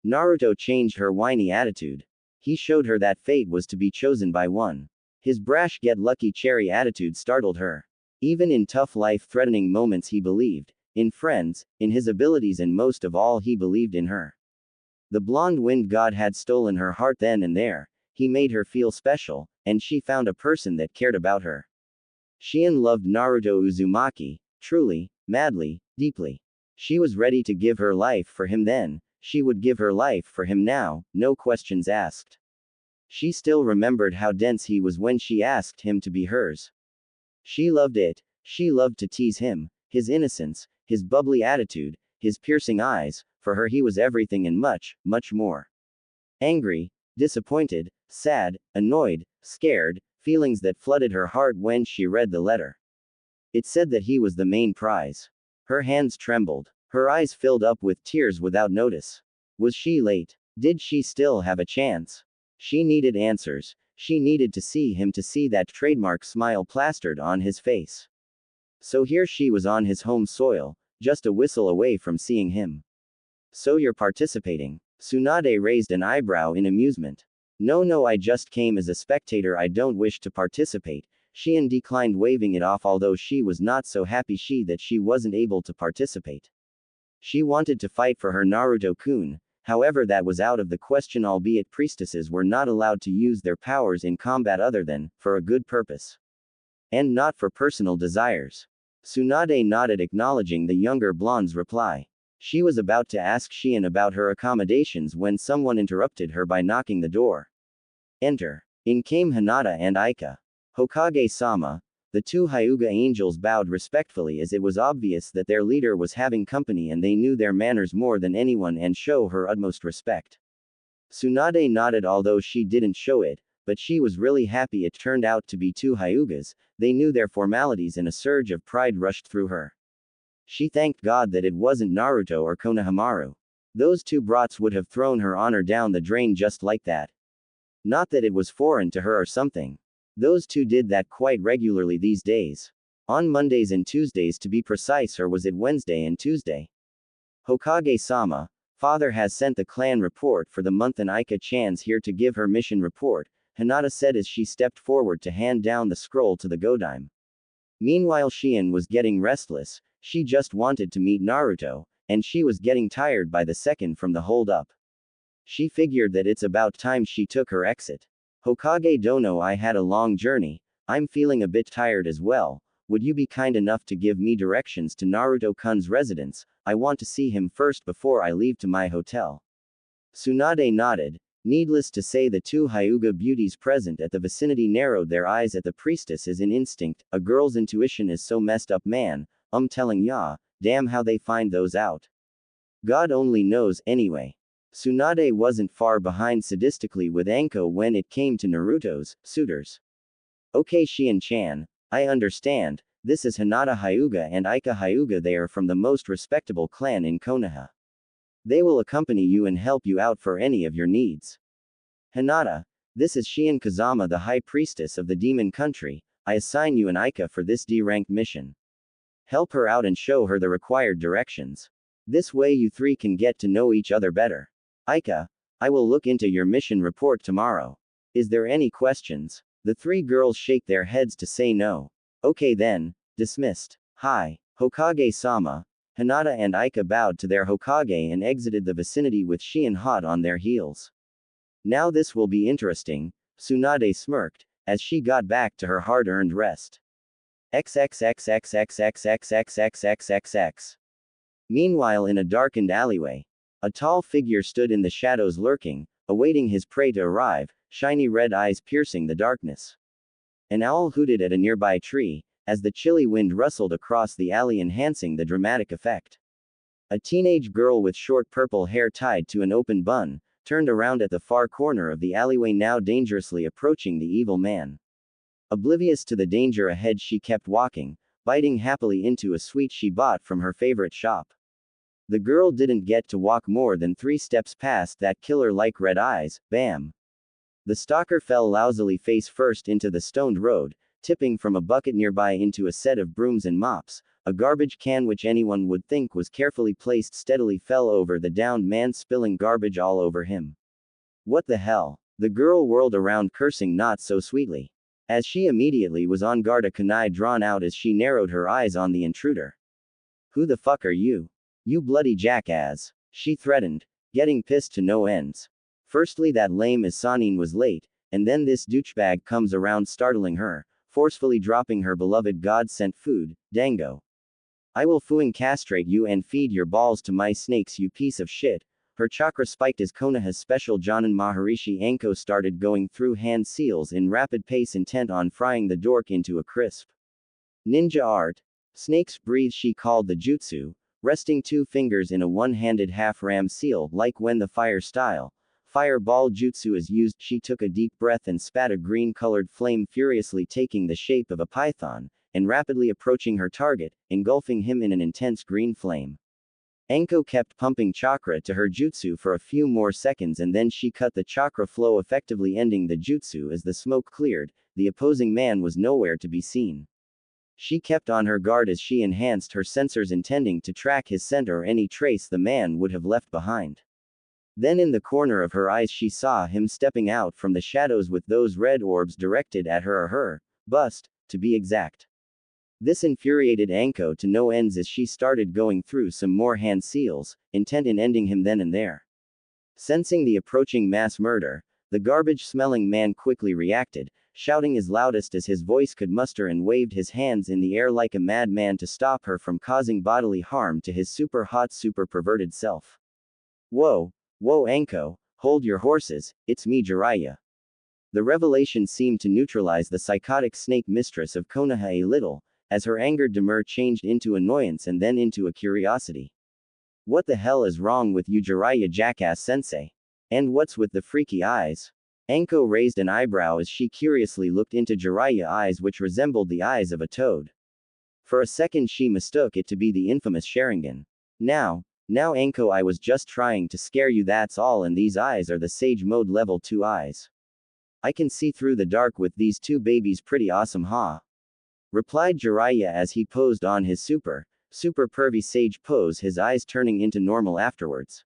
Naruto changed her whiny attitude. He showed her that fate was to be chosen by one. His brash get lucky cherry attitude startled her. Even in tough life-threatening moments he believed in friends, in his abilities, and most of all he believed in her. The blonde wind god had stolen her heart then and there. he made her feel special, and she found a person that cared about her. Shion loved Naruto Uzumaki, truly, madly, deeply. She was ready to give her life for him then, she would give her life for him now, no questions asked. She still remembered how dense he was when she asked him to be hers. She loved it, she loved to tease him, his innocence, his bubbly attitude, his piercing eyes, for her he was everything and much, much more. Angry, disappointed, sad, annoyed, scared, feelings that flooded her heart when she read the letter. It said that he was the main prize. Her hands trembled. Her eyes filled up with tears without notice. Was she late? Did she still have a chance? She needed answers. She needed to see him, to see that trademark smile plastered on his face. So here she was on his home soil, just a whistle away from seeing him. So you're participating? Tsunade raised an eyebrow in amusement. No, I just came as a spectator, I don't wish to participate. Shion declined, waving it off, although she was not so happy that she wasn't able to participate. She wanted to fight for her Naruto-kun, however that was out of the question, albeit priestesses were not allowed to use their powers in combat other than for a good purpose. And not for personal desires. Tsunade nodded, acknowledging the younger blonde's reply. She was about to ask Shion about her accommodations when someone interrupted her by knocking the door. Enter. In came Hinata and Aika. Hokage-sama. The two Hyuga angels bowed respectfully, as it was obvious that their leader was having company and they knew their manners more than anyone and show her utmost respect. Tsunade nodded, although she didn't show it, but she was really happy it turned out to be two Hyugas. They knew their formalities and a surge of pride rushed through her. She thanked God that it wasn't Naruto or Konohamaru. Those two brats would have thrown her honor down the drain just like that. Not that it was foreign to her or something. Those two did that quite regularly these days. On Mondays and Tuesdays, to be precise, or was it Wednesday and Tuesday? Hokage-sama, father has sent the clan report for the month and Aika-chan's here to give her mission report, Hinata said as she stepped forward to hand down the scroll to the Godime. Meanwhile Shion was getting restless, she just wanted to meet Naruto, and she was getting tired by the second from the hold-up. She figured that it's about time she took her exit. Hokage Dono, I had a long journey, I'm feeling a bit tired as well, would you be kind enough to give me directions to Naruto-kun's residence, I want to see him first before I leave to my hotel. Tsunade nodded. Needless to say, the two Hyuga beauties present at the vicinity narrowed their eyes at the priestess as in instinct. A girl's intuition is so messed up, man, telling ya, damn how they find those out. God only knows, anyway. Tsunade wasn't far behind sadistically with Anko when it came to Naruto's suitors. Okay, Shion-chan, I understand, this is Hinata Hyuga and Aika Hyuga, they are from the most respectable clan in Konoha. They will accompany you and help you out for any of your needs. Hinata, this is Shion Kazama, the high priestess of the demon country, I assign you and Aika for this D-rank mission. Help her out and show her the required directions. This way you three can get to know each other better. Aika, I will look into your mission report tomorrow. Is there any questions? The three girls shake their heads to say no. Okay then, dismissed. Hi, Hokage-sama. Hinata and Aika bowed to their Hokage and exited the vicinity with Shion hot on their heels. Now this will be interesting, Tsunade smirked, as she got back to her hard-earned rest. XXXXXXXXXXXXX. Meanwhile, in a darkened alleyway, a tall figure stood in the shadows, lurking, awaiting his prey to arrive, shiny red eyes piercing the darkness. An owl hooted at a nearby tree, as the chilly wind rustled across the alley, enhancing the dramatic effect. A teenage girl with short purple hair tied to an open bun, turned around at the far corner of the alleyway, now dangerously approaching the evil man. Oblivious to the danger ahead, she kept walking, biting happily into a sweet she bought from her favorite shop. The girl didn't get to walk more than 3 steps past that killer-like red eyes, bam. The stalker fell lousily face first into the stoned road, tipping from a bucket nearby into a set of brooms and mops. A garbage can, which anyone would think was carefully placed, steadily fell over the downed man, spilling garbage all over him. What the hell? The girl whirled around, cursing not so sweetly. As she immediately was on guard, a kunai drawn out as she narrowed her eyes on the intruder. Who the fuck are you? You bloody jackass, she threatened, getting pissed to no ends. Firstly, that lame Isanin was late, and then this douchebag comes around startling her, forcefully dropping her beloved God-sent food, dango. I will fucking castrate you and feed your balls to my snakes, you piece of shit. Her chakra spiked as Konoha's special Jonin Maharishi Anko started going through hand seals in rapid pace, intent on frying the dork into a crisp. Ninja art. Snakes breathe, she called the jutsu, resting 2 fingers in a one-handed half-ram seal, like when the fire style, fireball jutsu is used. She took a deep breath and spat a green-colored flame, furiously taking the shape of a python, and rapidly approaching her target, engulfing him in an intense green flame. Anko kept pumping chakra to her jutsu for a few more seconds, and then she cut the chakra flow, effectively ending the jutsu. As the smoke cleared, the opposing man was nowhere to be seen. She kept on her guard as she enhanced her sensors, intending to track his scent or any trace the man would have left behind. Then in the corner of her eyes she saw him stepping out from the shadows with those red orbs directed at her, or her bust, to be exact. This infuriated Anko to no ends as she started going through some more hand seals, intent in ending him then and there. Sensing the approaching mass murder, the garbage-smelling man quickly reacted, shouting as loudest as his voice could muster, and waved his hands in the air like a madman to stop her from causing bodily harm to his super hot, super perverted self. Whoa, whoa Anko, hold your horses, it's me Jiraiya. The revelation seemed to neutralize the psychotic snake mistress of Konoha a little, as her angered demur changed into annoyance and then into a curiosity. What the hell is wrong with you, Jiraiya jackass-sensei? And what's with the freaky eyes? Anko raised an eyebrow as she curiously looked into Jiraiya's eyes, which resembled the eyes of a toad. For a second she mistook it to be the infamous Sharingan. Now Anko, I was just trying to scare you, that's all, and these eyes are the Sage Mode level 2 eyes. I can see through the dark with these 2 babies, pretty awesome, huh? Replied Jiraiya as he posed on his super pervy sage pose, his eyes turning into normal afterwards.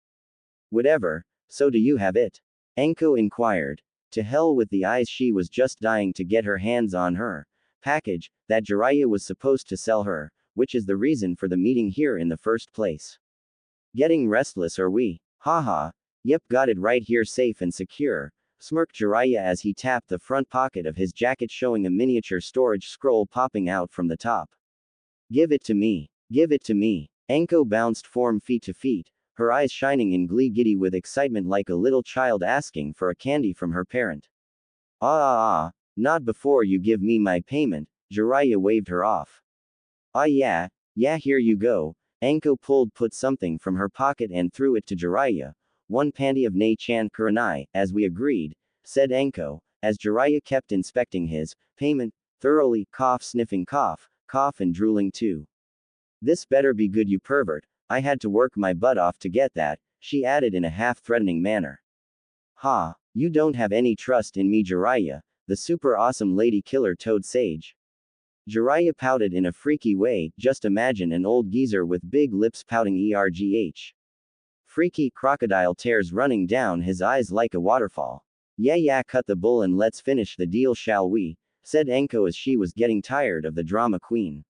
Whatever, so do you have it? Anko inquired. To hell with the eyes, she was just dying to get her hands on her package that Jiraiya was supposed to sell her, which is the reason for the meeting here in the first place. Getting restless, are we? Haha. Yep, got it right here, safe and secure, smirked Jiraiya as he tapped the front pocket of his jacket, showing a miniature storage scroll popping out from the top. Give it to me. Give it to me. Anko bounced from feet to feet, her eyes shining in glee, giddy with excitement like a little child asking for a candy from her parent. Not before you give me my payment, Jiraiya waved her off. Yeah, here you go. Anko put something from her pocket and threw it to Jiraiya. 1 panty of Nei-chan Kurenai, as we agreed, said Anko, as Jiraiya kept inspecting his payment thoroughly, sniffing cough, and drooling too. This better be good, you pervert. I had to work my butt off to get that, she added in a half-threatening manner. Ha, you don't have any trust in me, Jiraiya, the super awesome lady killer toad sage. Jiraiya pouted in a freaky way. Just imagine an old geezer with big lips pouting ergh. Freaky crocodile tears running down his eyes like a waterfall. Yeah, cut the bull and let's finish the deal, shall we? Said Anko as she was getting tired of the drama queen.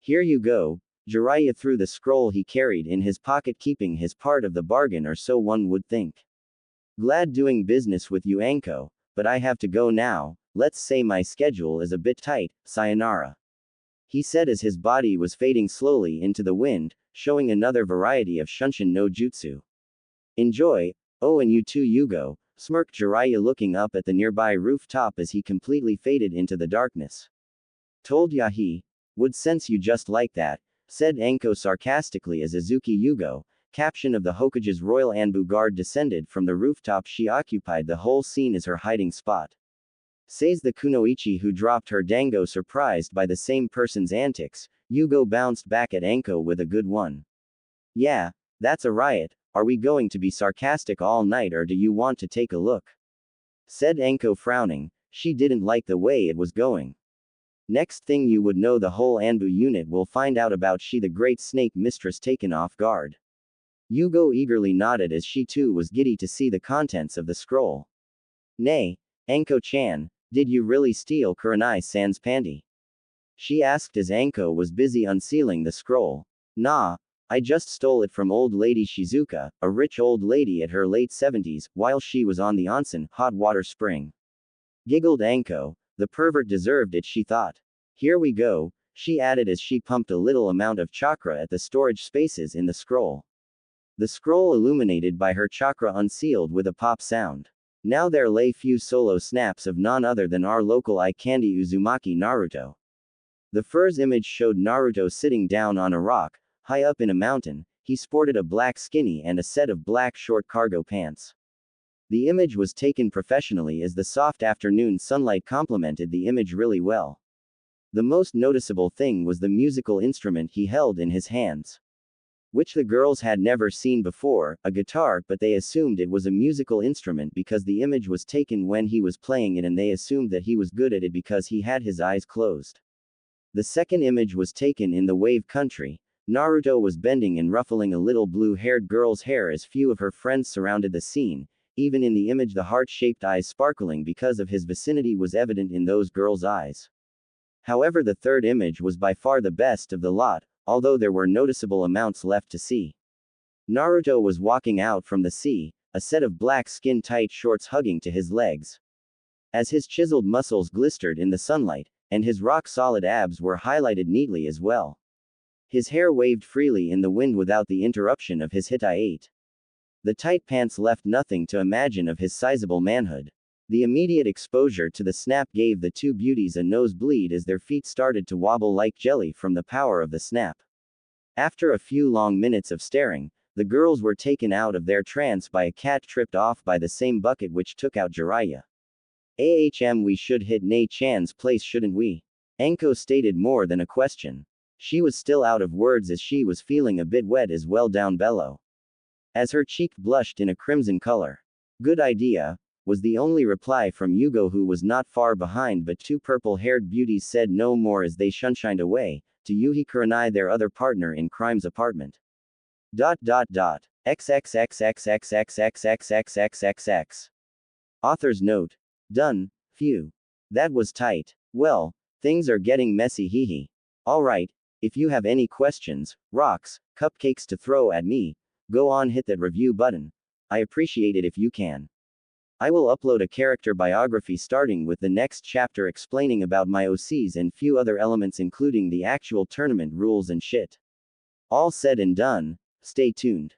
Here you go. Jiraiya threw the scroll he carried in his pocket, keeping his part of the bargain, or so one would think. Glad doing business with you, Anko, but I have to go now. Let's say my schedule is a bit tight, sayonara. He said as his body was fading slowly into the wind, showing another variety of Shunshin no Jutsu. Enjoy. Oh, and you too, Yugo, smirked Jiraiya, looking up at the nearby rooftop as he completely faded into the darkness. Told ya he would sense you just like that, said Anko sarcastically as Azuki Yugo, caption of the Hokage's Royal Anbu Guard, descended from the rooftop. She occupied the whole scene as her hiding spot. Says the kunoichi who dropped her dango, surprised by the same person's antics. Yugo bounced back at Anko with a good one. Yeah, that's a riot. Are we going to be sarcastic all night, or do you want to take a look? Said Anko, frowning. She didn't like the way it was going. Next thing you would know, the whole Anbu unit will find out about she, the great snake mistress, taken off guard. Yugo eagerly nodded as she too was giddy to see the contents of the scroll. Nay, Anko-chan, did you really steal Kurenai-san's panty? She asked as Anko was busy unsealing the scroll. Nah, I just stole it from old lady Shizuka, a rich old lady at her late 70s, while she was on the onsen hot water spring. Giggled Anko, the pervert deserved it, she thought. Here we go, she added as she pumped a little amount of chakra at the storage spaces in the scroll. The scroll illuminated by her chakra unsealed with a pop sound. Now there lay few solo snaps of none other than our local eye candy Uzumaki Naruto. The first image showed Naruto sitting down on a rock, high up in a mountain. He sported a black skinny and a set of black short cargo pants. The image was taken professionally as the soft afternoon sunlight complemented the image really well. The most noticeable thing was the musical instrument he held in his hands, which the girls had never seen before, a guitar, but they assumed it was a musical instrument because the image was taken when he was playing it and they assumed that he was good at it because he had his eyes closed. The second image was taken in the wave country. Naruto was bending and ruffling a little blue-haired girl's hair as few of her friends surrounded the scene. Even in the image the heart-shaped eyes sparkling because of his vicinity was evident in those girls' eyes. However, the third image was by far the best of the lot, although there were noticeable amounts left to see. Naruto was walking out from the sea, a set of black skin-tight shorts hugging to his legs. As his chiseled muscles glistered in the sunlight, and his rock-solid abs were highlighted neatly as well. His hair waved freely in the wind without the interruption of his Hittite. The tight pants left nothing to imagine of his sizable manhood. The immediate exposure to the snap gave the two beauties a nosebleed as their feet started to wobble like jelly from the power of the snap. After a few long minutes of staring, the girls were taken out of their trance by a cat tripped off by the same bucket which took out Jiraiya. We should hit Nei-chan's place, shouldn't we? Anko stated more than a question. She was still out of words as she was feeling a bit wet as well down below, as her cheek blushed in a crimson color. Good idea, was the only reply from Yugo, who was not far behind, but two purple-haired beauties said no more as they shunshined away, to Yuhi Kurenai, their other partner in crime's apartment. XXXXXXXXXXXXXX. Author's note. Done. Phew. That was tight. Well, things are getting messy, hehe. Alright, if you have any questions, rocks, cupcakes to throw at me, go on, hit that review button. I appreciate it if you can. I will upload a character biography starting with the next chapter explaining about my OCs and few other elements including the actual tournament rules and shit. All said and done, stay tuned.